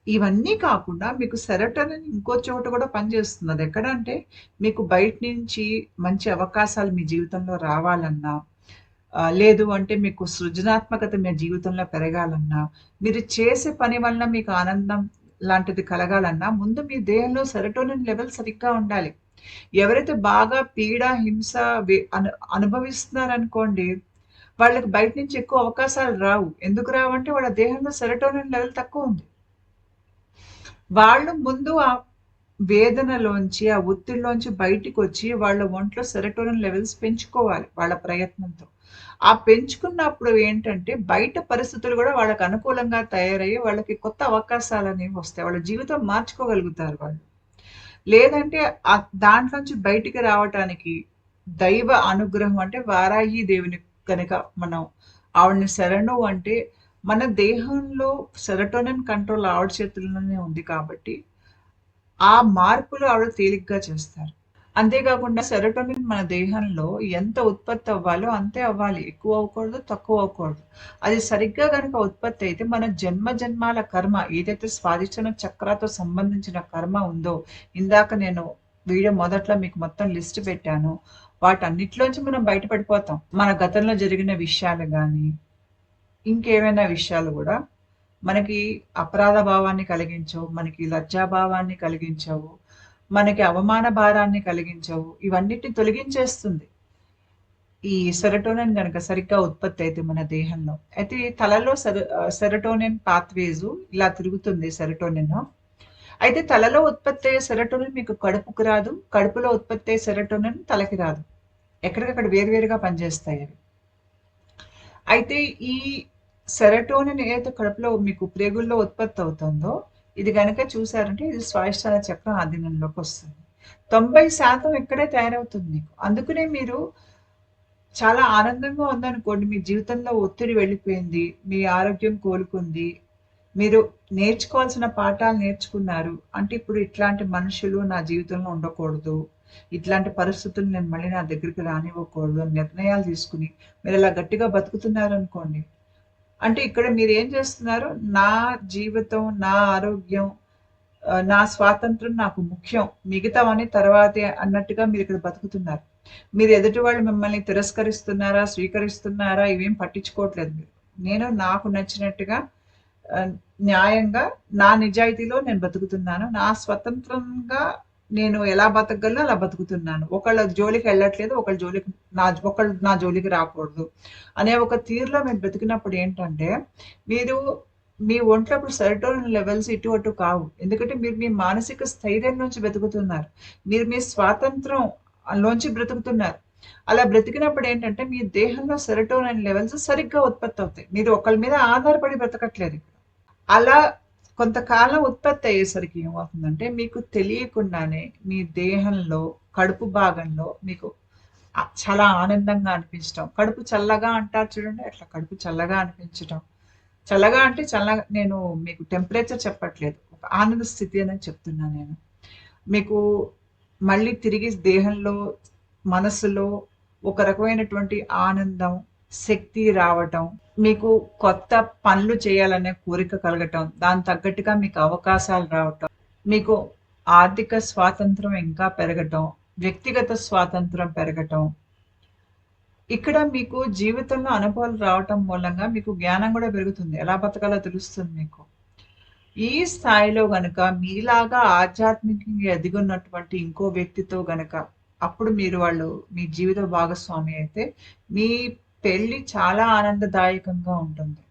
ఇవన్నీ కాకుండా మీకు సెరోటోనిన్ ఇంకో చోట కూడా పనిచేస్తుంది. అదెక్కడంటే మీకు బయట నుంచి మంచి అవకాశాలు మీ జీవితంలో రావాలన్నా, లేదు అంటే మీకు సృజనాత్మకత మీ జీవితంలో పెరగాలన్నా, మీరు చేసే పని వలన మీకు ఆనందం లాంటిది కలగాలన్నా, ముందు మీ దేహంలో సెరోటోనిన్ లెవెల్ సరిగ్గా ఉండాలి. ఎవరైతే బాగా పీడ, హింస అనుభవిస్తున్నారనుకోండి, వాళ్ళకి బయట నుంచి ఎక్కువ అవకాశాలు రావు. ఎందుకు రావంటే వాళ్ళ దేహంలో సెరోటోనిన్ లెవెల్ తక్కువుంది. వాళ్ళు ముందు ఆ వేదనలోంచి, ఆ ఒత్తిడిలోంచి బయటికొచ్చి వాళ్ళ ఒంట్లో సెరోటోనిన్ లెవెల్స్ పెంచుకోవాలి వాళ్ళ ప్రయత్నంతో. ఆ పెంచుకున్నప్పుడు ఏంటంటే, బయట పరిస్థితులు గూడా వాళ్ళకి అనుకూలంగా తయారయ్యి, వాళ్ళకి కొత్త అవకాశాలనేవి వస్తాయి. వాళ్ళ జీవితం మార్చుకోగలుగుతారు వాళ్ళు. లేదంటే దాంట్లోంచి బయటికి రావటానికి దైవ అనుగ్రహం అంటే వారాహి దేవుని గనక మనం ఆవిడని శరణు అంటే, మన దేహంలో సెరోటోనిన్ కంట్రోల్ ఆవిడ చేతుల్లోనే ఉంది కాబట్టి, ఆ మార్పులు ఆవిడ తేలిగ్గా చేస్తారు. అంతేకాకుండా సెరోటోనిన్ మన దేహంలో ఎంత ఉత్పత్తి అవ్వాలో అంతే అవ్వాలి. ఎక్కువ అవ్వకూడదు, తక్కువ అవ్వకూడదు. అది సరిగ్గా గనక ఉత్పత్తి అయితే మన జన్మజన్మాల కర్మ ఏదైతే స్వాదిష్టాన చక్రాతో సంబంధించిన కర్మ ఉందో, ఇందాక నేను వీడియో మొదట్లో మీకు మొత్తం లిస్ట్ పెట్టాను. వాటన్నిటిలోంచి మనం బయటపడిపోతాం. మన గతంలో జరిగిన విషయాలు గానీ, ఇంకేవైనా విషయాలు గూడా మనకి అపరాధ భావాన్ని కలిగించవు. మనకి లజ్జా భావాన్ని కలిగించవు. మనకి అవమాన భారాన్ని కలిగించవు. ఇవన్నిటిని తొలగించేస్తుంది. ఈ సెరోటోనిన్ గనక సరిగ్గా ఉత్పత్తి అయితే మన దేహంలో. అయితే ఈ తలలో సెరోటోనిన్ పాత్వేసు ఇలా తిరుగుతుంది సెరోటోనిన్. అయితే తలలో ఉత్పత్తి అయ్యే సెరోటోనిన్ మీకు కడుపుకి రాదు. కడుపులో ఉత్పత్తి అయ్యే సెరోటోనిన్ తలకి రాదు. ఎక్కడికక్కడ వేరు వేరుగా పనిచేస్తాయి అవి. అయితే ఈ సెరటోనిన్ ఏదైతే కడుపులో మీకు ప్రేగుల్లో ఉత్పత్తి అవుతుందో, ఇది గనక చూసారంటే ఇది స్వాదిష్టాన చక్రం ఆధీనంలోకి వస్తుంది. 90% ఇక్కడే తయారవుతుంది మీకు. అందుకనే మీరు చాలా ఆనందంగా ఉందనుకోండి, మీ జీవితంలో ఒత్తిడి వెళ్ళిపోయింది, మీ ఆరోగ్యం కోలుకుంది, మీరు నేర్చుకోవాల్సిన పాఠాలు నేర్చుకున్నారు. అంటే ఇప్పుడు ఇట్లాంటి మనుషులు నా జీవితంలో ఉండకూడదు. ఇట్లాంటి పరిస్థితులు నేను మళ్ళీ నా దగ్గరికి రానివ్వకూడదు అని నిర్ణయాలు తీసుకొని మీరలా గట్టిగా బతుకుతున్నారనుకోండి. అంటే ఇక్కడ మీరేం చేస్తున్నారు? నా జీవితం, నా ఆరోగ్యం, నా స్వాతంత్రం నాకు ముఖ్యం. మిగతావన్నీ తర్వాతే అన్నట్టుగా మీరిక్కడ బతుకుతున్నారు. మీరు ఎదుటి వాళ్ళు మిమ్మల్ని తిరస్కరిస్తున్నారా, స్వీకరిస్తున్నారా ఇవేం పట్టించుకోవట్లేదు మీరు. నేను నాకు నచ్చినట్టుగా ఆహ్, న్యాయంగా నా నిజాయితీలో నేను బతుకుతున్నాను. నా స్వతంత్రంగా నేను ఎలా బతకగలనో అలా బతుకుతున్నాను. ఒకళ్ళ జోలికి ఎళ్ళట్లేదు. ఒకళ్ళు నా జోలికి రాకూడదు. అనే ఒక తీరులో మీరు బ్రతికినప్పుడు ఏంటంటే, మీరు మీ ఒంట్లో ఇప్పుడు సెరటోనిన్ లెవెల్స్ ఇటు అటు కావు. ఎందుకంటే మీరు మీ మానసిక స్థైర్యం నుంచి బ్రతుకుతున్నారు. మీరు మీ స్వాతంత్రం లోంచి బ్రతుకుతున్నారు. అలా బ్రతికినప్పుడు ఏంటంటే, మీ దేహంలో సెరటోనిన్ లెవెల్స్ సరిగ్గా ఉత్పత్తి అవుతాయి. మీరు ఒకళ్ళ మీద ఆధారపడి బ్రతకట్లేదు. అలా కొంతకాలం ఉత్పత్తి అయ్యేసరికి ఏమవుతుందంటే, మీకు తెలియకుండానే మీ దేహంలో కడుపు భాగంలో మీకు చాలా ఆనందంగా అనిపించటం. కడుపు చల్లగా అంటారు చూడండి. అట్లా కడుపు చల్లగా అనిపించటం. చల్లగా అంటే చల్లగా నేను మీకు టెంపరేచర్ చెప్పట్లేదు. ఒక ఆనంద స్థితి అనేది చెప్తున్నా నేను. మీకు మళ్ళీ తిరిగి దేహంలో, మనసులో ఒక రకమైనటువంటి ఆనందం, శక్తి రావటం, మీకు కొత్త పనులు చేయాలనే కోరిక కలగటం, దానికి తగ్గట్టుగా మీకు అవకాశాలు రావటం, మీకు ఆర్థిక స్వాతంత్రం ఇంకా పెరగటం, వ్యక్తిగత స్వాతంత్రం పెరగటం. ఇక్కడ మీకు జీవితంలో అనుభవాలు రావటం మూలంగా మీకు జ్ఞానం గూడా పెరుగుతుంది. ఎలా బతకాలో తెలుస్తుంది మీకు. ఈ స్థాయిలో గనక మీలాగా ఆధ్యాత్మికంగా ఎదిగున్నటువంటి ఇంకో వ్యక్తితో గనక అప్పుడు మీ జీవిత భాగస్వామి అయితే మీ పెళ్లి చాలా ఆనందదాయకంగా ఉంటుంది.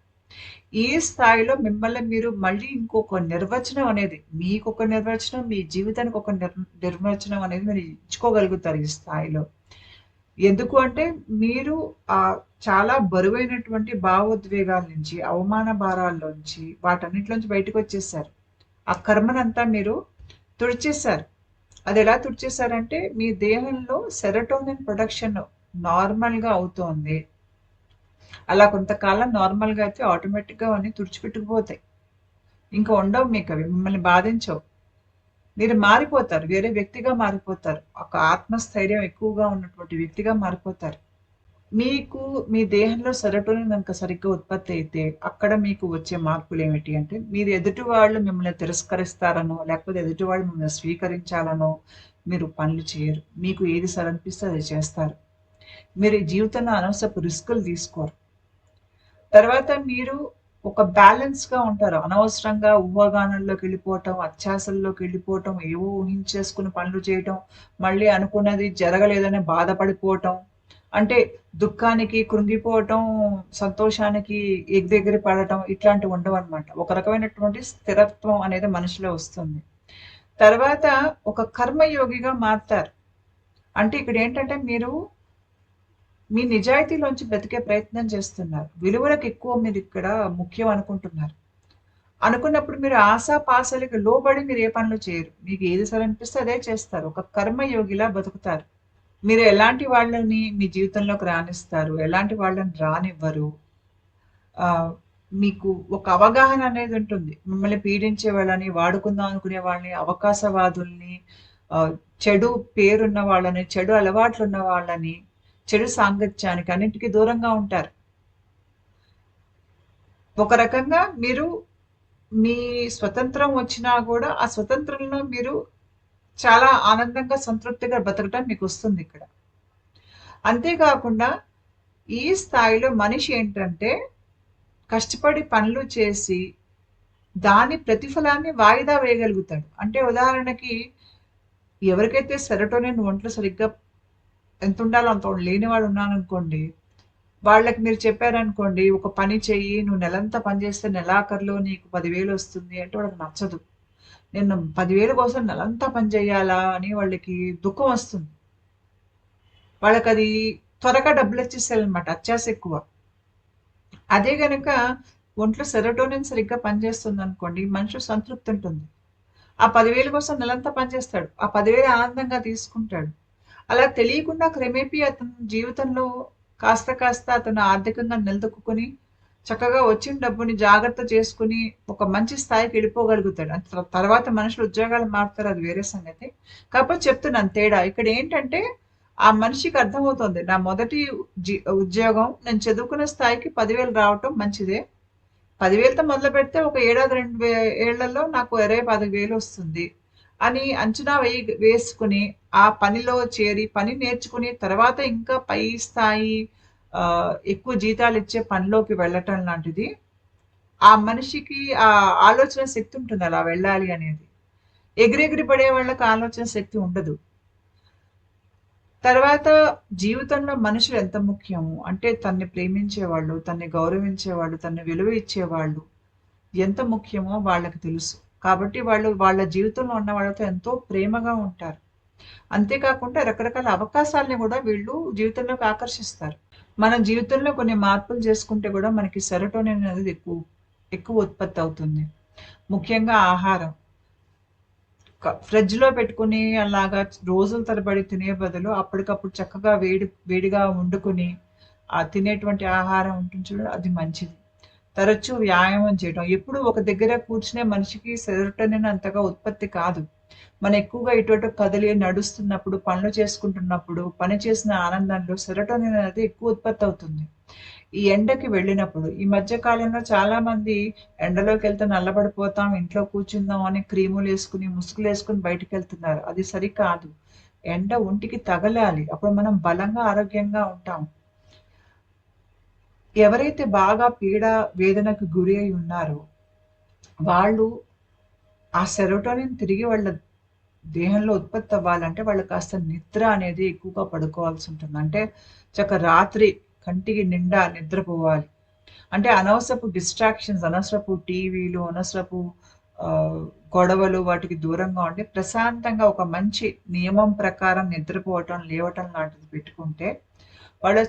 ఈ స్థాయిలో మిమ్మల్ని మీరు మళ్ళీ ఇంకొక నిర్వచనం అనేది మీకొక నిర్వచనం, మీ జీవితానికి ఒక నిర్వచనం అనేది మీరు ఇచ్చుకోగలుగుతారు ఈ స్థాయిలో. ఎందుకు అంటే మీరు చాలా బరువైనటువంటి భావోద్వేగాల నుంచి, అవమాన భారాల్లోంచి, వాటన్నిటిలోంచి బయటకొచ్చేసారు. ఆ కర్మనంతా మీరు తుడిచేశారు. అదెలా తుడిచేశారంటే, మీ దేహంలో సెరటోనిన్ ప్రొడక్షన్ నార్మల్‌గా అవుతోంది. అలా కొంతకాలం నార్మల్‌గా అయితే ఆటోమేటిక్‌గా అవన్నీ తుడిచిపెట్టుకుపోతాయి. ఇంక ఉండవు మీకవి. మిమ్మల్ని బాధించవు. మీరు మారిపోతారు. వేరే వ్యక్తిగా మారిపోతారు. ఒక ఆత్మస్థైర్యం ఎక్కువగా ఉన్నటువంటి వ్యక్తిగా మారిపోతారు. మీకు మీ దేహంలో సెరటోనిన్ గనుక సరిగ్గా ఉత్పత్తి అయితే, అక్కడ మీకు వచ్చే మార్పులేమిటి అంటే, మీరు ఎదుటి వాళ్ళు మిమ్మల్ని తిరస్కరిస్తారనో, లేకపోతే ఎదుటి వాళ్ళు మిమ్మల్ని స్వీకరించాలనో మీరు పనులు చేయరు. మీకు ఏది సరనిపిస్తే అది చేస్తారు. మీరు ఈ జీవితంలో అనవసరపు రిస్కులు తీసుకోరు. తర్వాత మీరు ఒక బ్యాలెన్స్‌గా ఉంటారు. అనవసరంగా ఊహాగానాల్లోకెళ్ళిపోవటం, అత్యాశల్లోకెళ్ళిపోవటం, ఏవో ఊహించేసుకుని పనులు చేయటం, మళ్ళీ అనుకున్నది జరగలేదని బాధపడిపోవటం. అంటే దుఃఖానికి కృంగిపోవటం, సంతోషానికి ఎగిరెగిరి పడటం ఇట్లాంటివి ఉండవనమాట. ఒక రకమైనటువంటి స్థిరత్వం అనేది మనిషిలో వస్తుంది. తర్వాత ఒక కర్మయోగిగా మారతారు. అంటే ఇక్కడేంటంటే మీరు మీ నిజాయితీలోంచి బ్రతికే ప్రయత్నం చేస్తున్నారు. విలువలకు ఎక్కువ మీరిక్కడ ముఖ్యం అనుకుంటున్నారు. అనుకున్నప్పుడు మీరు ఆశాపాశాలకి లోబడి మీరు ఏ పనులు చేయరు. మీకు ఏది సరనిపిస్తే అదే చేస్తారు. ఒక కర్మయోగిలా బతుకుతారు. మీరు ఎలాంటి వాళ్ళని మీ జీవితంలోకి రానిస్తారు, ఎలాంటి వాళ్ళని రానివ్వరు. ఆహ్, మీకు ఒక అవగాహన అనేది ఉంటుంది. మిమ్మల్ని పీడించే వాళ్ళని, వాడుకుందాం అనుకునే వాళ్ళని, అవకాశవాదుల్ని, ఆహ్, చెడు పేరున్న వాళ్ళని, చెడు అలవాట్లున్న వాళ్ళని, చెడు సాంగత్యానికి అన్నిటికి దూరంగా ఉంటారు. ఒక రకంగా మీరు మీ స్వతంత్రం వచ్చినా గూడా, ఆ స్వతంత్రంలో మీరు చాలా ఆనందంగా, సంతృప్తిగా బతకటం మీకొస్తుందిక్కడ. అంతే కాకుండా ఈ స్థాయిలో మనిషి ఏంటంటే, కష్టపడి పనులు చేసి, దాని ప్రతిఫలాన్ని వాయిదా వేయగలుగుతాడు. అంటే ఉదాహరణకి, ఎవరికైతే సెరటోనిన్ ఒంట్లో సరిగ్గా ఎంతుండాలో అంత లేనివాడు ఉన్నారనుకోండి, వాళ్ళకి మీరు చెప్పారనుకోండి, ఒక పని చెయ్యి, నువ్వు నెలంతా పని చేస్తే నెలాఖరులో నీకు 10,000 వస్తుంది అంటే వాళ్ళకి నచ్చదు. నేను 10,000 కోసం నెలంతా పని చేయాలా అని వాళ్ళకి దుఃఖం వస్తుంది. వాళ్ళకది త్వరగా డబ్బులొచ్చేసేయాలనమాట. అత్యాశ ఎక్కువ. అదే గనక ఒంట్లో సెరోటోనిన్ సరిగ్గా పనిచేస్తుందనుకోండి, మనిషి సంతృప్తి ఉంటుంది. ఆ 10,000 కోసం నెలంతా పనిచేస్తాడు. ఆ 10,000 ఆనందంగా తీసుకుంటాడు. అలా తెలియకుండా క్రమేపీ అతని జీవితంలో కాస్త కాస్త అతను ఆర్థికంగా నిలదొక్కుకొని, చక్కగా వచ్చిన డబ్బుని జాగ్రత్త చేసుకొని, ఒక మంచి స్థాయికి వెళ్ళిపోగలుగుతాడు. తర్వాత మనుషులు ఉద్యోగాలు మారుతారు అది వేరే సంగతి. కాకపోతే చెప్తున్నాను తేడా. ఇక్కడేంటంటే, ఆ మనిషికి అర్థమవుతోంది. నా మొదటి ఉద్యోగం నేను చదువుకున్న స్థాయికి 10,000 రావటం మంచిదే. 10,000తో మొదలుపెడితే ఒక ఏడాది, 2 ఏళ్లలో నాకు 25,000 వస్తుంది అని అంచనా వేసుకొని, ఆ పనిలో చేరి, పని నేర్చుకుని, తర్వాత ఇంకా పై స్థాయి ఎక్కువ జీతాలిచ్చే పనిలోకి వెళ్ళటం లాంటిది, ఆ మనిషికి ఆ ఆలోచన శక్తి ఉంటుంది అలా వెళ్ళాలి అనేది. ఎగిరెగిరి పడే వాళ్ళకి ఆలోచన శక్తి ఉండదు. తర్వాత జీవితంలో మనుషులు ఎంత ముఖ్యము అంటే తనని ప్రేమించేవాళ్ళు, తనని గౌరవించేవాళ్ళు, తనని విలువ ఇచ్చేవాళ్ళు ఎంత ముఖ్యమో వాళ్ళకి తెలుసు. కాబట్టి వాళ్ళు వాళ్ళ జీవితంలో ఉన్న వాళ్ళతో ఎంతో ప్రేమగా ఉంటారు. అంతే కాకుండా రకరకాల అవకాశాలని గూడా వీళ్ళు జీవితంలోకి ఆకర్షిస్తారు. మన జీవితంలో కొన్ని మార్పులు చేసుకుంటే గూడా మనకి సెరోటోనిన్ అనేది ఎక్కువ ఉత్పత్తి అవుతుంది. ముఖ్యంగా ఆహారం. ఫ్రిడ్జ్‌లో పెట్టుకొని అలాగా రోజుల తరబడి తినే బదులు అప్పటికప్పుడు చక్కగా వేడిగా వండుకొని, తినేటువంటి ఆహారం ఉంటుంది చూడు అది మంచిది. తరచూ వ్యాయామం చేయటం. ఎప్పుడూ ఒక దగ్గర కూర్చునే మనిషికి సెరోటోనిన్ అంతగా ఉత్పత్తి కాదు. మనం ఎక్కువగా ఇటు అటు కదిలి నడుస్తున్నప్పుడు, పనులు చేసుకుంటున్నప్పుడు, పని చేసిన ఆనందంలో సెరోటోనిన్ అనేది ఎక్కువ ఉత్పత్తి అవుతుంది. ఈ ఎండకి వెళ్ళినప్పుడు, ఈ మధ్య కాలంలో చాలామంది ఎండలోకెళ్తే నల్లబడిపోతాం, ఇంట్లో కూర్చుందాం అని క్రీములేసుకొని, ముసుగులేసుకొని బయటికెళ్తున్నారు. అది సరికాదు. ఎండ ఒంటికి తగలాలి. అప్పుడు మనం బలంగా, ఆరోగ్యంగా ఉంటాం. ఎవరైతే బాగా వేదనకు గురి అయి ఉన్నారో, వాళ్ళు ఆ సెరోటోనిన్ తిరిగి వాళ్ళ దేహంలో ఉత్పత్తి అవ్వాలంటే వాళ్ళు కాస్త నిద్ర అనేది ఎక్కువగా పడుకోవాల్సుంటుంది. అంటే రాత్రి కంటికి నిండా నిద్రపోవాలి. అంటే అనవసరపు డిస్ట్రాక్షన్స్, అనవసరపు టీవీలు, అనవసరపు గొడవలు వాటికి దూరంగా ఉండి ప్రశాంతంగా ఒక మంచి నియమం ప్రకారం నిద్రపోవటం, లేవటం లాంటిది పెట్టుకుంటే వాళ్ళు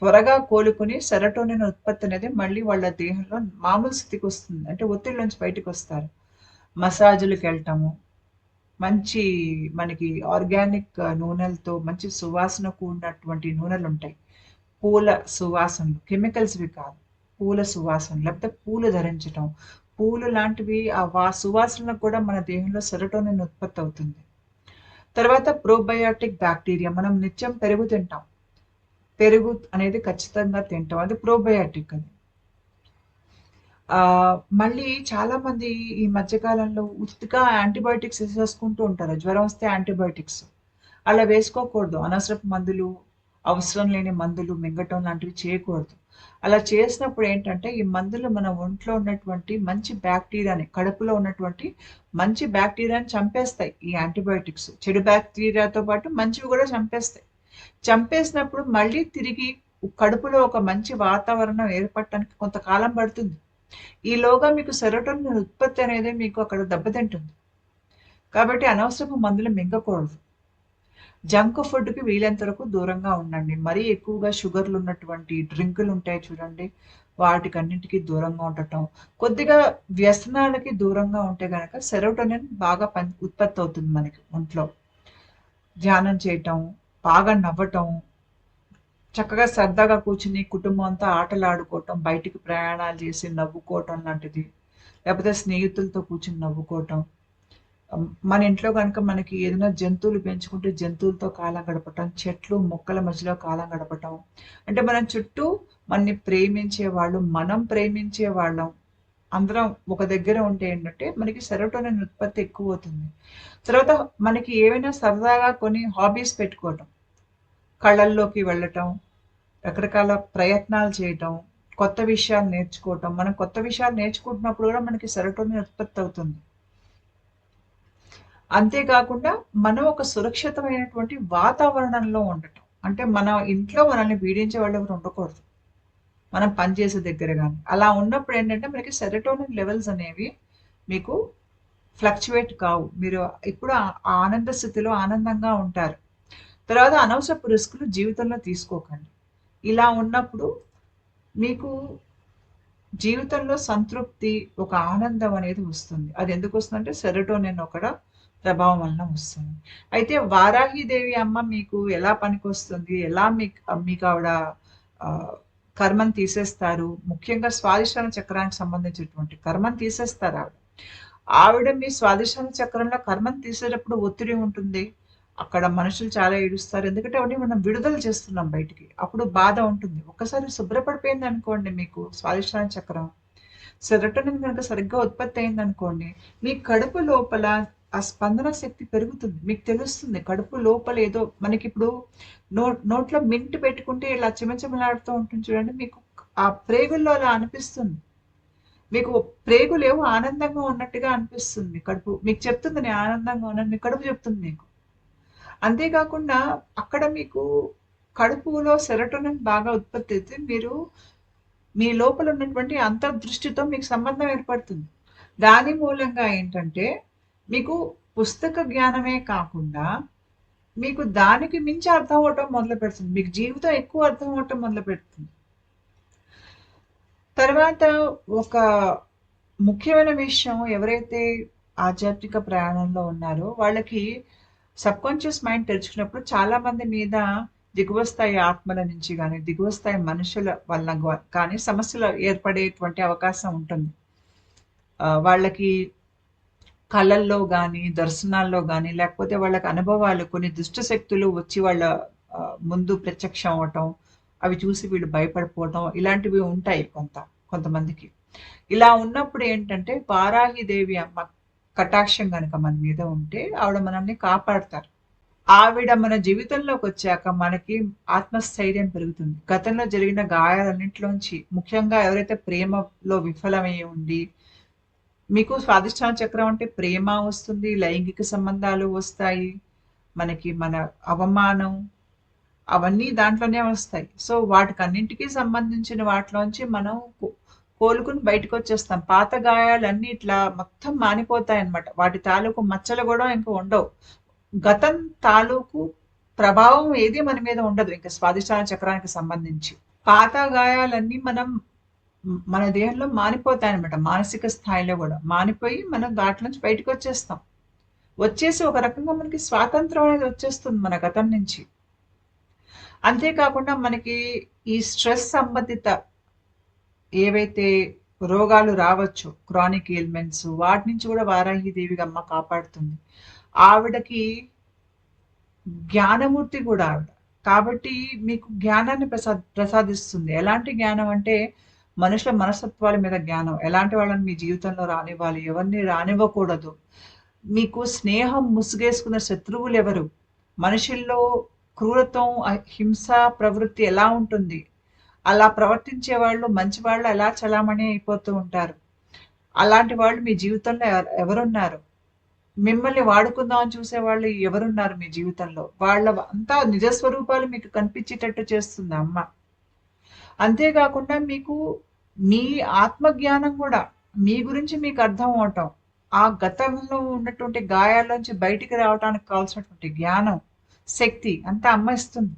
త్వరగా కోలుకొని సెరోటోనిన్ ఉత్పత్తి అనేది మళ్ళీ వాళ్ళ దేహంలో మామూలు స్థితికొస్తుంది. అంటే ఒత్తిడి నుంచి బయటకొస్తారు. మసాజులకెళ్ళటము, మంచి మనకి ఆర్గానిక్ నూనెలతో మంచి సువాసన కూడినటువంటి నూనెలుంటాయి. పూల సువాసనలు, కెమికల్స్‌వి కాదు. పూల సువాసనలు లేకపోతే పూలు ధరించటం. పూలు లాంటివి సువాసనలకు కూడా మన దేహంలో సెరోటోనిన్ ఉత్పత్తి అవుతుంది. తర్వాత ప్రోబయాటిక్ బాక్టీరియా మనం నిత్యం పెరుగు తింటాం. పెరుగు అనేది ఖచ్చితంగా తింటాం. అది ప్రోబయాటిక్ అది. మళ్ళీ చాలామంది ఈ మధ్య కాలంలో ఉత్తిగా యాంటీబయోటిక్స్ ఏసేసుకుంటూ ఉంటారు. జ్వరం వస్తే యాంటీబయోటిక్స్. అలా వేసుకోకూడదు. అనవసరపు మందులు, అవసరం లేని మందులు మింగటం లాంటివి చేయకూడదు. అలా చేసినప్పుడు ఏంటంటే, ఈ మందులు మన ఒంట్లో ఉన్నటువంటి మంచి బాక్టీరియాని, కడుపులో ఉన్నటువంటి మంచి బాక్టీరియాని చంపేస్తాయి ఈ యాంటీబయోటిక్స్. చెడు బాక్టీరియాతో పాటు మంచివి కూడా చంపేస్తాయి. చంపేసినప్పుడు మళ్ళీ తిరిగి కడుపులో ఒక మంచి వాతావరణం ఏర్పడటానికి కొంతకాలం పడుతుంది. ఈలోగా మీకు సెరోటోనిన్ ఉత్పత్తి అనేది మీకు అక్కడ దెబ్బతింటుంది. కాబట్టి అనవసరపు మందులు మింగకూడదు. జంక్ ఫుడ్‌కి వీలైనంత వరకు దూరంగా ఉండండి. మరీ ఎక్కువగా షుగర్‌లున్నటువంటి డ్రింకులుంటాయి చూడండి. వాటికన్నిటికి దూరంగా ఉండటం. కొద్దిగా వ్యసనాలకి దూరంగా ఉంటే గనక సెరోటోనిన్ బాగా ఉత్పత్తి అవుతుంది మనకి ఒంట్లో. ధ్యానం చేయటం, బాగా నవ్వటం, చక్కగా సరదాగా కూర్చొని కుటుంబం అంతా ఆటలాడుకోవటం, బయటికి ప్రయాణాలు చేసి నవ్వుకోవటం లాంటిది. లేకపోతే స్నేహితులతో కూర్చొని నవ్వుకోవటం. మన ఇంట్లో గనుక మనకి ఏదైనా జంతువులు పెంచుకుంటే జంతువులతో కాలం గడపటం, చెట్లు, మొక్కల మధ్యలో కాలం గడపటం. అంటే మన చుట్టూ మనని ప్రేమించేవాళ్ళు, మనం ప్రేమించేవాళ్ళం అందరం ఒక దగ్గర ఉంటే ఏంటంటే మనకి సెరోటోనిన్ ఉత్పత్తి ఎక్కువవుతుంది. తర్వాత మనకి ఏవైనా సరదాగా కొన్ని హాబీస్ పెట్టుకోవటం. కళల్లోకి వెళ్ళటం, రకరకాల ప్రయత్నాలు చేయటం, కొత్త విషయాలు నేర్చుకోవటం. మనం కొత్త విషయాలు నేర్చుకుంటున్నప్పుడు గూడా మనకి సెరోటోనిన్ ఉత్పత్తి అవుతుంది. అంతేకాకుండా మనం ఒక సురక్షితమైనటువంటి వాతావరణంలో ఉండటం. అంటే మన ఇంట్లో మనల్ని పీడించే వాళ్ళెవరు ఉండకూడదు. మనం పనిచేసే దగ్గర గాని. అలా ఉన్నప్పుడు ఏంటంటే మనకి సెరోటోనిన్ లెవెల్స్ అనేవి మీకు ఫ్లక్చుయేట్ కావు. మీరు ఎప్పుడు ఆనంద స్థితిలో ఆనందంగా ఉంటారు. తర్వాత అనవసరపు రిస్కులు జీవితంలో తీసుకోకండి. ఇలా ఉన్నప్పుడు మీకు జీవితంలో సంతృప్తి, ఒక ఆనందం అనేది వస్తుంది. అది ఎందుకు వస్తుందంటే సెరోటోనిన్ ఒకడ ప్రభావం వలన వస్తుంది. అయితే వారాహిదేవి అమ్మ మీకు ఎలా పనికొస్తుంది? ఎలా మీకావిడ ఆహ్, కర్మను తీసేస్తారు? ముఖ్యంగా స్వాదిష్టాన చక్రానికి సంబంధించినటువంటి కర్మను తీసేస్తారావిడ. ఆవిడ మీ స్వాదిష్టాన చక్రంలో కర్మను తీసేటప్పుడు ఒత్తిడి ఉంటుంది. అక్కడ మనుషులు చాలా ఏడుస్తారు. ఎందుకంటే అవన్నీ మనం విడుదల చేస్తున్నాం బయటికి. అప్పుడు బాధ ఉంటుంది. ఒక్కసారి శుభ్రపడిపోయిందనుకోండి మీకు స్వాదిష్టాన చక్రం, సెరోటోనిన్ గనుక సరిగ్గా ఉత్పత్తి అయిందనుకోండి, మీ కడుపు లోపల ఆ స్పందన శక్తి పెరుగుతుంది. మీకు తెలుస్తుంది. కడుపు లోపల ఏదో మనకిప్పుడు నోట్లో మింట్ పెట్టుకుంటే ఇలా చిమచిమలాడుతూ ఉంటుంది చూడండి. మీకు ఆ ప్రేగుల్లో అలా అనిపిస్తుంది. మీకు ప్రేగులేవో ఆనందంగా ఉన్నట్టుగా అనిపిస్తుంది. మీ కడుపు మీకు చెప్తుంది నేను ఆనందంగా ఉన్నాను. మీ కడుపు చెప్తుంది మీకు. అంతే కాకుండా అక్కడ మీకు కడుపులో సెరోటోనిన్ బాగా ఉత్పత్తి అయితే మీరు మీ లోపల ఉన్నటువంటి అంతర్దృష్టితో మీకు సంబంధం ఏర్పడుతుంది. దాని మూలంగా ఏంటంటే మీకు పుస్తక జ్ఞానమే కాకుండా మీకు దానికి మించి అర్థం అవ్వటం మొదలుపెడుతుంది. మీకు జీవితం ఎక్కువ అర్థం అవ్వటం మొదలుపెడుతుంది. తర్వాత ఒక ముఖ్యమైన విషయం, ఎవరైతే ఆధ్యాత్మిక ప్రయాణంలో ఉన్నారో వాళ్ళకి సబ్‌కాన్షియస్ మైండ్ తెరుచుకున్నప్పుడు చాలా మంది మీద దిగువ స్థాయి ఆత్మల నుంచి గాని, దిగువ స్థాయి మనుషుల వల్ల కానీ సమస్యలు ఏర్పడేటువంటి అవకాశం ఉంటుంది. వాళ్ళకి కళల్లో గాని, దర్శనాల్లో గాని, లేకపోతే వాళ్ళకి అనుభవాలు కొన్ని దుష్ట శక్తులు వచ్చి వాళ్ళ ముందు ప్రత్యక్షం అవ్వటం, అవి చూసి వీళ్ళు భయపడిపోవటం, ఇలాంటివి ఉంటాయి కొంతమందికి. ఇలా ఉన్నప్పుడు ఏంటంటే వారాహిదేవి అమ్మ కటాక్షం గనక మన మీద ఉంటే ఆవిడ మనల్ని కాపాడతారు. ఆవిడ మన జీవితంలోకొచ్చాక మనకి ఆత్మస్థైర్యం పెరుగుతుంది. గతంలో జరిగిన గాయాలన్నింటిలోంచి ముఖ్యంగా ఎవరైతే ప్రేమలో విఫలమై ఉండి, మీకు స్వాదిష్టాన చక్రం అంటే ప్రేమ వస్తుంది, లైంగిక సంబంధాలు వస్తాయి, మనకి మన అవమానం అవన్నీ దాంట్లోనే వస్తాయి. సో వాటికన్నింటికి సంబంధించిన వాటిలోంచి మనం కోలుకుని బయటకొచ్చేస్తాం. పాత గాయాలన్నీ ఇట్లా మొత్తం మానిపోతాయన్నమాట. వాటి తాలూకు మచ్చలు గూడా ఇంక ఉండవు. గతం తాలూకు ప్రభావం ఏది మన మీద ఉండదు ఇంక స్వాదిష్టాన చక్రానికి సంబంధించి. పాత గాయాలన్నీ మన దేహంలో మానిపోతాయన్నమాట. మానసిక స్థాయిలో గూడా. మానిపోయి మనం దాంట్లో నుంచి బయటకొచ్చేస్తాం. వచ్చేసి ఒక రకంగా మనకి స్వాతంత్రం అనేది వచ్చేస్తుంది మన గతం నుంచి. అంతేకాకుండా మనకి ఈ స్ట్రెస్ సంబంధిత ఏవైతే రోగాలు రావచ్చు, క్రానిక్ ఎయిల్మెంట్స్, వాటి నుంచి కూడా వారాహిదేవి అమ్మ కాపాడుతుంది. ఆవిడకి జ్ఞానమూర్తి కూడా ఆవిడ. కాబట్టి మీకు జ్ఞానాన్ని ప్రసాదిస్తుంది. ఎలాంటి జ్ఞానం అంటే మనుషుల మనస్తత్వాల మీద జ్ఞానం. ఎలాంటి వాళ్ళని మీ జీవితంలో రానివ్వాలి, ఎవరిని రానివ్వకూడదు. మీకు స్నేహం ముసుగేసుకున్న శత్రువులు ఎవరు, మనుషుల్లో క్రూరత్వం, హింస ప్రవృత్తి ఎలా ఉంటుంది, అలా ప్రవర్తించే వాళ్ళు మంచివాళ్ళు ఎలా చలామణి అయిపోతూ ఉంటారు. అలాంటి వాళ్ళు మీ జీవితంలో ఎవరున్నారు? మిమ్మల్ని వాడుకుందామని చూసేవాళ్ళు ఎవరున్నారు మీ జీవితంలో? వాళ్ళ అంతా నిజస్వరూపాలు మీకు కనిపించేటట్టు చేస్తుంది అమ్మ. అంతేకాకుండా మీకు మీ ఆత్మజ్ఞానం కూడా మీ గురించి మీకు అర్థం అవటం, ఆ గతంలో ఉన్నటువంటి గాయాల్లోంచి బయటికి రావడానికి కావాల్సినటువంటి జ్ఞానం, శక్తి అంతా అమ్మ ఇస్తుంది.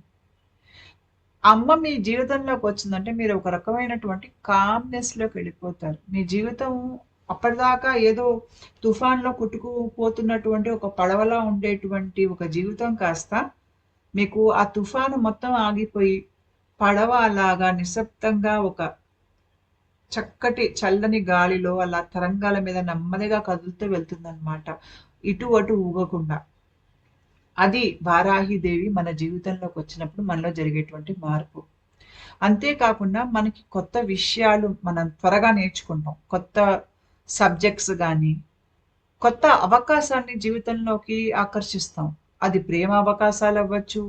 అమ్మ మీ జీవితంలోకి వచ్చిందంటే మీరు ఒక రకమైనటువంటి కామ్‌నెస్‌లోకి వెళ్ళిపోతారు. మీ జీవితం అప్పటిదాకా ఏదో తుఫాన్‌లో కొట్టుకుపోతున్నటువంటి ఒక పడవలా ఉండేటువంటి ఒక జీవితం కాస్త మీకు ఆ తుఫాను మొత్తం ఆగిపోయి, పడవ అలాగా నిశ్శబ్దంగా ఒక చక్కటి చల్లని గాలిలో అలా తరంగాల మీద నెమ్మదిగా కదులుతూ వెళ్తుందనమాట. ఇటు అటు ఊగకుండా. అది వారాహిదేవి మన జీవితంలోకి వచ్చినప్పుడు మనలో జరిగేటువంటి మార్పు. అంతేకాకుండా మనకి కొత్త విషయాలు మనం త్వరగా నేర్చుకుంటాం. కొత్త సబ్జెక్ట్స్ గానీ, కొత్త అవకాశాన్ని జీవితంలోకి ఆకర్షిస్తాం. అది ప్రేమ అవకాశాలవ్వచ్చు,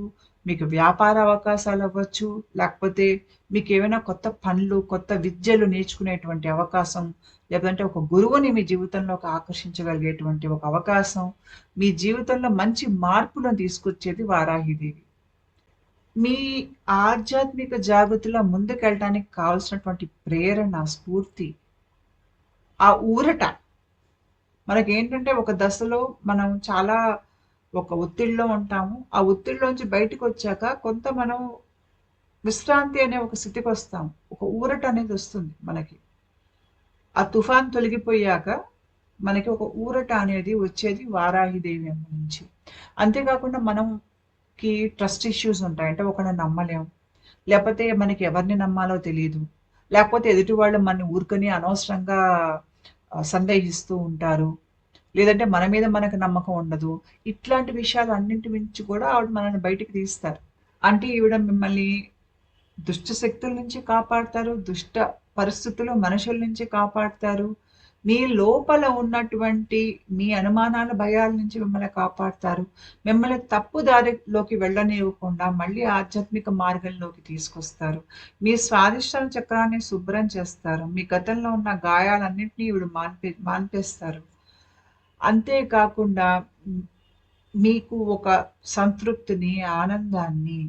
మీకు వ్యాపార అవకాశాలవ్వచ్చు, లేకపోతే మీకేమైనా కొత్త పనులు, కొత్త విద్యలు నేర్చుకునేటువంటి అవకాశం, లేదంటే ఒక గురువుని మీ జీవితంలోకి ఆకర్షించగలిగేటువంటి ఒక అవకాశం, మీ జీవితంలో మంచి మార్పులను తీసుకొచ్చేది వారాహిదేవి. మీ ఆధ్యాత్మిక జాగృతిలో ముందుకెళ్ళటానికి కావాల్సినటువంటి ప్రేరణ, స్ఫూర్తి, ఆ ఊరట మనకేంటంటే ఒక దశలో మనం చాలా ఒక ఒత్తిడిలో ఉంటాము. ఆ ఒత్తిడిలోంచి బయటకొచ్చాక కొంత మనం విశ్రాంతి అనే ఒక స్థితికొస్తాం. ఒక ఊరట అనేది వస్తుంది మనకి. ఆ తుఫాన్ తొలగిపోయాక మనకి ఒక ఊరట అనేది వచ్చేది వారాహిదేవి అమ్మ నుంచి. అంతేకాకుండా మనకి ట్రస్ట్ ఇష్యూస్ ఉంటాయి. అంటే ఒకళ్ళని నమ్మలేం. లేపోతే మనకి ఎవరిని నమ్మాలో తెలీదు. లేకపోతే ఎదుటి వాళ్ళు మనని ఊరికనే అనవసరంగా సందేహిస్తూ ఉంటారు. లేదంటే మన మీద మనకు నమ్మకం ఉండదు. ఇట్లాంటి విషయాలన్నింటి నుంచి కూడా ఆవిడ మనల్ని బయటికి తీస్తారు. అంటే ఈవిడ మిమ్మల్ని దుష్ట శక్తుల నుంచి కాపాడతారు. దుష్ట పరిస్థితులు, మనుషుల నుంచి కాపాడతారు. మీ లోపల ఉన్నటువంటి మీ అనుమానాల, భయాల నుంచి మిమ్మల్ని కాపాడతారు. మిమ్మల్ని తప్పు దారిలోకి వెళ్ళనివ్వకుండా మళ్ళీ ఆధ్యాత్మిక మార్గంలోకి తీసుకొస్తారు. మీ స్వాదిష్టాన చక్రాన్ని శుభ్రం చేస్తారు. మీ గతంలో ఉన్న గాయాలన్నిటిని ఈవిడ మాన్పేస్తారు. అంతే కాకుండా మీకు ఒక సంతృప్తిని, ఆనందాన్ని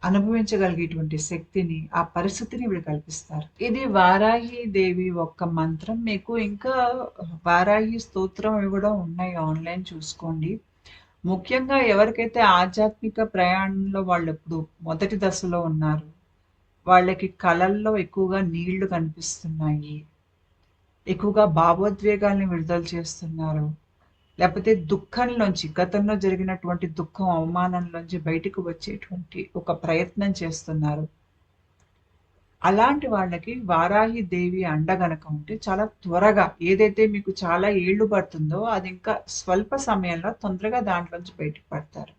అనుభవించగలిగేటువంటి శక్తిని, ఆ పరిస్థితిని వీళ్ళు కల్పిస్తారు. ఇది వారాహి దేవి ఒక్క మంత్రం. మీకు ఇంకా వారాహి స్తోత్రం ఇవి కూడా ఉన్నాయి, ఆన్‌లైన్ చూసుకోండి. ముఖ్యంగా ఎవరికైతే ఆధ్యాత్మిక ప్రయాణంలో వాళ్ళిప్పుడు మొదటి దశలో ఉన్నారు, వాళ్ళకి కళల్లో ఎక్కువగా నీళ్లు కనిపిస్తున్నాయి. ఎక్కువగా భావోద్వేగాల్ని విడుదల చేస్తున్నారు. లేపోతే దుఃఖంలోంచి, గతంలో జరిగినటువంటి దుఃఖం, అవమానంలోంచి బయటికి వచ్చేటువంటి ఒక ప్రయత్నం చేస్తున్నారు. అలాంటి వాళ్ళకి వారాహి దేవి అండ గనక ఉంటే చాలా త్వరగా ఏదైతే మీకు చాలా ఏళ్ళు పడుతుందో అది ఇంకా స్వల్ప సమయంలో తొందరగా దాంట్లోంచి బయటకు పడతారు.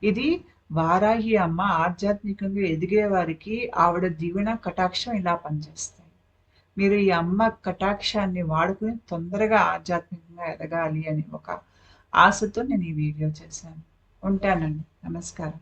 ఇది వారాహి అమ్మ ఆధ్యాత్మికంగా ఎదిగే వారికి ఆవిడ దీవెన, కటాక్షం ఇలా పనిచేస్తాయి. మీరు ఈ అమ్మ కటాక్షాన్ని వాడుకొని తొందరగా ఆధ్యాత్మికంగా ఎదగాలి అని ఒక ఆశతో నేను ఈ వీడియో చేశాను. ఉంటానండి. నమస్కారం.